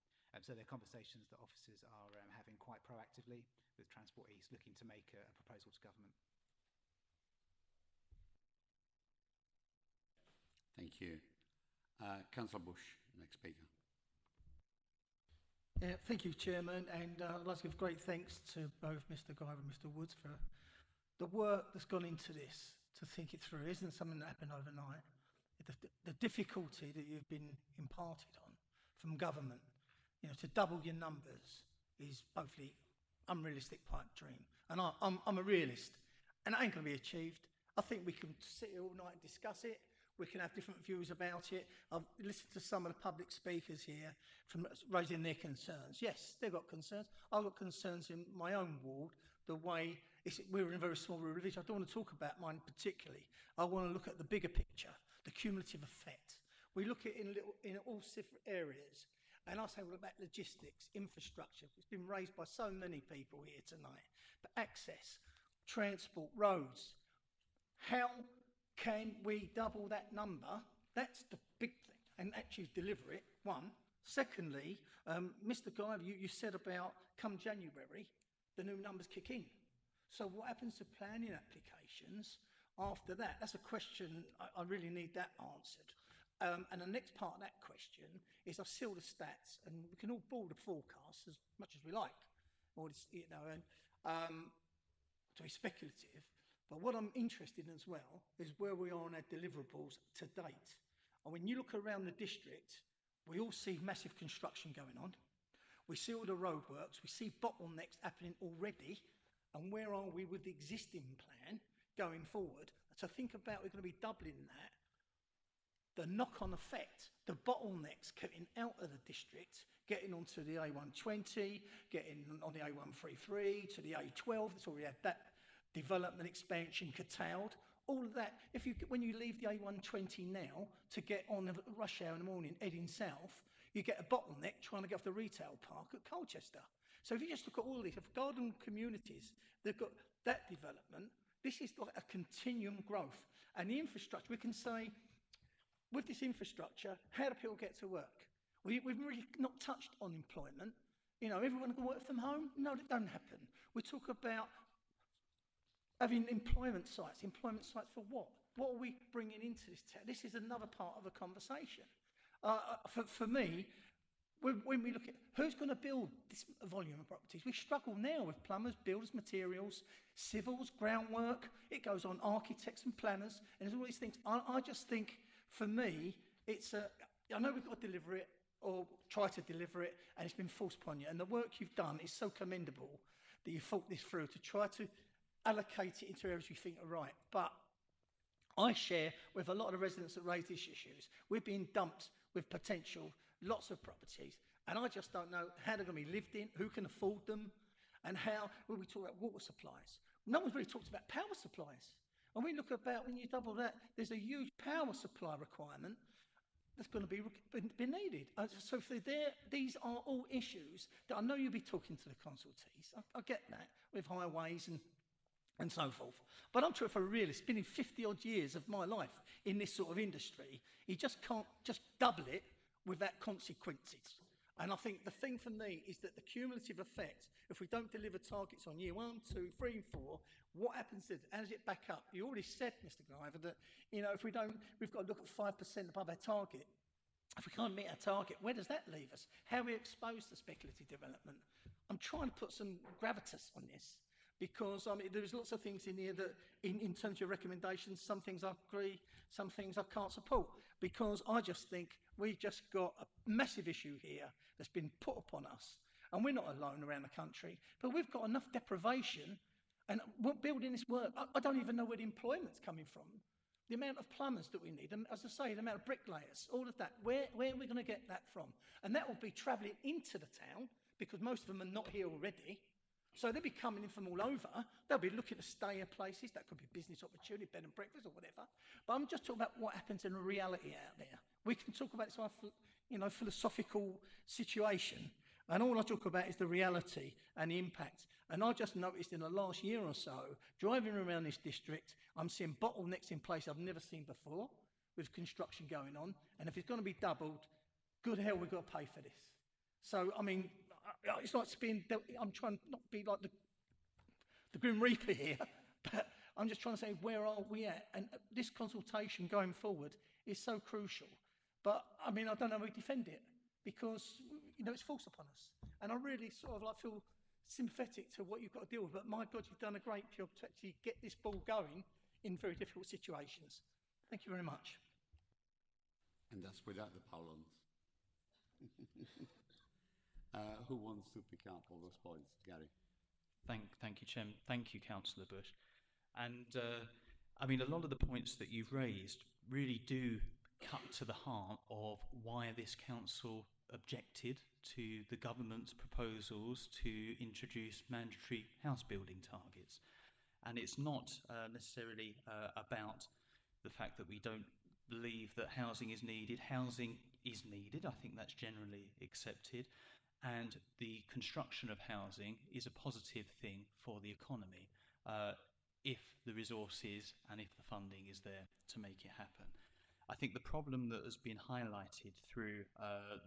So they're conversations that officers are having quite proactively with Transport East, looking to make a proposal to government. Thank you. Councillor Bush, next speaker. Yeah, thank you, Chairman, and I'd like to give great thanks to both Mr. Guy and Mr. Woods for the work that's gone into this, to think it through. It isn't something that happened overnight. The difficulty that you've been imparted on from government, you know, to double your numbers is both the unrealistic pipe dream. And I'm a realist, and it ain't going to be achieved. I think we can sit here all night and discuss it. We can have different views about it. I've listened to some of the public speakers here from raising their concerns. Yes, they've got concerns. I've got concerns in my own ward. The way we're in a very small village. I don't want to talk about mine particularly. I want to look at the bigger picture, the cumulative effect. We look at it in all different areas. And I say, what about logistics, infrastructure? It's been raised by so many people here tonight. But access, transport, roads. How can we double that number? That's the big thing. And actually deliver it, one. Secondly, Mr. Guy, you said about come January, the new numbers kick in. So what happens to planning applications after that? That's a question I really need that answered. And the next part of that question is, I've seen all the stats, and we can all ball the forecasts as much as we like. Or it's, you know, and to be speculative, but what I'm interested in as well is where we are on our deliverables to date. And when you look around the district, we all see massive construction going on. We see all the roadworks, we see bottlenecks happening already, and where are we with the existing plan going forward? So think about we're going to be doubling that. The knock-on effect, the bottlenecks coming out of the district, getting onto the A120, getting on the A133 to the A12, that's already had that development expansion curtailed. All of that, when you leave the A120 now to get on the rush hour in the morning heading south, you get a bottleneck trying to get off the retail park at Colchester. So if you just look at all these, if garden communities, they've got that development, this is like a continuum growth. And the infrastructure, we can say, with this infrastructure, how do people get to work? We've really not touched on employment. You know, everyone can work from home? No, that don't happen. We talk about having employment sites. Employment sites for what? What are we bringing into this town? This is another part of a conversation. For me, when we look at who's going to build this volume of properties, we struggle now with plumbers, builders, materials, civils, groundwork. It goes on architects and planners, and there's all these things. I just think, for me, I know we've got to deliver it or try to deliver it, and it's been forced upon you. And the work you've done is so commendable that you thought this through to try to allocate it into areas you think are right. But I share with a lot of the residents that raise these issues. We're being dumped with potential, lots of properties, and I just don't know how they're going to be lived in, who can afford them, and how, when we talk about water supplies, no one's really talked about power supplies. And we look about, when you double that, there's a huge power supply requirement that's going to be needed. So for these are all issues that I know you'll be talking to the consultees. I get that, with highways and so forth. But I'm sure for a realist, been in 50 odd years of my life in this sort of industry, you just can't just double it without consequences. And I think the thing for me is that the cumulative effect, if we don't deliver targets on year 1, 2, 3 and 4, what happens then? How does it back up? You already said, Mr. Guyver, that, you know, if we don't, we've got to look at 5% above our target. If we can't meet our target, where does that leave us? How are we exposed to speculative development? I'm trying to put some gravitas on this, because there's lots of things in here that, in terms of your recommendations, some things I agree, some things I can't support, because I just think we've just got a massive issue here that's been put upon us, and we're not alone around the country, but we've got enough deprivation, and we're building this work. I don't even know where the employment's coming from. The amount of plumbers that we need, and as I say, the amount of bricklayers, all of that, where are we going to get that from? And that will be travelling into the town, because most of them are not here already. So they'll be coming in from all over. They'll be looking to stay in places. That could be business opportunity, bed and breakfast or whatever. But I'm just talking about what happens in reality out there. We can talk about this philosophical situation, and all I talk about is the reality and the impact. And I just noticed in the last year or so, driving around this district, I'm seeing bottlenecks in places I've never seen before, with construction going on. And if it's going to be doubled, good hell, we've got to pay for this. So, I mean, it's like I'm trying not to be like the Grim Reaper here, but I'm just trying to say, where are we at? And this consultation going forward is so crucial. But, I mean, I don't know how we defend it, because, you know, it's forced upon us. And I really sort of like feel sympathetic to what you've got to deal with. But my God, you've done a great job to actually get this ball going in very difficult situations. Thank you very much. And that's without the Paulons. Who wants to pick up all those points? Gary. Thank you, Chairman. Thank you, Councillor Bush. And I mean, a lot of the points that you've raised really do cut to the heart of why this council objected to the government's proposals to introduce mandatory house building targets. And it's not necessarily about the fact that we don't believe that housing is needed. Housing is needed. I think that's generally accepted. And the construction of housing is a positive thing for the economy if the resources and if the funding is there to make it happen. I think the problem that has been highlighted through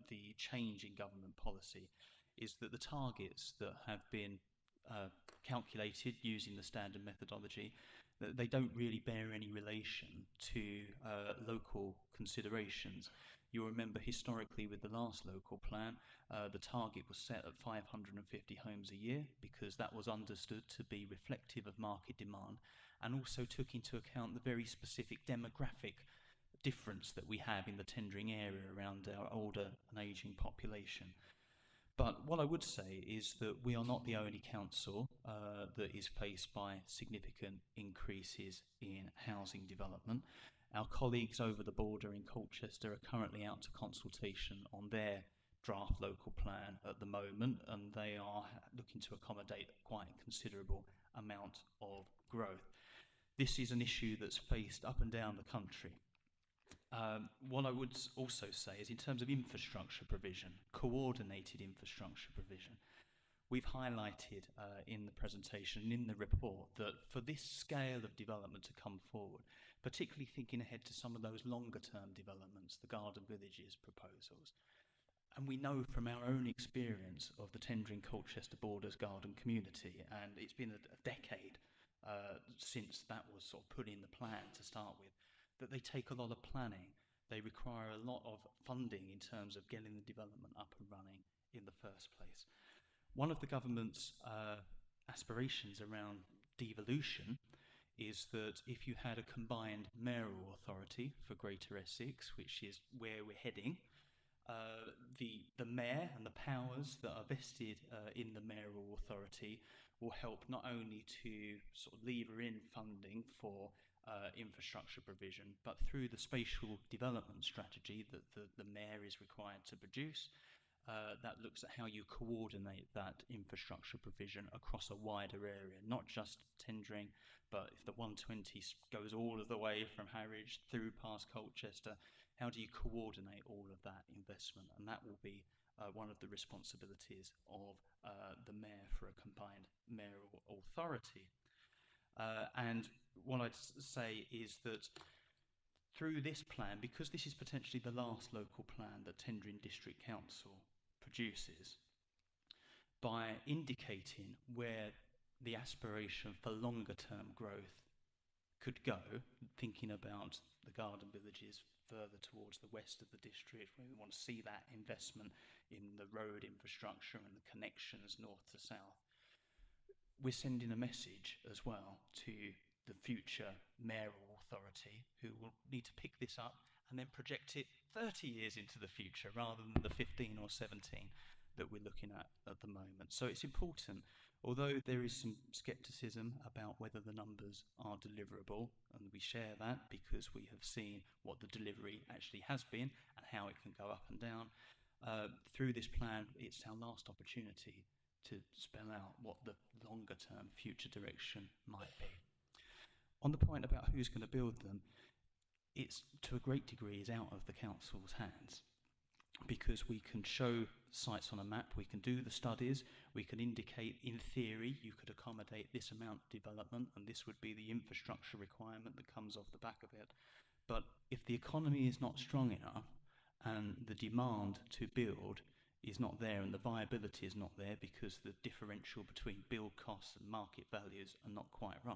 the change in government policy is that the targets that have been calculated using the standard methodology, they don't really bear any relation to local considerations. You'll remember historically with the last local plan, the target was set at 550 homes a year because that was understood to be reflective of market demand and also took into account the very specific demographic difference that we have in the tendering area around our older and ageing population. But what I would say is that we are not the only council that is faced by significant increases in housing development. Our colleagues over the border in Colchester are currently out to consultation on their draft local plan at the moment, and they are looking to accommodate quite a considerable amount of growth. This is an issue that's faced up and down the country. What I would also say is in terms of infrastructure provision, coordinated infrastructure provision, we've highlighted in the presentation and in the report that for this scale of development to come forward, particularly thinking ahead to some of those longer term developments, the Garden Villages proposals, and we know from our own experience of the tendering Colchester Borders Garden community, and it's been a decade since that was sort of put in the plan to start with, that they take a lot of planning. They require a lot of funding in terms of getting the development up and running in the first place. One of the government's aspirations around devolution is that if you had a combined mayoral authority for Greater Essex, which is where we're heading, the mayor and the powers that are vested in the mayoral authority will help not only to sort of lever in funding for infrastructure provision, but through the spatial development strategy that the mayor is required to produce, that looks at how you coordinate that infrastructure provision across a wider area, not just tendering, but if the 120 goes all of the way from Harwich through past Colchester, how do you coordinate all of that investment? And that will be one of the responsibilities of the mayor for a combined mayoral authority. And what I'd say is that through this plan, because this is potentially the last local plan that Tendring District Council produces, by indicating where the aspiration for longer term growth could go, thinking about the Garden Villages further towards the west of the district, where we want to see that investment in the road infrastructure and the connections north to south, we're sending a message as well to the future mayoral authority who will need to pick this up and then project it 30 years into the future rather than the 15 or 17 that we're looking at the moment. So it's important, although there is some scepticism about whether the numbers are deliverable, and we share that because we have seen what the delivery actually has been and how it can go up and down, through this plan it's our last opportunity to spell out what the longer term future direction might be. On the point about who's going to build them, it's to a great degree is out of the council's hands, because we can show sites on a map, we can do the studies, we can indicate in theory you could accommodate this amount of development and this would be the infrastructure requirement that comes off the back of it. But if the economy is not strong enough and the demand to build is not there and the viability is not there because the differential between build costs and market values are not quite right,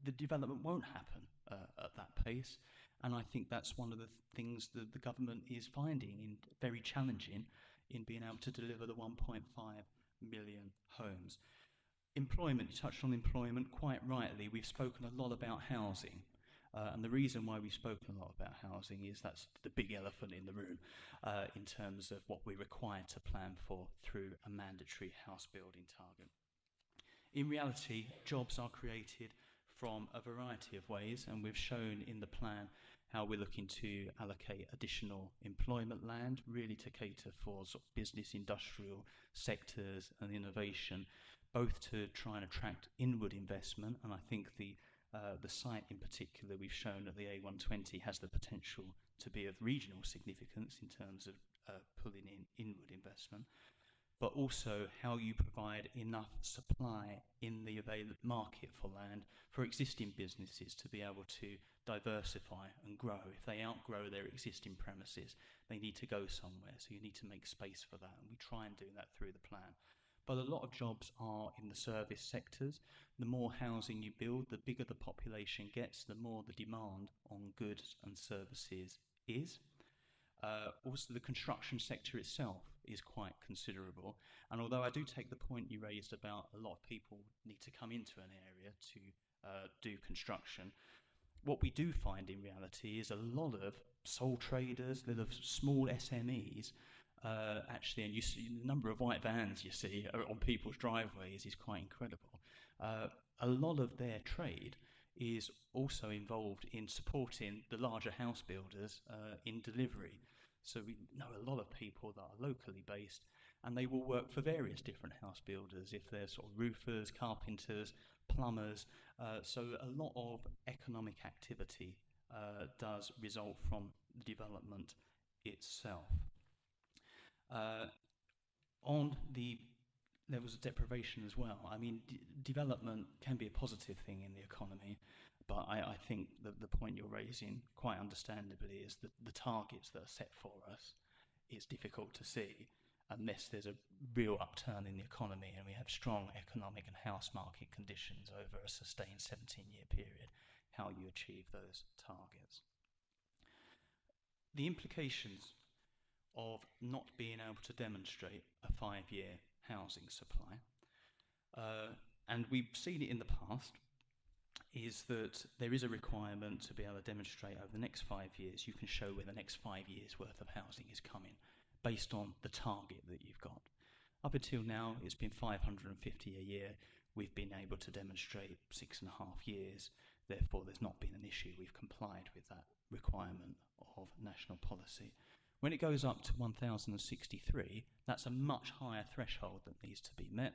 the development won't happen at that pace. And I think that's one of the things that the government is finding very challenging in being able to deliver the 1.5 million homes. Employment, you touched on employment quite rightly. We've spoken a lot about housing. And the reason why we've spoken a lot about housing is that's the big elephant in the room in terms of what we're required to plan for through a mandatory house building target. In reality, jobs are created from a variety of ways, and we've shown in the plan how we're looking to allocate additional employment land, really to cater for sort of business, industrial sectors and innovation, both to try and attract inward investment. And I think the site in particular we've shown at the A120 has the potential to be of regional significance in terms of pulling in inward investment, but also how you provide enough supply in the available market for land for existing businesses to be able to diversify and grow. If they outgrow their existing premises, they need to go somewhere, so you need to make space for that, and we try and do that through the plan. But a lot of jobs are in the service sectors. The more housing you build, the bigger the population gets, the more the demand on goods and services is. Also, the construction sector itself is quite considerable. And although I do take the point you raised about a lot of people need to come into an area to do construction, what we do find in reality is a lot of sole traders, a lot of small SMEs, actually, and you see the number of white vans you see on people's driveways is quite incredible. A lot of their trade is also involved in supporting the larger house builders in delivery. So we know a lot of people that are locally based, and they will work for various different house builders, if they're sort of roofers, carpenters, plumbers. So a lot of economic activity does result from the development itself. There was a deprivation as well. I mean, development can be a positive thing in the economy, but I think that the point you're raising, quite understandably, is that the targets that are set for us, it's difficult to see unless there's a real upturn in the economy and we have strong economic and house market conditions over a sustained 17-year period, how you achieve those targets. The implications of not being able to demonstrate a 5-year housing supply, and we've seen it in the past, is that there is a requirement to be able to demonstrate over the next 5 years you can show where the next 5 years worth of housing is coming based on the target that you've got. Up until now it's been 550 a year. We've been able to demonstrate 6.5 years, therefore there's not been an issue. We've complied with that requirement of national policy. When it goes up to 1,063, that's a much higher threshold that needs to be met,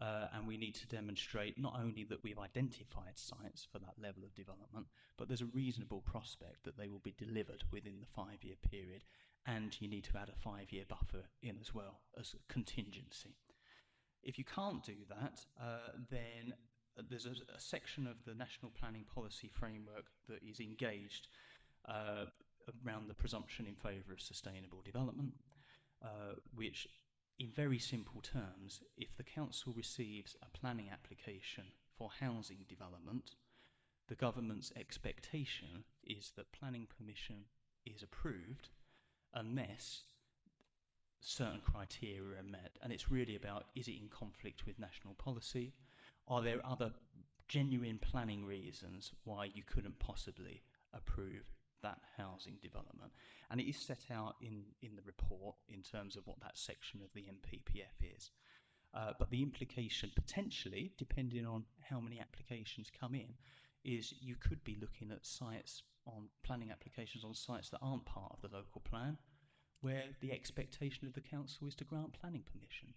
and we need to demonstrate not only that we've identified sites for that level of development, but there's a reasonable prospect that they will be delivered within the 5-year period, and you need to add a 5-year buffer in as well as a contingency. If you can't do that, then there's a section of the National Planning Policy Framework that is engaged around the presumption in favour of sustainable development, which in very simple terms, if the council receives a planning application for housing development, the government's expectation is that planning permission is approved unless certain criteria are met. And it's really about, is it in conflict with national policy? Are there other genuine planning reasons why you couldn't possibly approve that housing development? And it is set out in the report in terms of what that section of the NPPF is. But the implication potentially, depending on how many applications come in, is you could be looking at sites on planning applications on sites that aren't part of the local plan, where the expectation of the council is to grant planning permission.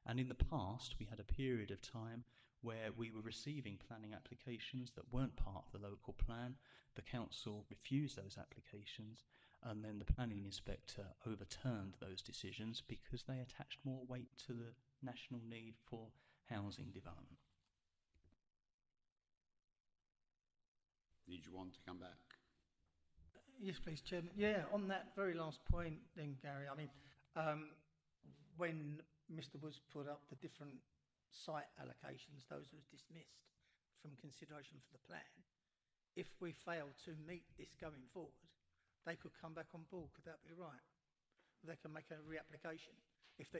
And in the past, we had a period of time where we were receiving planning applications that weren't part of the local plan. The council refused those applications, and then the planning inspector overturned those decisions because they attached more weight to the national need for housing development. Did you want to come back? Yes, please, Chairman. Yeah, on that very last point then, Gary, I mean, when Mr. Woods put up the different site allocations, those were dismissed from consideration for the plan. If we fail to meet this going forward, they could come back on board. Could that be right? They can make a reapplication if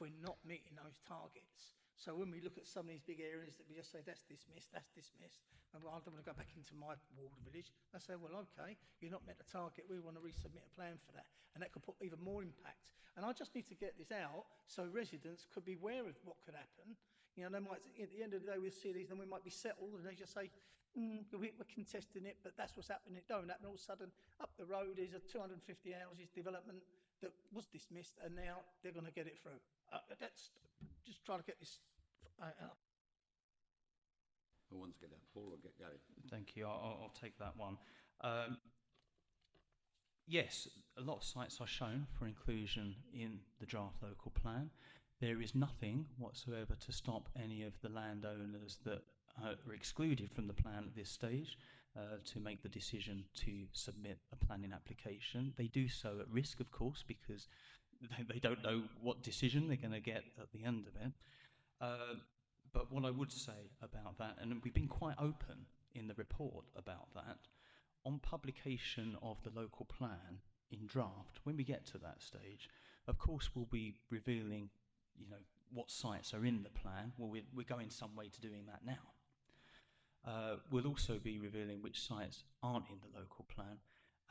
we're not meeting those targets. So when we look at some of these big areas that we just say that's dismissed, and I don't want to go back into my ward village, I say, well, okay, you're not met the target, we want to resubmit a plan for that, and that could put even more impact. And I just need to get this out so residents could be aware of what could happen. You know, they might, at the end of the day, we'll see these, and we might be settled, and they just say, we're contesting it, but that's what's happening. It don't happen. All of a sudden, up the road is a 250 houses development that was dismissed, and now they're going to get it through. That's just trying to get this. Who wants to get that? Paul or get Gary? Thank you. I'll take that one. Yes, a lot of sites are shown for inclusion in the draft local plan. There is nothing whatsoever to stop any of the landowners that are excluded from the plan at this stage to make the decision to submit a planning application. They do so at risk, of course, because they don't know what decision they're going to get at the end of it. But what I would say about that, and we've been quite open in the report about that, on publication of the local plan in draft, when we get to that stage, of course we'll be revealing, what sites are in the plan. Well, we're going some way to doing that now. We'll also be revealing which sites aren't in the local plan,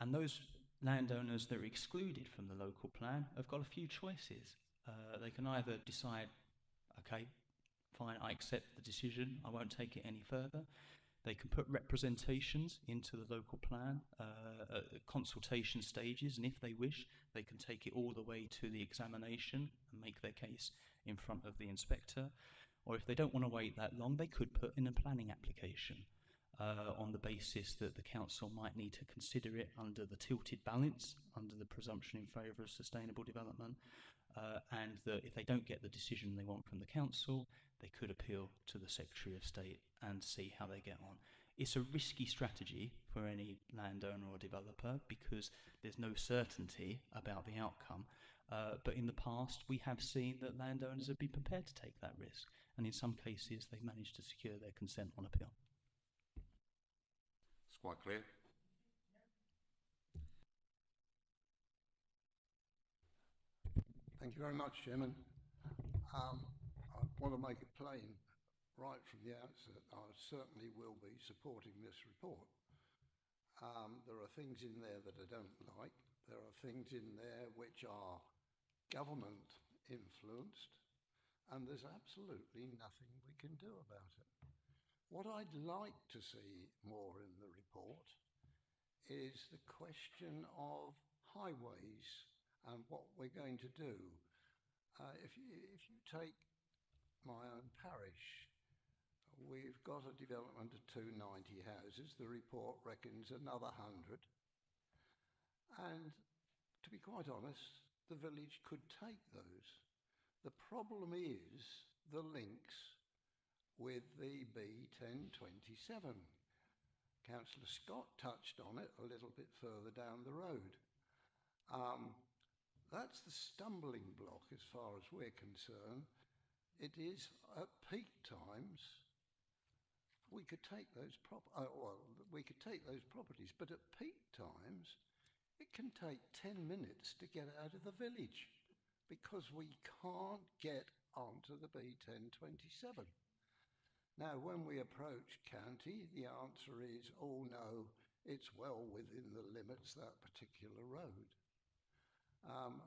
and those landowners that are excluded from the local plan have got a few choices. They can either decide, okay, fine, I accept the decision, I won't take it any further. They can put representations into the local plan at consultation stages, and if they wish, they can take it all the way to the examination and make their case in front of the inspector. Or if they don't want to wait that long, they could put in a planning application on the basis that the council might need to consider it under the tilted balance, under the presumption in favour of sustainable development, and that if they don't get the decision they want from the council, they could appeal to the Secretary of State and see how they get on. It's a risky strategy for any landowner or developer because there's no certainty about the outcome. But in the past, we have seen that landowners have been prepared to take that risk, and in some cases, they've managed to secure their consent on appeal. It's quite clear. Thank you very much, Chairman. I want to make it plain right from the outset, I certainly will be supporting this report. There are things in there that I don't like. There are things in there which are government influenced, and there's absolutely nothing we can do about it. What I'd like to see more in the report is the question of highways and what we're going to do. If you take my own parish, we've got a development of 290 houses. The report reckons another 100. And to be quite honest, the village could take those. The problem is the links with the B1027. Councillor Scott touched on it a little bit further down the road. That's the stumbling block as far as we're concerned. It is at peak times we could take those properties, but at peak times it can take 10 minutes to get out of the village because we can't get onto the B1027. Now, when we approach county, the answer is, oh no, it's well within the limits that particular road.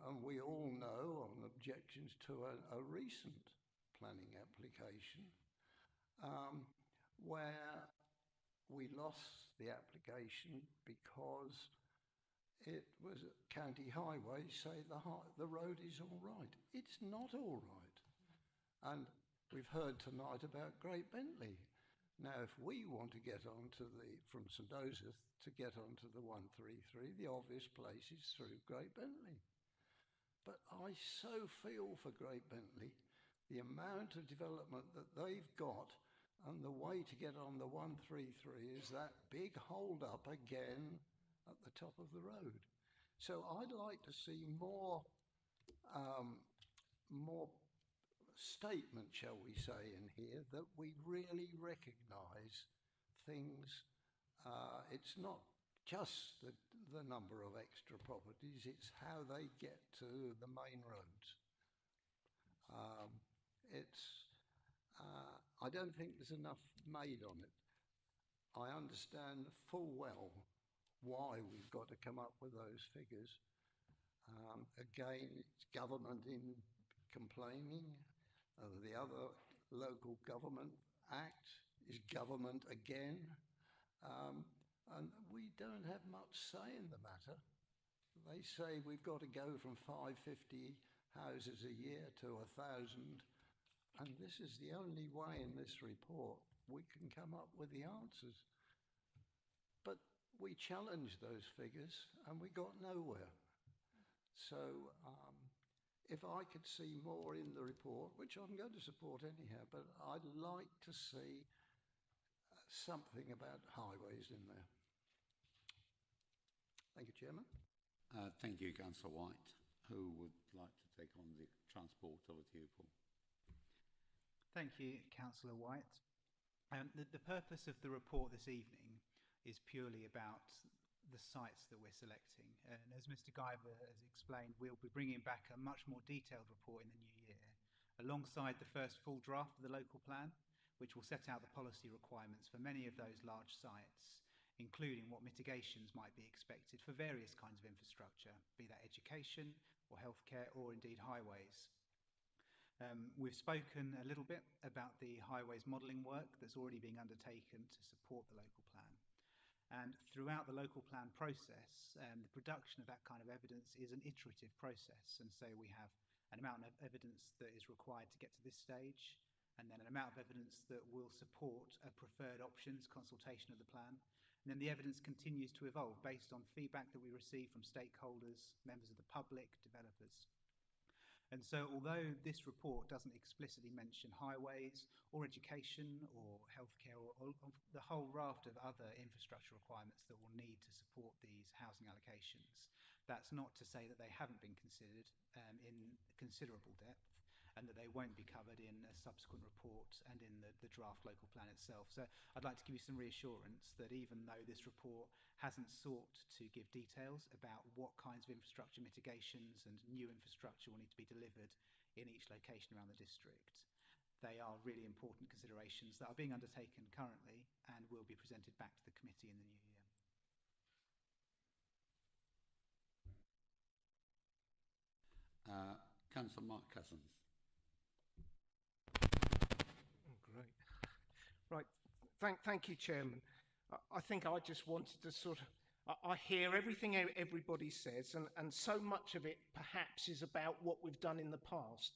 And we all know on objections to a recent planning application where we lost the application because it was a county highway say the road is all right. It's not all right. And we've heard tonight about Great Bentley. Now, if we want to get onto from St Joseph to get onto the 133, the obvious place is through Great Bentley. But I so feel for Great Bentley, the amount of development that they've got, and the way to get on the 133 is that big hold up again at the top of the road. So I'd like to see more statement, shall we say, in here that we really recognise things. It's not just the number of extra properties, it's how they get to the main roads. I don't think there's enough made on it. I understand full well why we've got to come up with those figures. Again, it's government in complaining. The other local government act is government again. And we don't have much say in the matter. They say we've got to go from 550 houses a year to 1,000. And this is the only way in this report we can come up with the answers. But we challenged those figures and we got nowhere. So if I could see more in the report, which I'm going to support anyhow, but I'd like to see something about highways in there. Thank you, Chairman. Thank you, Councillor White. Who would like to take on the transport? Over to you, Paul. Thank you, Councillor White. The purpose of the report this evening is purely about the sites that we're selecting. And as Mr. Guyver has explained, we'll be bringing back a much more detailed report in the new year, alongside the first full draft of the local plan, which will set out the policy requirements for many of those large sites, including what mitigations might be expected for various kinds of infrastructure, be that education or healthcare or indeed highways. We've spoken a little bit about the highways modelling work that's already being undertaken to support the local plan. And throughout the local plan process, the production of that kind of evidence is an iterative process. And so we have an amount of evidence that is required to get to this stage, and then an amount of evidence that will support a preferred options consultation of the plan. And then the evidence continues to evolve based on feedback that we receive from stakeholders, members of the public, developers. And so although this report doesn't explicitly mention highways or education or healthcare or the whole raft of other infrastructure requirements that will need to support these housing allocations, that's not to say that they haven't been considered in considerable depth, and that they won't be covered in a subsequent report and in the draft local plan itself. So I'd like to give you some reassurance that even though this report hasn't sought to give details about what kinds of infrastructure mitigations and new infrastructure will need to be delivered in each location around the district, they are really important considerations that are being undertaken currently and will be presented back to the committee in the new year. Councillor Mark Cousins. Great. Right. Thank you, Chairman. I think I just wanted to I hear everything everybody says, and so much of it perhaps is about what we've done in the past.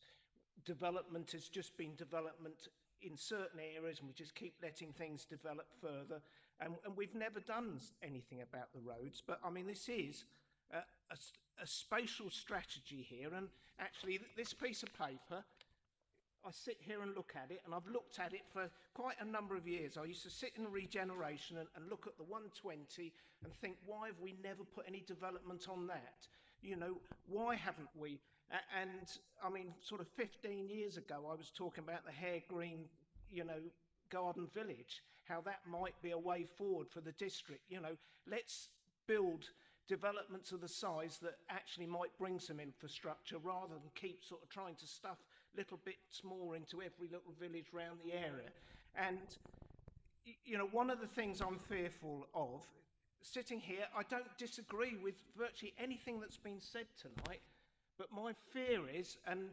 Development has just been development in certain areas, and we just keep letting things develop further, and we've never done anything about the roads. But I mean, this is a spatial strategy here, and actually this piece of paper, I sit here and look at it, and I've looked at it for quite a number of years. I used to sit in regeneration and look at the 120 and think, why have we never put any development on that? You know, why haven't we? And I mean, sort of 15 years ago, I was talking about the Hare Green, you know, garden village, how that might be a way forward for the district. You know, let's build developments of the size that actually might bring some infrastructure, rather than keep sort of trying to stuff little bits more into every little village around the area. And, you know, one of the things I'm fearful of, sitting here, I don't disagree with virtually anything that's been said tonight, but my fear is, and,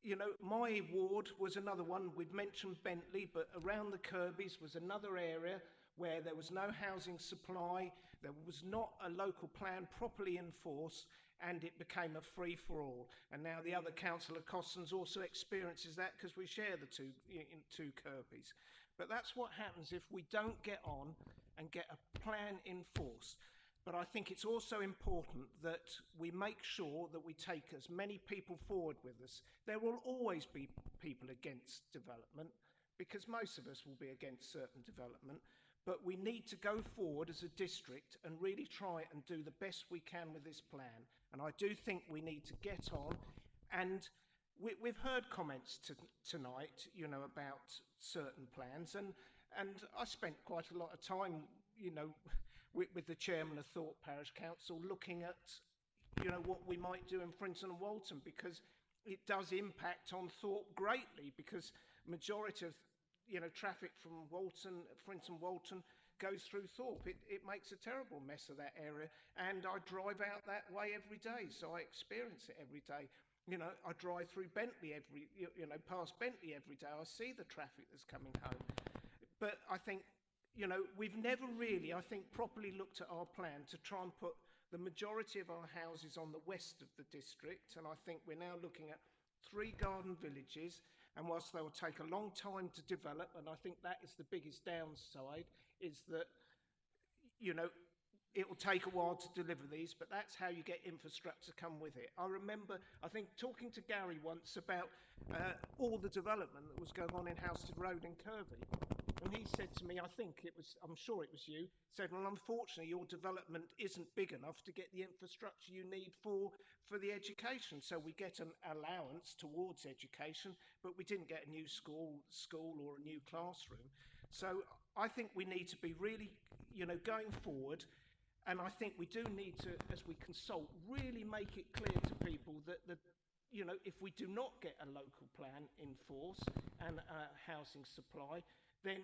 you know, my ward was another one, we'd mentioned Bentley, but around the Kirby's was another area where there was no housing supply, there was not a local plan properly enforced, and it became a free-for-all. And now the other councillor, Cossons, also experiences that because we share the two Kirby's. But that's what happens if we don't get on and get a plan enforced. But I think it's also important that we make sure that we take as many people forward with us. There will always be people against development, because most of us will be against certain development. But we need to go forward as a district and really try and do the best we can with this plan. And I do think we need to get on. And we've heard comments tonight, you know, about certain plans. And I spent quite a lot of time, you know, with the chairman of Thorpe Parish Council looking at, you know, what we might do in Frinton and Walton, because it does impact on Thorpe greatly, because majority of, you know, traffic from Walton, Frinton, Walton goes through Thorpe. It makes a terrible mess of that area, and I drive out that way every day, so I experience it every day. You know, I drive through Bentley past Bentley every day. I see the traffic that's coming home. But I think, you know, we've never really, I think, properly looked at our plan to try and put the majority of our houses on the west of the district, and I think we're now looking at 3 garden villages. And whilst they will take a long time to develop, and I think that is the biggest downside, is that, you know, it will take a while to deliver these, but that's how you get infrastructure to come with it. I remember, I think, talking to Gary once about all the development that was going on in Housestead Road in Kirby. And he said to me, I'm sure it was you, said, well, unfortunately, your development isn't big enough to get the infrastructure you need for the education. So we get an allowance towards education, but we didn't get a new school or a new classroom. So I think we need to be really, going forward. And I think we do need to, as we consult, really make it clear to people that if we do not get a local plan in force and housing supply, then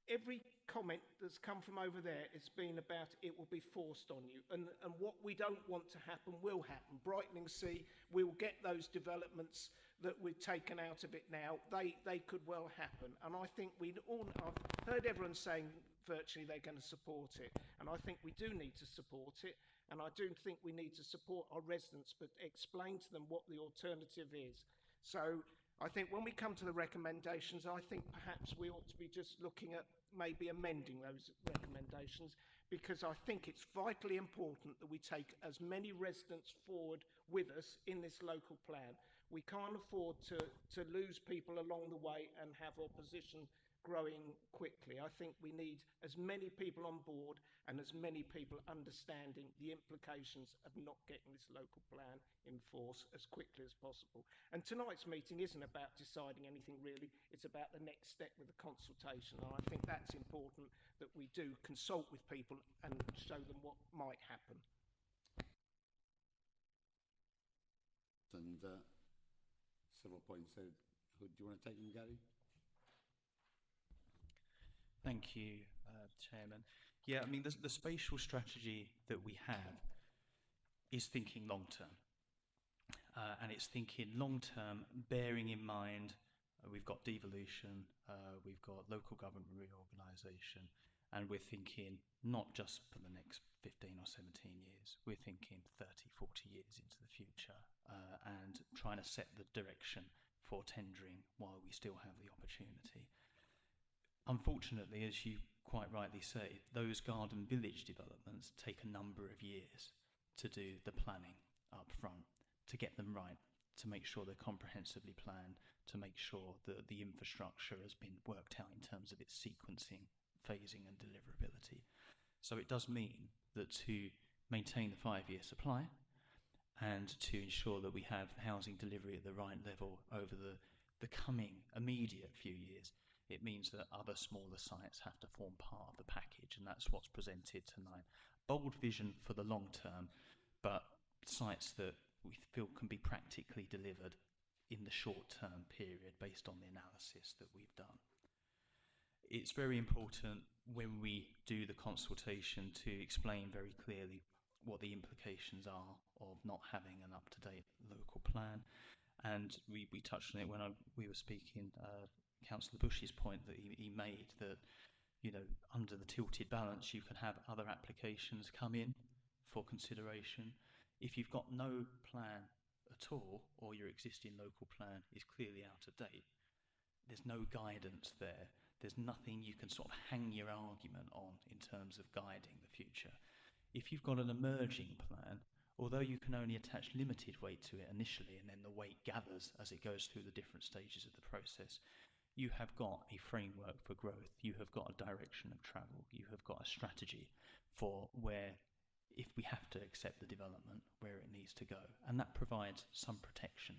every comment that's come from over there has been about it will be forced on you. And what we don't want to happen will happen. Brightening Sea, we will get those developments that we've taken out of it now. They could well happen. And I think I've heard everyone saying virtually they're going to support it. And I think we do need to support it. And I do think we need to support our residents, but explain to them what the alternative is. So I think when we come to the recommendations, I think perhaps we ought to be just looking at maybe amending those recommendations, because I think it's vitally important that we take as many residents forward with us in this local plan. We can't afford to lose people along the way and have opposition growing quickly. I think we need as many people on board and as many people understanding the implications of not getting this local plan in force as quickly as possible. And tonight's meeting isn't about deciding anything really, it's about the next step with the consultation. And I think that's important, that we do consult with people and show them what might happen. And several points there. Do you want to take them, Gary? Thank you, Chairman. Yeah, I mean, the spatial strategy that we have is thinking long term. And it's thinking long term, bearing in mind we've got devolution, we've got local government reorganisation, and we're thinking not just for the next 15 or 17 years, we're thinking 30, 40 years into the future, and trying to set the direction for tendering while we still have the opportunity. Unfortunately, as you quite rightly say, those garden village developments take a number of years to do the planning up front, to get them right, to make sure they're comprehensively planned, to make sure that the infrastructure has been worked out in terms of its sequencing, phasing and deliverability. So it does mean that to maintain the 5-year supply and to ensure that we have housing delivery at the right level over the coming immediate few years, it means that other smaller sites have to form part of the package, and that's what's presented tonight. Bold vision for the long term, but sites that we feel can be practically delivered in the short term period based on the analysis that we've done. It's very important when we do the consultation to explain very clearly what the implications are of not having an up-to-date local plan. And we touched on it when we were speaking, Councillor Bush's point that he made, that under the tilted balance you can have other applications come in for consideration. If you've got no plan at all, or your existing local plan is clearly out of date, there's no guidance there. There's nothing you can sort of hang your argument on in terms of guiding the future. If you've got an emerging plan, although you can only attach limited weight to it initially, and then the weight gathers as it goes through the different stages of the process, you have got a framework for growth, you have got a direction of travel, you have got a strategy for where, if we have to accept the development, where it needs to go. And that provides some protection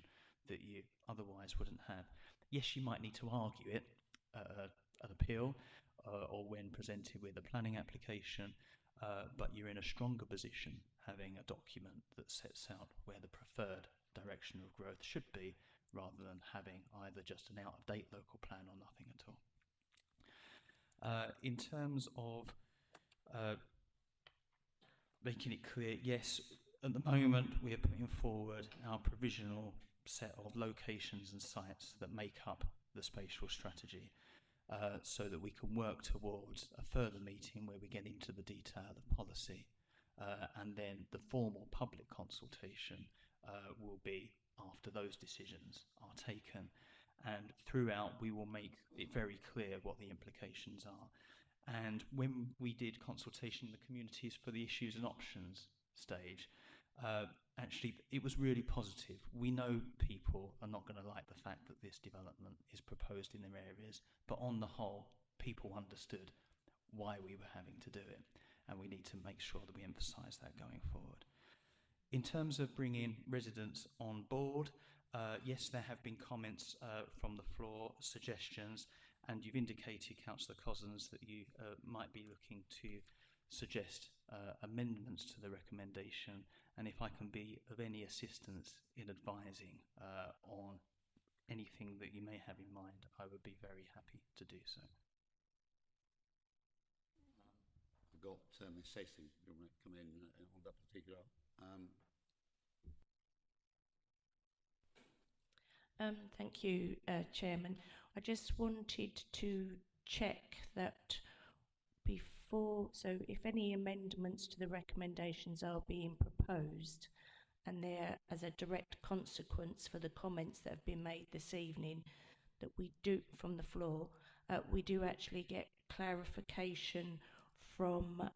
that you otherwise wouldn't have. Yes, you might need to argue it at appeal or when presented with a planning application, but you're in a stronger position having a document that sets out where the preferred direction of growth should be, rather than having either just an out-of-date local plan or nothing at all. In terms of making it clear, yes, at the moment we are putting forward our provisional set of locations and sites that make up the spatial strategy, so that we can work towards a further meeting where we get into the detail of policy, and then the formal public consultation will be after those decisions are taken, and throughout we will make it very clear what the implications are. And when we did consultation in the communities for the issues and options stage, actually it was really positive. We know people are not going to like the fact that this development is proposed in their areas, but on the whole people understood why we were having to do it, and we need to make sure that we emphasise that going forward. In terms of bringing residents on board, yes, there have been comments from the floor, suggestions, And you've indicated, Councillor Cousins, that you might be looking to suggest amendments to the recommendation, and if I can be of any assistance in advising on anything that you may have in mind, I would be very happy to do so. I've got Ms. Hastings, if you want to come in on that particular. Thank you, Chairman. I just wanted to check that before, so if any amendments to the recommendations are being proposed, and they're as a direct consequence for the comments that have been made this evening, that we do, from the floor, we do actually get clarification from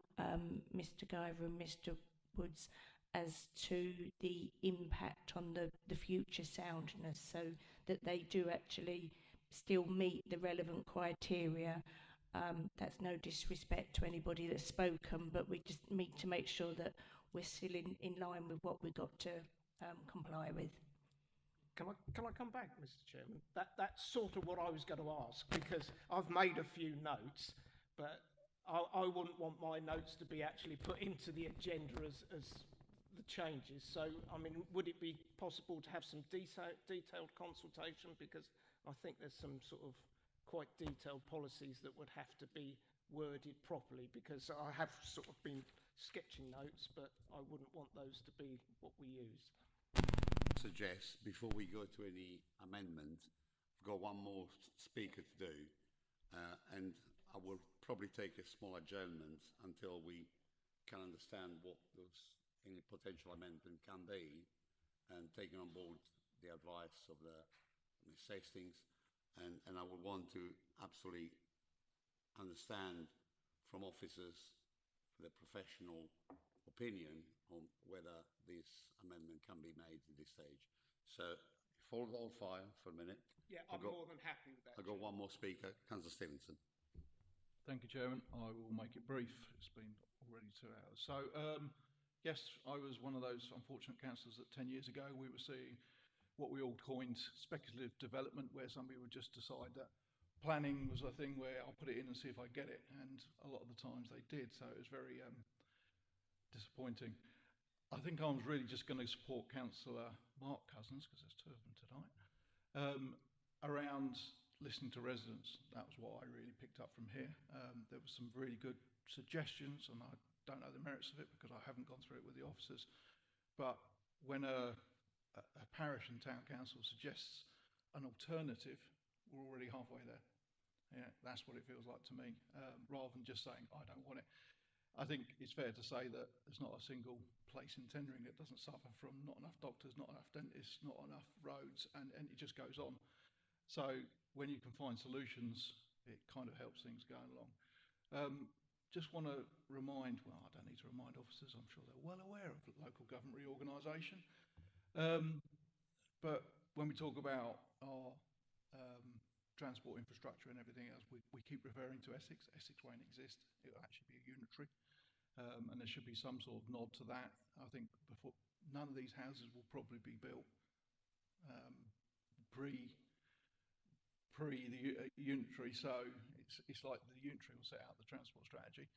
Mr. Guyver and Mr. Woods as to the impact on the future soundness, so that they do actually still meet the relevant criteria. That's no disrespect to anybody that's spoken, but we just need to make sure that we're still in line with what we've got to comply with. Can I come back, Mr. Chairman? That's sort of what I was going to ask, because I've made a few notes, but I wouldn't want my notes to be actually put into the agenda as the changes. So, I mean, would it be possible to have some detailed consultation? Because I think there's some sort of quite detailed policies that would have to be worded properly, because I have sort of been sketching notes, but I wouldn't want those to be what we use. Suggest before we go to any amendment, I've got one more speaker to do, and I will probably take a small adjournment until we can understand what those any potential amendment can be, and taking on board the advice of the Ms. Hastings, and I would want to absolutely understand from officers the professional opinion on whether this amendment can be made at this stage. So, hold fire for a minute. Yeah, I'm more than happy with that. I've got one more speaker, Councillor Stevenson. Thank you, Chairman. I will make it brief. It's been already 2 hours. So, yes, I was one of those unfortunate councillors that 10 years ago we were seeing what we all coined speculative development, where somebody would just decide that planning was a thing where I'll put it in and see if I get it, and a lot of the times they did, so it was very disappointing. I think I was really just going to support Councillor Mark Cousins, because there's 2 of them tonight, around listening to residents. That was what I really picked up from here. There were some really good suggestions, and I don't know the merits of it because I haven't gone through it with the officers, but when a parish and town council suggests an alternative, we're already halfway there. Yeah, that's what it feels like to me, rather than just saying, I don't want it. I think it's fair to say that there's not a single place in Tendring that doesn't suffer from not enough doctors, not enough dentists, not enough roads, and it just goes on. So when you can find solutions, it kind of helps things going along. Just want to remind, well, I don't need to remind officers, I'm sure they're well aware of local government reorganisation. But when we talk about our transport infrastructure and everything else, we keep referring to Essex. Essex won't exist. It will actually be a unitary. And there should be some sort of nod to that. I think before, none of these houses will probably be built pre the unitary, so it's like the unitary will set out the transport strategy.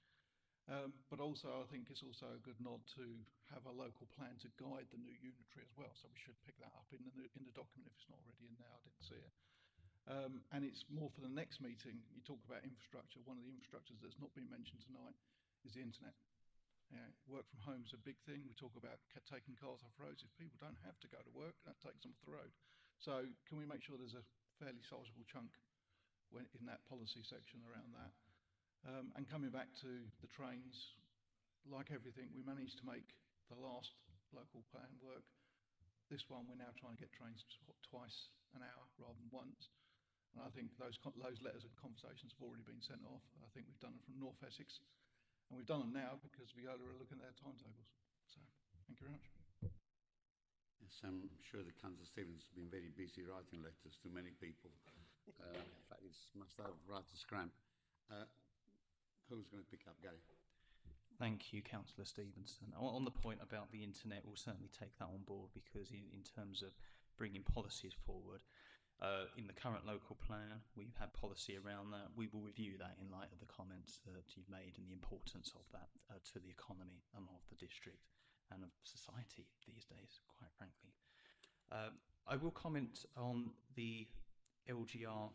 But also, I think it's also a good nod to have a local plan to guide the new unitary as well. So we should pick that up in the document if it's not already in there. I didn't see it. And it's more for the next meeting. You talk about infrastructure. One of the infrastructures that's not been mentioned tonight is the internet. Work from home is a big thing. We talk about taking cars off roads. If people don't have to go to work, that takes them off the road. So can we make sure there's a fairly sizable chunk in that policy section around that? And coming back to the trains, like everything, we managed to make the last local plan work. This one, we're now trying to get trains twice an hour rather than once. And I think those letters and conversations have already been sent off. I think we've done them from North Essex. And we've done them now because Viola are looking at their timetables. So, thank you very much. Yes, I'm sure that Councillor Stevens has been very busy writing letters to many people. In fact, he must have right to scram. Who's going to pick up, Gary? Thank you, Councillor Stevenson. On the point about the internet, we'll certainly take that on board, because in terms of bringing policies forward, In the current local plan, we've had policy around that. We will review that in light of the comments that you've made and the importance of that to the economy and of the district and of society these days, quite frankly. I will comment on the LGR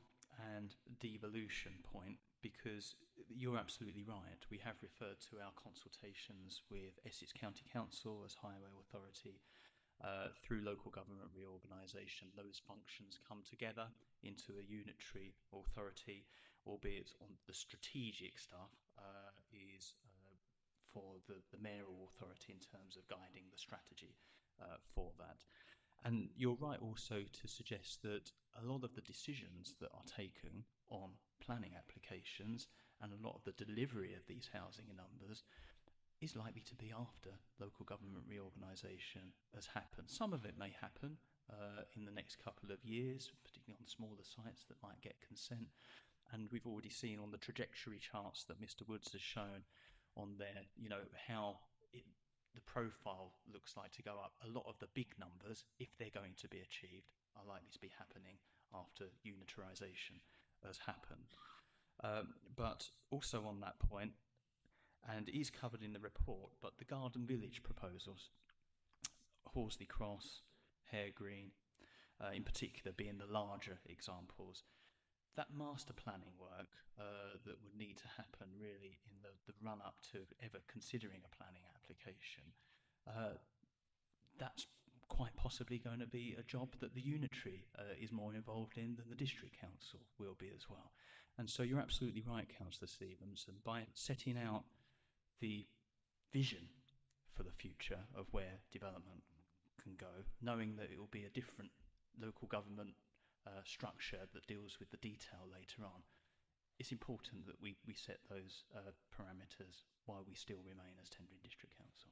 and devolution point because you're absolutely right. We have referred to our consultations with Essex County Council as Highway Authority. Through local government reorganisation, those functions come together into a unitary authority, albeit on the strategic stuff is for the mayoral authority in terms of guiding the strategy for that. And you're right also to suggest that a lot of the decisions that are taken on planning applications and a lot of the delivery of these housing numbers is likely to be after local government reorganisation has happened. Some of it may happen in the next couple of years, particularly on smaller sites that might get consent. And we've already seen on the trajectory charts that Mr. Woods has shown on there, you know, how the profile looks like to go up. A lot of the big numbers, if they're going to be achieved, are likely to be happening after unitarisation has happened. But also on that point, and it is covered in the report, but the Garden Village proposals, Horsley Cross, Hare Green, in particular being the larger examples, that master planning work that would need to happen really in the run-up to ever considering a planning application, that's quite possibly going to be a job that the unitary is more involved in than the district council will be as well. And so you're absolutely right, Councillor Stevens, and by setting out the vision for the future of where development can go, knowing that it will be a different local government structure that deals with the detail later on, it's important that we set those parameters while we still remain as tendering district council.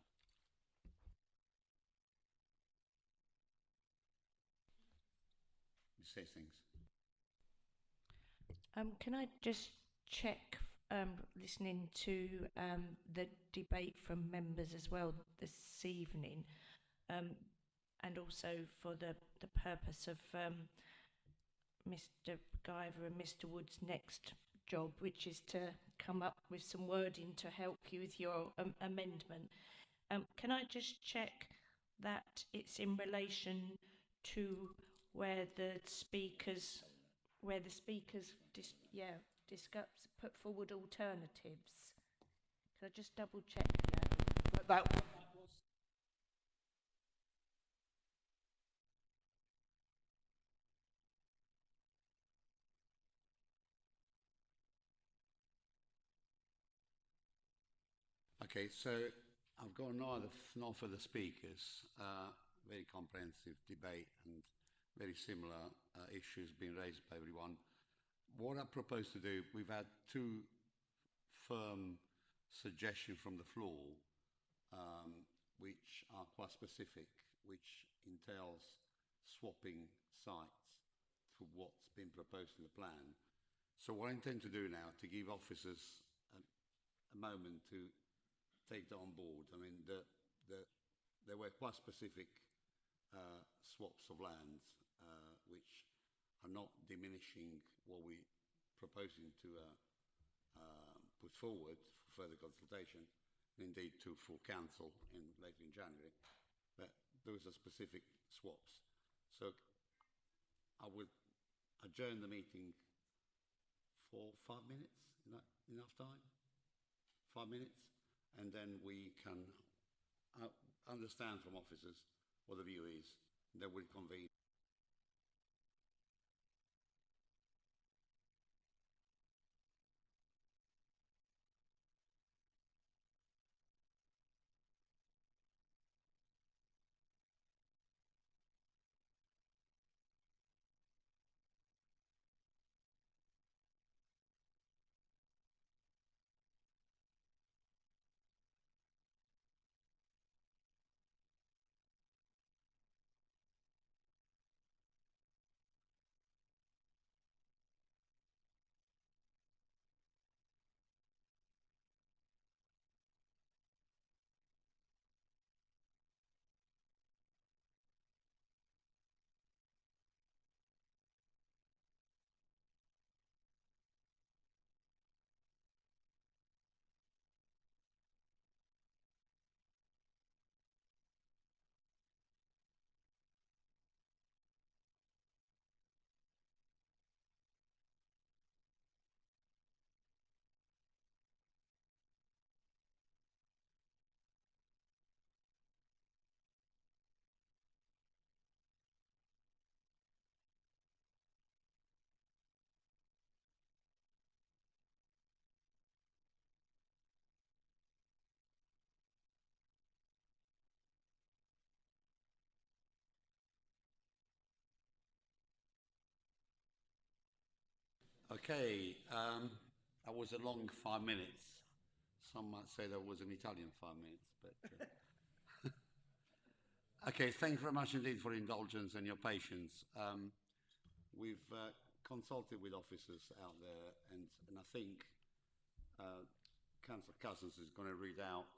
You say things. Can I just check, listening to the debate from members as well this evening, and also for the purpose of Mr. Guyver and Mr. Wood's next job, which is to come up with some wording to help you with your amendment. Can I just check that it's in relation to where the speakers discuss, put forward alternatives? Can I just double check that? Okay, so I've got not for the speakers, very comprehensive debate and very similar issues being raised by everyone. What I propose to do, we've had two firm suggestions from the floor, which are quite specific, which entails swapping sites for what's been proposed in the plan. So what I intend to do now, to give officers a moment to take that on board. I mean, there were quite specific swaps of land, which are not diminishing what we're proposing to put forward for further consultation, indeed to full council later in January. But those are specific swaps. So I would adjourn the meeting for 5 minutes. Enough time? 5 minutes? And then we can understand from officers what the view is. Then we'll convene. Okay, that was a long 5 minutes. Some might say that was an Italian 5 minutes, but... Okay, thank you very much indeed for your indulgence and your patience. We've consulted with officers out there, and I think Councillor Cousins is going to read out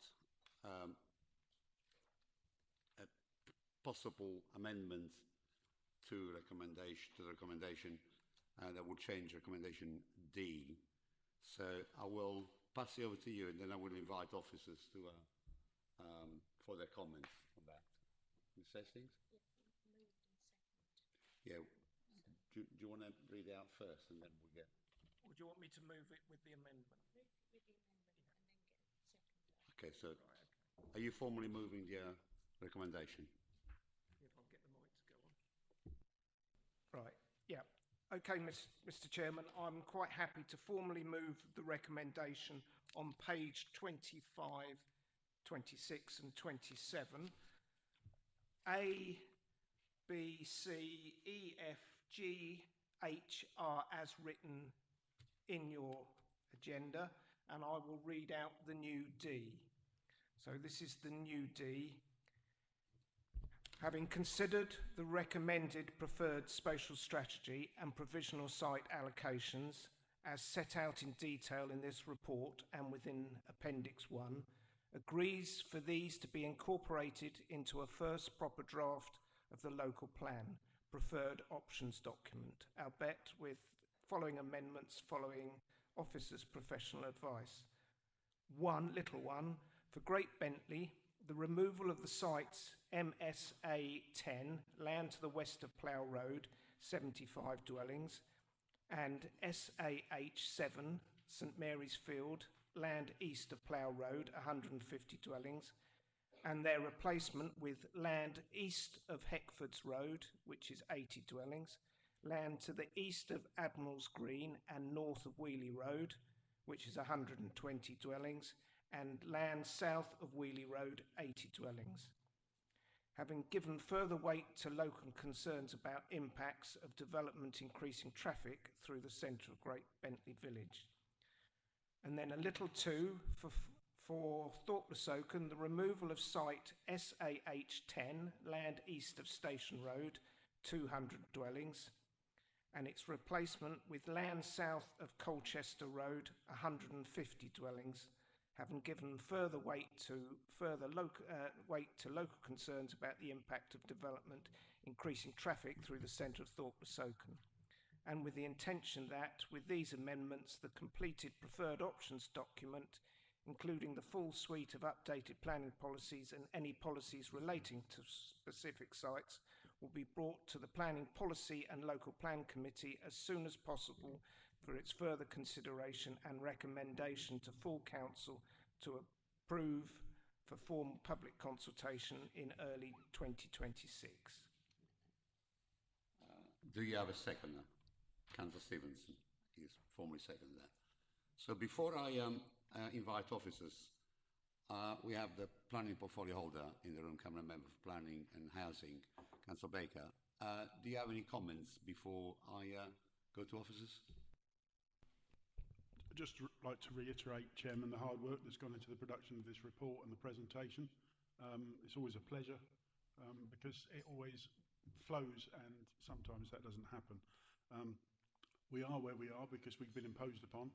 a possible amendment to the recommendation that will change recommendation D. So I will pass it over to you, and then I will invite officers to for their comments on that. Ms. Hastings? Yeah. Do you want to read it out first, and then we'll get... Or do you want me to move it with the amendment? Okay, so are you formally moving the recommendation? If I'll get the mic to go on. Right, yeah. Okay, Mr. Chairman, I'm quite happy to formally move the recommendation on page 25, 26 and 27. A, B, C, E, F, G, H are as written in your agenda, and I will read out the new D. So this is the new D. Having considered the recommended preferred spatial strategy and provisional site allocations as set out in detail in this report and within Appendix 1, agrees for these to be incorporated into a first proper draft of the local plan preferred options document, albeit with following amendments following officers' professional advice. Little one, for Great Bentley, the removal of the sites MSA 10, land to the west of Plough Road, 75 dwellings, and SAH 7, St Mary's Field, land east of Plough Road, 150 dwellings, and their replacement with land east of Heckfords Road, which is 80 dwellings, land to the east of Admiral's Green and north of Wheeley Road, which is 120 dwellings, and land south of Wheeley Road, 80 dwellings. Having given further weight to local concerns about impacts of development increasing traffic through the centre of Great Bentley Village. And then a little 2 for Thorpe-le-Soken, the removal of site SAH 10, land east of Station Road, 200 dwellings, and its replacement with land south of Colchester Road, 150 dwellings, having given further weight to local concerns about the impact of development increasing traffic through the centre of Thorpe-le-Soken, and with the intention that, with these amendments, the completed preferred options document, including the full suite of updated planning policies and any policies relating to specific sites, will be brought to the Planning Policy and Local Plan Committee as soon as possible for its further consideration and recommendation to full council to approve for formal public consultation in early 2026. Do you have a seconder? Councillor Stevenson is formally seconded that. So before I invite officers, we have the planning portfolio holder in the room, Cabinet Member for Planning and Housing, Councillor Baker. Do you have any comments before I go to officers? I'd just like to reiterate, Chairman, the hard work that's gone into the production of this report and the presentation. It's always a pleasure because it always flows, and sometimes that doesn't happen. We are where we are because we've been imposed upon.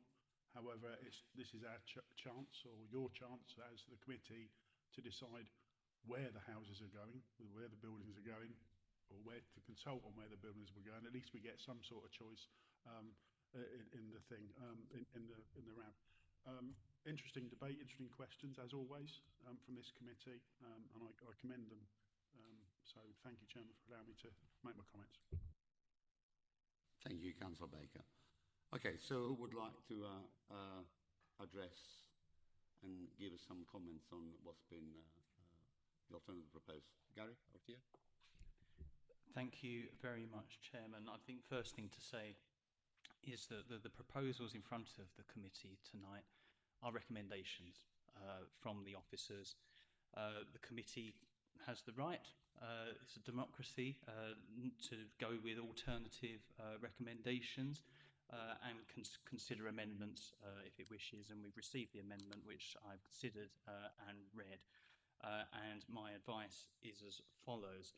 However, this is our chance, or your chance as the committee, to decide where the houses are going, where the buildings are going, or where to consult on where the buildings will go. And at least we get some sort of choice in the thing, in the round. Interesting debate, interesting questions, as always, from this committee, and I commend them. So thank you, Chairman, for allowing me to make my comments. Thank you, Councillor Baker. Okay, so who would like to address and give us some comments on what's been the alternative proposed? Gary, over to you. Thank you very much, Chairman. I think first thing to say is that the proposals in front of the committee tonight are recommendations from the officers. The committee has the right, it's a democracy, to go with alternative recommendations. and consider amendments if it wishes. And we've received the amendment, which I've considered and read. And my advice is as follows.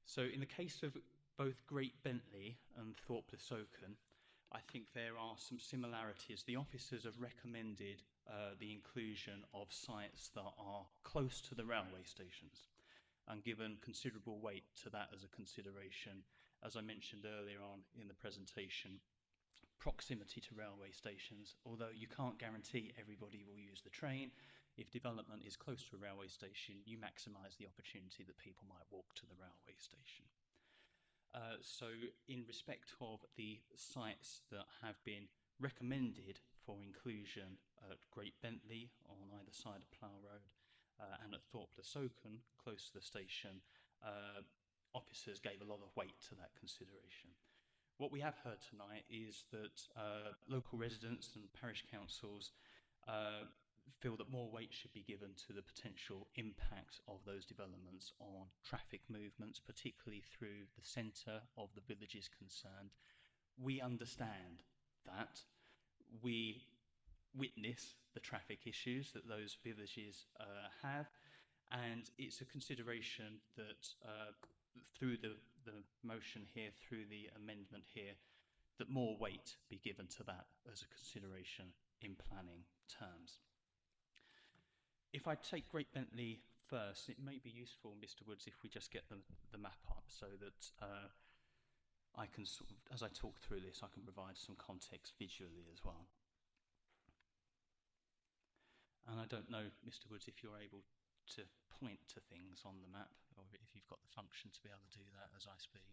So in the case of both Great Bentley and Thorpe Soken, I think there are some similarities. The officers have recommended the inclusion of sites that are close to the railway stations and given considerable weight to that as a consideration. As I mentioned earlier on in the presentation, proximity to railway stations, although you can't guarantee everybody will use the train, if development is close to a railway station, you maximise the opportunity that people might walk to the railway station. So in respect of the sites that have been recommended for inclusion at Great Bentley on either side of Plough Road and at Thorpe Soken, close to the station, officers gave a lot of weight to that consideration. What we have heard tonight is that local residents and parish councils feel that more weight should be given to the potential impact of those developments on traffic movements, particularly through the centre of the villages concerned. We understand that. We witness the traffic issues that those villages have, and it's a consideration that through the motion here, through the amendment here, that more weight be given to that as a consideration in planning terms. If I take Great Bentley first, it may be useful, Mr. Woods, if we just get the map up so that I can, sort of, as I talk through this, I can provide some context visually as well. And I don't know, Mr. Woods, if you're able to point to things on the map, or if you've got the function to be able to do that as I speak.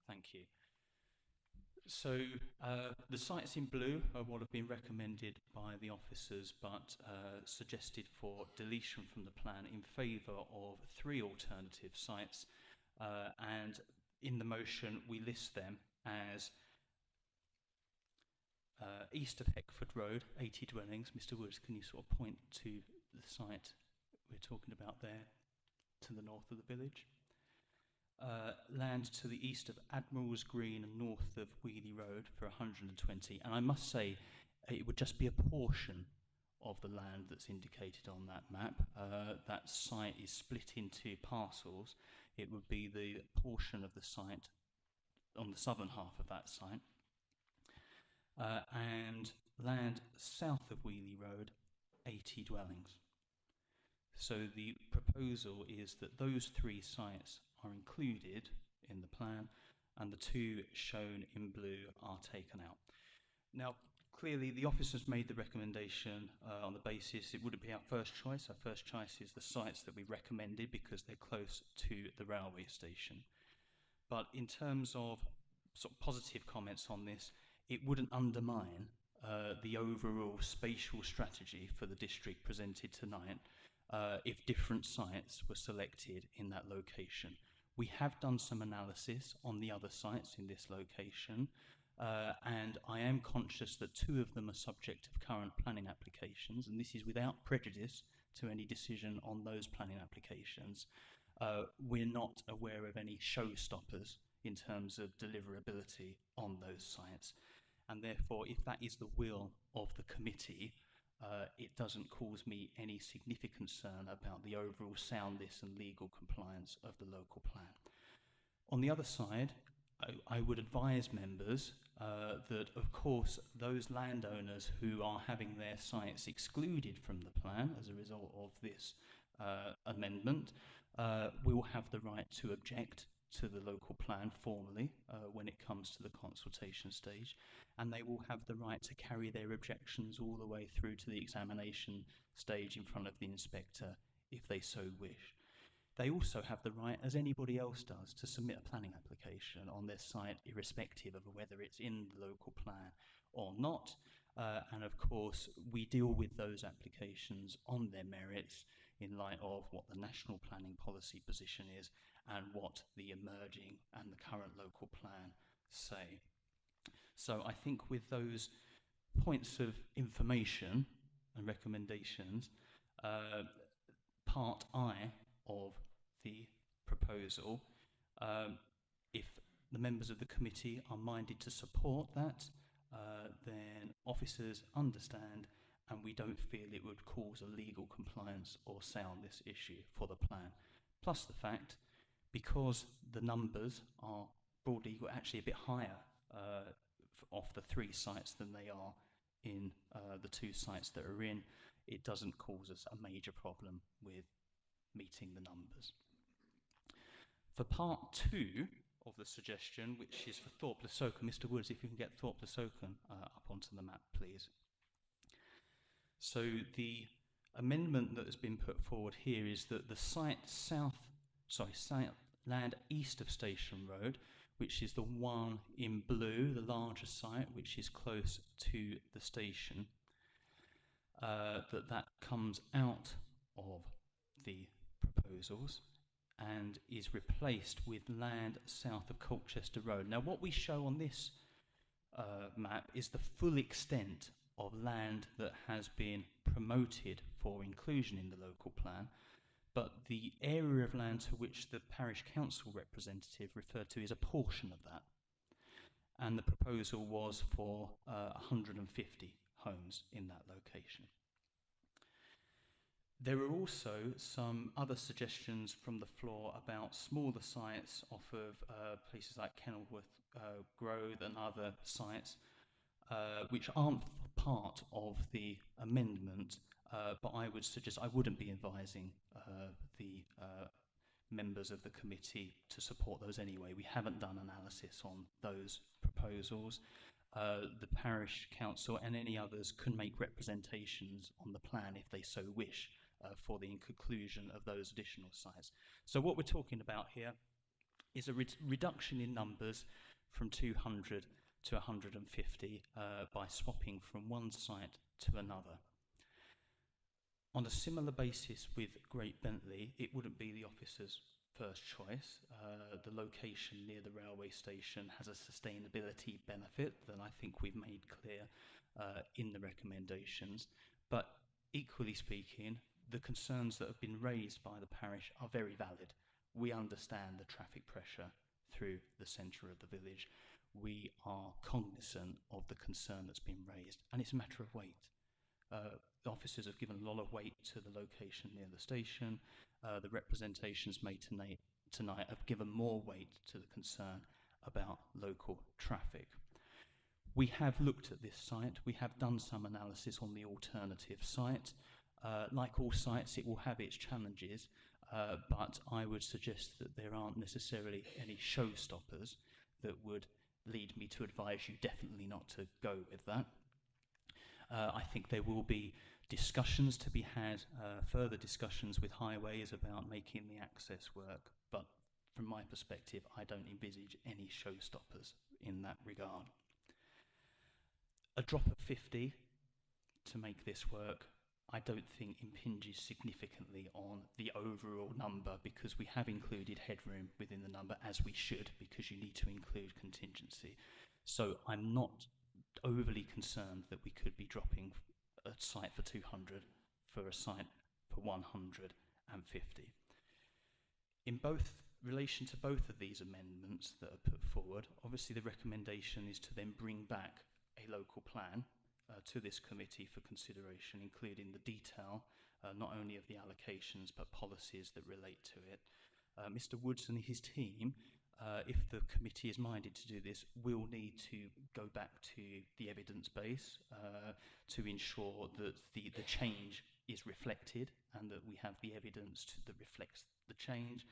Thank you. So the sites in blue are what have been recommended by the officers, but suggested for deletion from the plan in favour of 3 alternative sites. And in the motion, we list them as east of Heckford Road, 80 dwellings. Mr. Woods, can you sort of point to the site we're talking about there, to the north of the village? Land to the east of Admiral's Green and north of Wheely Road for 120. And I must say, it would just be a portion of the land that's indicated on that map. That site is split into parcels. It would be the portion of the site on the southern half of that site. And land south of Wheely Road, 80 dwellings. So the proposal is that those 3 sites are included in the plan and the 2 shown in blue are taken out. Now, clearly the officers made the recommendation on the basis it wouldn't be our first choice. Our first choice is the sites that we recommended because they're close to the railway station. But in terms of sort of positive comments on this, it wouldn't undermine the overall spatial strategy for the district presented tonight if different sites were selected in that location. We have done some analysis on the other sites in this location, and I am conscious that 2 of them are subject of current planning applications, and this is without prejudice to any decision on those planning applications. We're not aware of any showstoppers in terms of deliverability on those sites, and therefore, if that is the will of the committee, it doesn't cause me any significant concern about the overall soundness and legal compliance of the local plan. On the other side, I would advise members that, of course, those landowners who are having their sites excluded from the plan as a result of this amendment will have the right to object to the local plan formally when it comes to the consultation stage, and they will have the right to carry their objections all the way through to the examination stage in front of the inspector if they so wish. They also have the right, as anybody else does, to submit a planning application on their site irrespective of whether it's in the local plan or not, and of course we deal with those applications on their merits in light of what the national planning policy position is and what the emerging and the current local plan say. So I think with those points of information and recommendations, part I of the proposal, if the members of the committee are minded to support that, then officers understand and we don't feel it would cause a legal compliance or soundness issue for the plan. Plus the fact, because the numbers are broadly actually a bit higher off the 3 sites than they are in the 2 sites that are in, it doesn't cause us a major problem with meeting the numbers. For part 2 of the suggestion, which is for Thorpe Le Soken, Mr. Woods, if you can get Thorpe Le Soken up onto the map, please. So the amendment that has been put forward here is that the site land east of Station Road, which is the one in blue, the larger site, which is close to the station, that comes out of the proposals and is replaced with land south of Colchester Road. Now, what we show on this map is the full extent of land that has been promoted for inclusion in the local plan, but the area of land to which the parish council representative referred to is a portion of that. And the proposal was for 150 homes in that location. There are also some other suggestions from the floor about smaller sites off of places like Kenilworth Grove and other sites, which aren't part of the amendment, but I would suggest I wouldn't be advising the members of the committee to support those anyway. We haven't done analysis on those proposals. The parish council and any others can make representations on the plan if they so wish for the conclusion of those additional sites. So what we're talking about here is a reduction in numbers from 200 to 150 by swapping from one site to another. On a similar basis with Great Bentley, it wouldn't be the officer's first choice. The location near the railway station has a sustainability benefit that I think we've made clear in the recommendations. But equally speaking, the concerns that have been raised by the parish are very valid. We understand the traffic pressure through the centre of the village. We are cognizant of the concern that's been raised, and it's a matter of weight. The officers have given a lot of weight to the location near the station. The representations made tonight have given more weight to the concern about local traffic. We have looked at this site. We have done some analysis on the alternative site. Like all sites, it will have its challenges, but I would suggest that there aren't necessarily any showstoppers that would lead me to advise you definitely not to go with that. I think there will be discussions to be had, further discussions with Highways about making the access work, but from my perspective, I don't envisage any showstoppers in that regard. A drop of 50 to make this work, I don't think impinges significantly on the overall number, because we have included headroom within the number, as we should, because you need to include contingency. So I'm not overly concerned that we could be dropping a site for 200 for a site for 150. In relation to both of these amendments that are put forward, obviously the recommendation is to then bring back a local plan to this committee for consideration, including the detail not only of the allocations but policies that relate to it. Mr. Woods and his team, if the committee is minded to do this, will need to go back to the evidence base to ensure that the change is reflected and that we have the evidence that reflects the change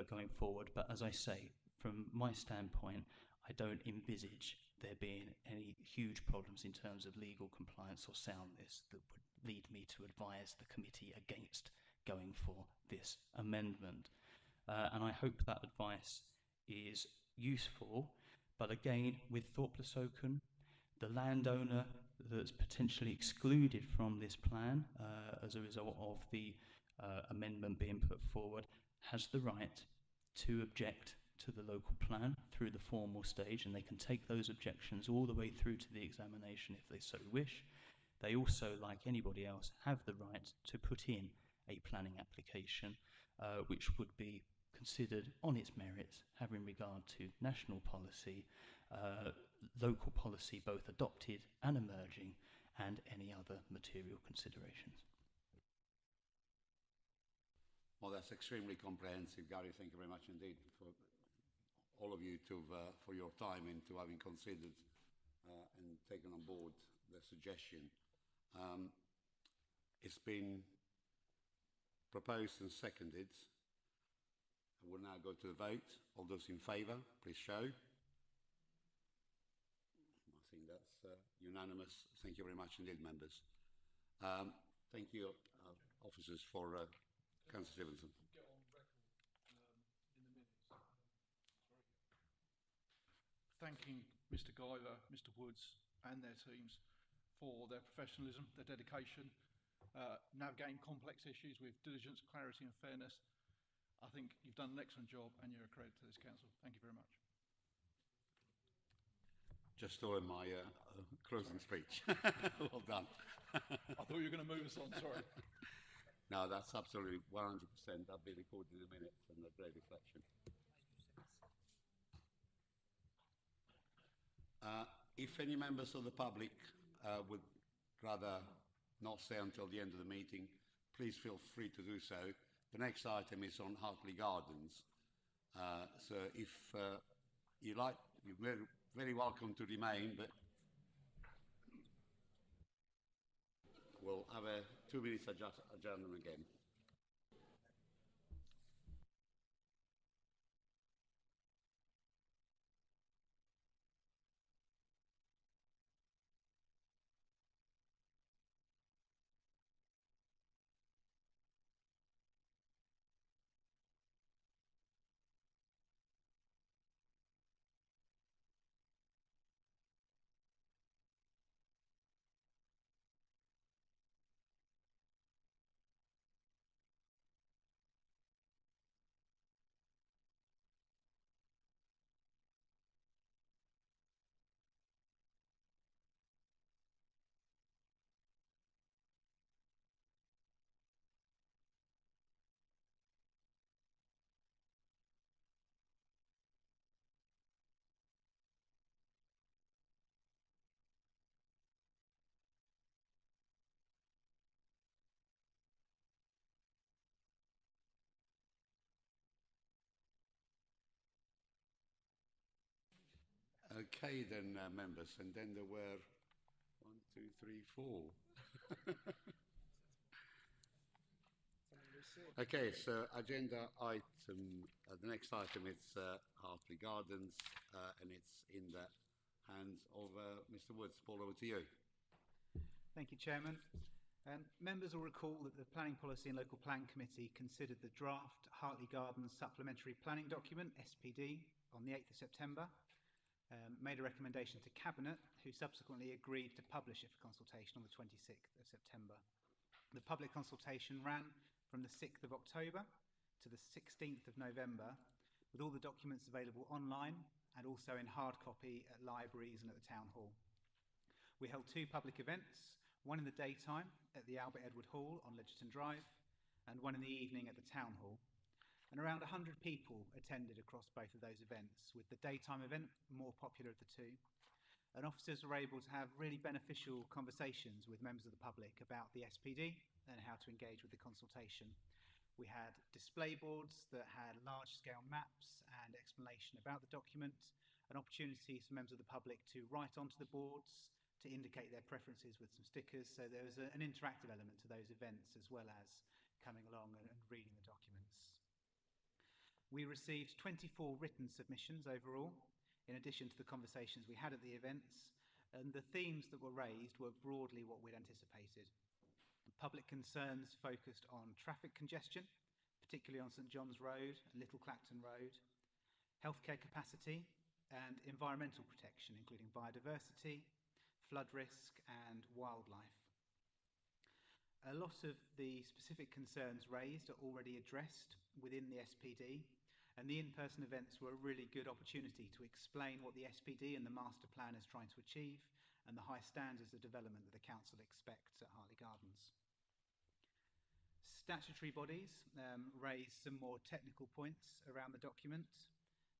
going forward. But as I say, from my standpoint, I don't envisage there being any huge problems in terms of legal compliance or soundness that would lead me to advise the committee against going for this amendment. And I hope that advice is useful. But again, with Thorpe Le Soken, the landowner that's potentially excluded from this plan as a result of the amendment being put forward has the right to object to the local plan through the formal stage, and they can take those objections all the way through to the examination if they so wish. They also, like anybody else, have the right to put in a planning application which would be considered on its merits, having regard to national policy, local policy both adopted and emerging, and any other material considerations. Well, that's extremely comprehensive, Gary. Thank you very much indeed for all of you for your time into having considered and taken on board the suggestion. It's been proposed and seconded. We'll now go to the vote. All those in favour, please show. I think that's unanimous. Thank you very much indeed, members. Thank you, officers, for Councillor Stevenson. Thanking Mr. Guyver, Mr. Woods and their teams for their professionalism, their dedication, navigating complex issues with diligence, clarity and fairness. I think you've done an excellent job and you're a credit to this council. Thank you very much. Just all in my closing speech. Well done. I thought you were going to move us on, sorry. No, that's absolutely 100%. That'll be recorded in a minute and a great reflection. If any members of the public would rather not stay until the end of the meeting, please feel free to do so. The next item is on Hartley Gardens. So if you like, you're very, very welcome to remain, but we'll have a 2 minutes adjournment again. Okay then, members, and then there were 1, 2, 3, 4. Okay, so agenda item, the next item is Hartley Gardens, and it's in the hands of Mr. Woods. Paul, over to you. Thank you, Chairman. Members will recall that the Planning Policy and Local Plan Committee considered the draft Hartley Gardens Supplementary Planning Document, SPD, on the 8th of September. Made a recommendation to Cabinet, who subsequently agreed to publish it for consultation on the 26th of September. The public consultation ran from the 6th of October to the 16th of November, with all the documents available online and also in hard copy at libraries and at the Town Hall. We held 2 public events, one in the daytime at the Albert Edward Hall on Ledgerton Drive, and one in the evening at the Town Hall. And around 100 people attended across both of those events, with the daytime event more popular of the 2. And officers were able to have really beneficial conversations with members of the public about the SPD and how to engage with the consultation. We had display boards that had large-scale maps and explanation about the document, and opportunities for members of the public to write onto the boards, to indicate their preferences with some stickers. So there was an interactive element to those events, as well as coming along and reading the documents. We received 24 written submissions overall, in addition to the conversations we had at the events, and the themes that were raised were broadly what we'd anticipated. Public concerns focused on traffic congestion, particularly on St John's Road and Little Clacton Road, healthcare capacity and environmental protection, including biodiversity, flood risk and wildlife. A lot of the specific concerns raised are already addressed within the SPD, and the in-person events were a really good opportunity to explain what the SPD and the master plan is trying to achieve and the high standards of development that the council expects at Hartley Gardens. Statutory bodies raised some more technical points around the document.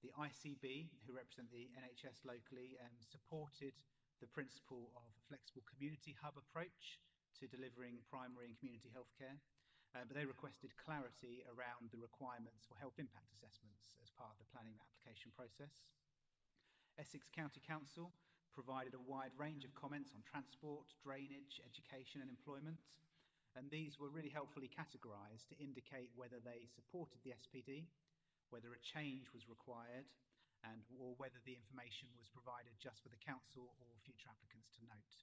The ICB, who represent the NHS locally, supported the principle of a flexible community hub approach to delivering primary and community healthcare, but they requested clarity around the requirements for health impact assessments as part of the planning application process. Essex County Council provided a wide range of comments on transport, drainage, education and employment, and these were really helpfully categorised to indicate whether they supported the SPD, whether a change was required, or whether the information was provided just for the council or future applicants to note.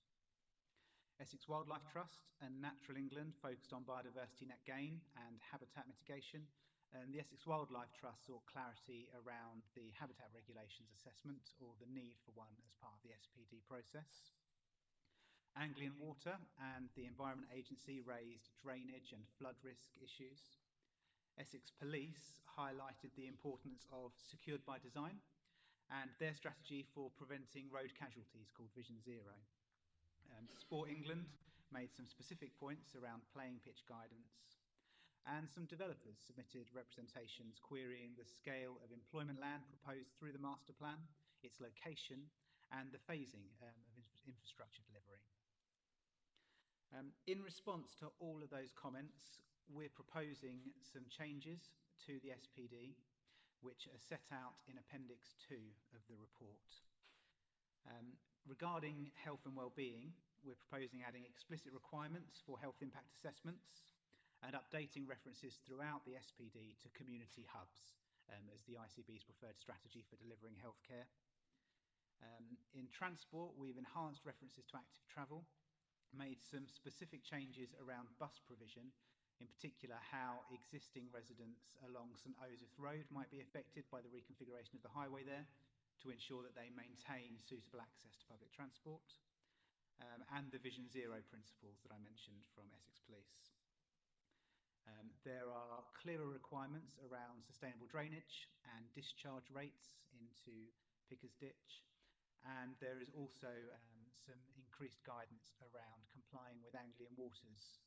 Essex Wildlife Trust and Natural England focused on biodiversity net gain and habitat mitigation, and the Essex Wildlife Trust sought clarity around the habitat regulations assessment or the need for one as part of the SPD process. Anglian Water and the Environment Agency raised drainage and flood risk issues. Essex Police highlighted the importance of secured by design and their strategy for preventing road casualties called Vision Zero. Sport England made some specific points around playing pitch guidance, and some developers submitted representations querying the scale of employment land proposed through the master plan, its location, and the phasing of infrastructure delivery. In response to all of those comments, we're proposing some changes to the SPD, which are set out in Appendix 2 of the report. Regarding health and well-being, we're proposing adding explicit requirements for health impact assessments and updating references throughout the SPD to community hubs as the ICB's preferred strategy for delivering healthcare. In transport, we've enhanced references to active travel, made some specific changes around bus provision, in particular how existing residents along St Osyth Road might be affected by the reconfiguration of the highway there to ensure that they maintain suitable access to public transport, and the Vision Zero principles that I mentioned from Essex Police. There are clearer requirements around sustainable drainage and discharge rates into Pickers Ditch, and there is also some increased guidance around complying with Anglian Water's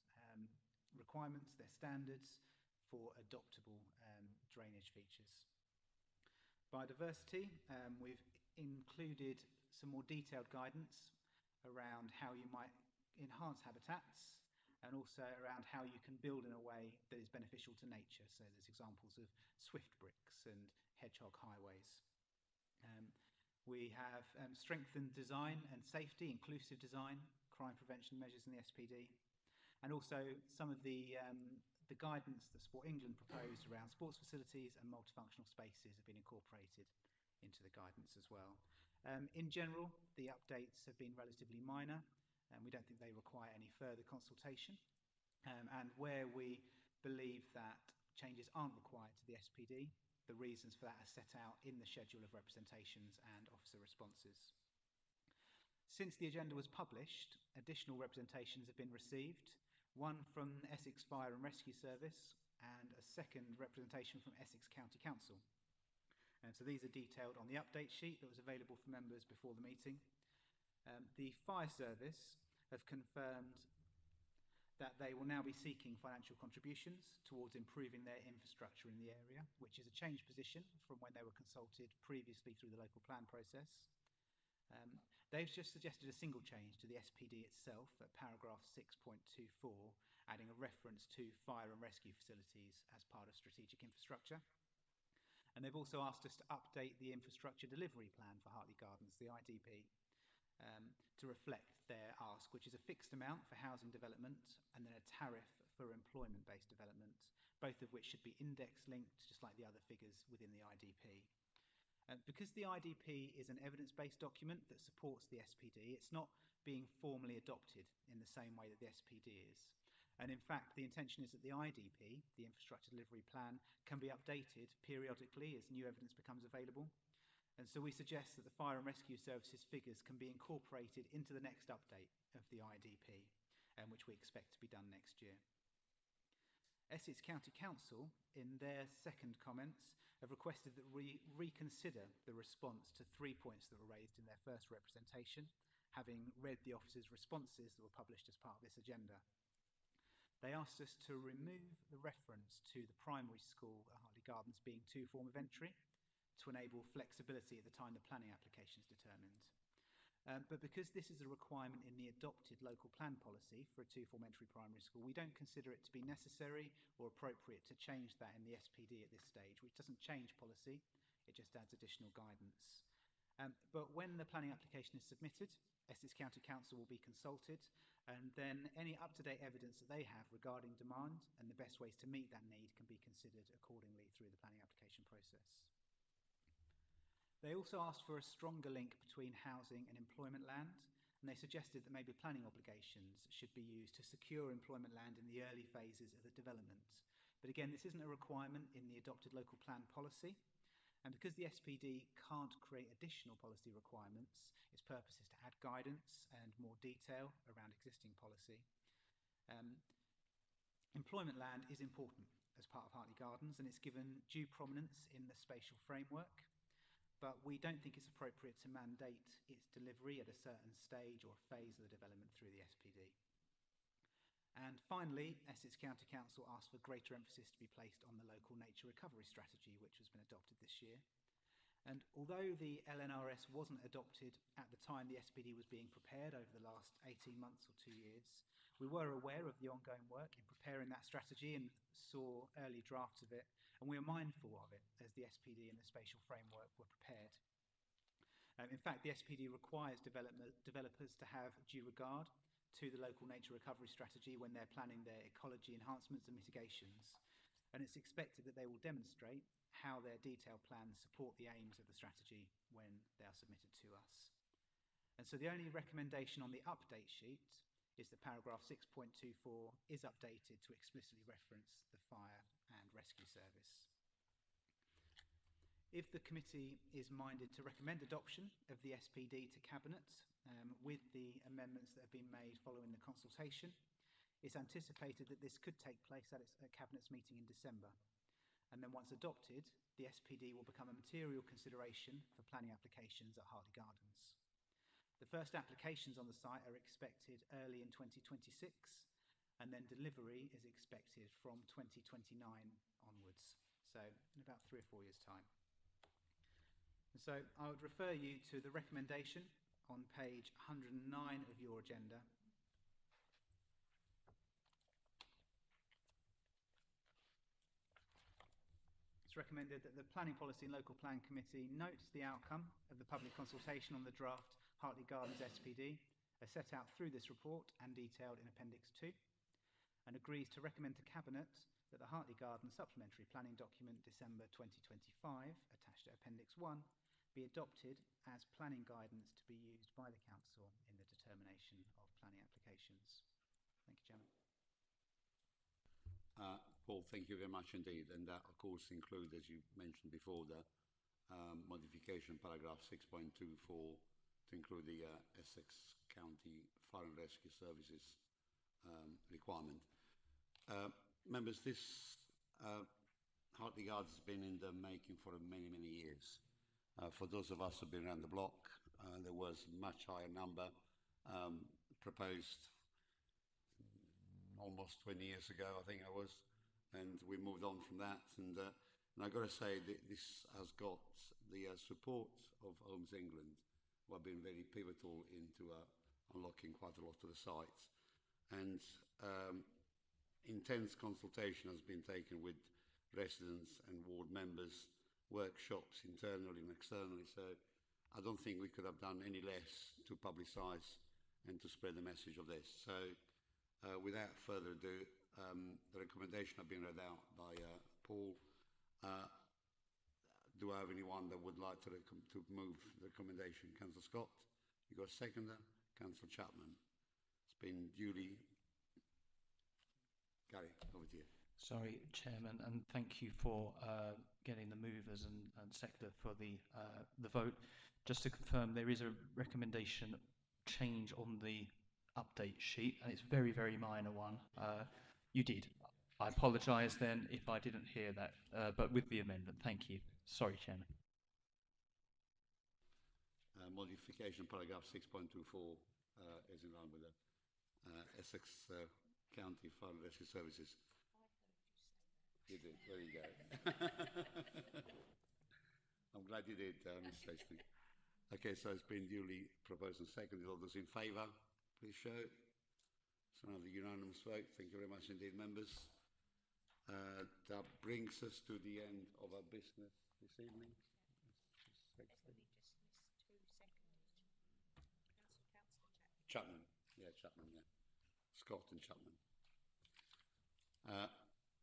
requirements, their standards for adoptable drainage features. Biodiversity, we've included some more detailed guidance around how you might enhance habitats and also around how you can build in a way that is beneficial to nature. So there's examples of swift bricks and hedgehog highways. We have strengthened design and safety, inclusive design, crime prevention measures in the SPD, and also some of the guidance that Sport England proposed around sports facilities and multifunctional spaces have been incorporated into the guidance as well. In general, the updates have been relatively minor, and we don't think they require any further consultation. And where we believe that changes aren't required to the SPD, the reasons for that are set out in the schedule of representations and officer responses. Since the agenda was published, additional representations have been received, one from Essex Fire and Rescue Service and a second representation from Essex County Council. And so these are detailed on the update sheet that was available for members before the meeting. The Fire Service have confirmed that they will now be seeking financial contributions towards improving their infrastructure in the area, which is a changed position from when they were consulted previously through the local plan process. They've just suggested a single change to the SPD itself at paragraph 6.24, adding a reference to fire and rescue facilities as part of strategic infrastructure. And they've also asked us to update the infrastructure delivery plan for Hartley Gardens, the IDP, to reflect their ask, which is a fixed amount for housing development and then a tariff for employment-based development, both of which should be index-linked, just like the other figures within the IDP. Because the IDP is an evidence-based document that supports the SPD, it's not being formally adopted in the same way that the SPD is. And in fact, the intention is that the IDP, the Infrastructure Delivery Plan, can be updated periodically as new evidence becomes available. And so we suggest that the Fire and Rescue Services figures can be incorporated into the next update of the IDP, which we expect to be done next year. Essex County Council, in their second comments, have requested that we reconsider the response to 3 points that were raised in their first representation, having read the officers' responses that were published as part of this agenda. They asked us to remove the reference to the primary school at Hartley Gardens being two form of entry, to enable flexibility at the time the planning application is determined. But because this is a requirement in the adopted local plan policy for a two-form entry primary school, we don't consider it to be necessary or appropriate to change that in the SPD at this stage, which doesn't change policy, it just adds additional guidance. But when the planning application is submitted, Essex County Council will be consulted, and then any up-to-date evidence that they have regarding demand and the best ways to meet that need can be considered accordingly through the planning application process. They also asked for a stronger link between housing and employment land, and they suggested that maybe planning obligations should be used to secure employment land in the early phases of the development. But again, this isn't a requirement in the adopted local plan policy, and because the SPD can't create additional policy requirements, its purpose is to add guidance and more detail around existing policy. Employment land is important as part of Hartley Gardens, and it's given due prominence in the spatial framework, but we don't think it's appropriate to mandate its delivery at a certain stage or phase of the development through the SPD. And finally, Essex County Council asked for greater emphasis to be placed on the local nature recovery strategy, which has been adopted this year. And although the LNRS wasn't adopted at the time the SPD was being prepared over the last 18 months or 2 years, we were aware of the ongoing work in preparing that strategy and saw early drafts of it, and we are mindful of it as the SPD and the spatial framework were prepared. In fact, the SPD requires developers to have due regard to the local nature recovery strategy when they're planning their ecology enhancements and mitigations, and it's expected that they will demonstrate how their detailed plans support the aims of the strategy when they are submitted to us. And so the only recommendation on the update sheet is that paragraph 6.24 is updated to explicitly reference the fire and rescue service. If the committee is minded to recommend adoption of the SPD to Cabinet with the amendments that have been made following the consultation, it's anticipated that this could take place at Cabinet's meeting in December. And then once adopted, the SPD will become a material consideration for planning applications at Hartley Gardens. The first applications on the site are expected early in 2026, and then delivery is expected from 2029 onwards, so in about 3 or 4 years' time. And so I would refer you to the recommendation on page 109 of your agenda. It's recommended that the Planning Policy and Local Plan Committee notes the outcome of the public consultation on the draft Hartley Gardens SPD, as set out through this report and detailed in Appendix 2, and agrees to recommend to Cabinet that the Hartley Gardens Supplementary Planning Document December 2025, attached to Appendix 1, be adopted as planning guidance to be used by the Council in the determination of planning applications. Thank you, Chairman. Paul, thank you very much indeed. And that, of course, includes, as you mentioned before, the modification paragraph 6.24 to include the Essex County Fire and Rescue Services requirement. Members, this Hartley Gardens has been in the making for many, many years. For those of us who've been around the block, there was a much higher number proposed almost 20 years ago, I think I was, and we moved on from that. And I've got to say that this has got the support of Homes England, who have been very pivotal into unlocking quite a lot of the sites. And intense consultation has been taken with residents and ward members, workshops internally and externally. So I don't think we could have done any less to publicise and to spread the message of this. So without further ado, the recommendation have been read out by Paul. Do I have anyone that would like to move the recommendation? Councillor Scott, you got a seconder? Councillor Chapman. It's been duly. Gary, over to you. Sorry, Chairman, and thank you for getting the movers and sector for the vote. Just to confirm, there is a recommendation change on the update sheet, and it's a very, very minor one. You did. I apologise then if I didn't hear that, but with the amendment, thank you. Sorry, Chairman. Modification paragraph 6.24 is in line with the Essex County Fire and Rescue Services. You did. There you go. I'm glad you did, Mr. Stacey. Okay, so it's been duly proposed and seconded. All those in favour, please show. It's another unanimous vote. Thank you very much indeed, members. That brings us to the end of our business this evening. Chapman. Yeah, Chapman, yeah. Scott and Chapman.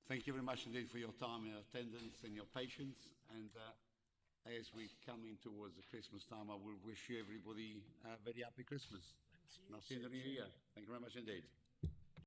Thank you very much indeed for your time and attendance and your patience. And as we're coming towards the Christmas time, I will wish you everybody a very happy Christmas. And I'll see you in the new year. Thank you very much indeed.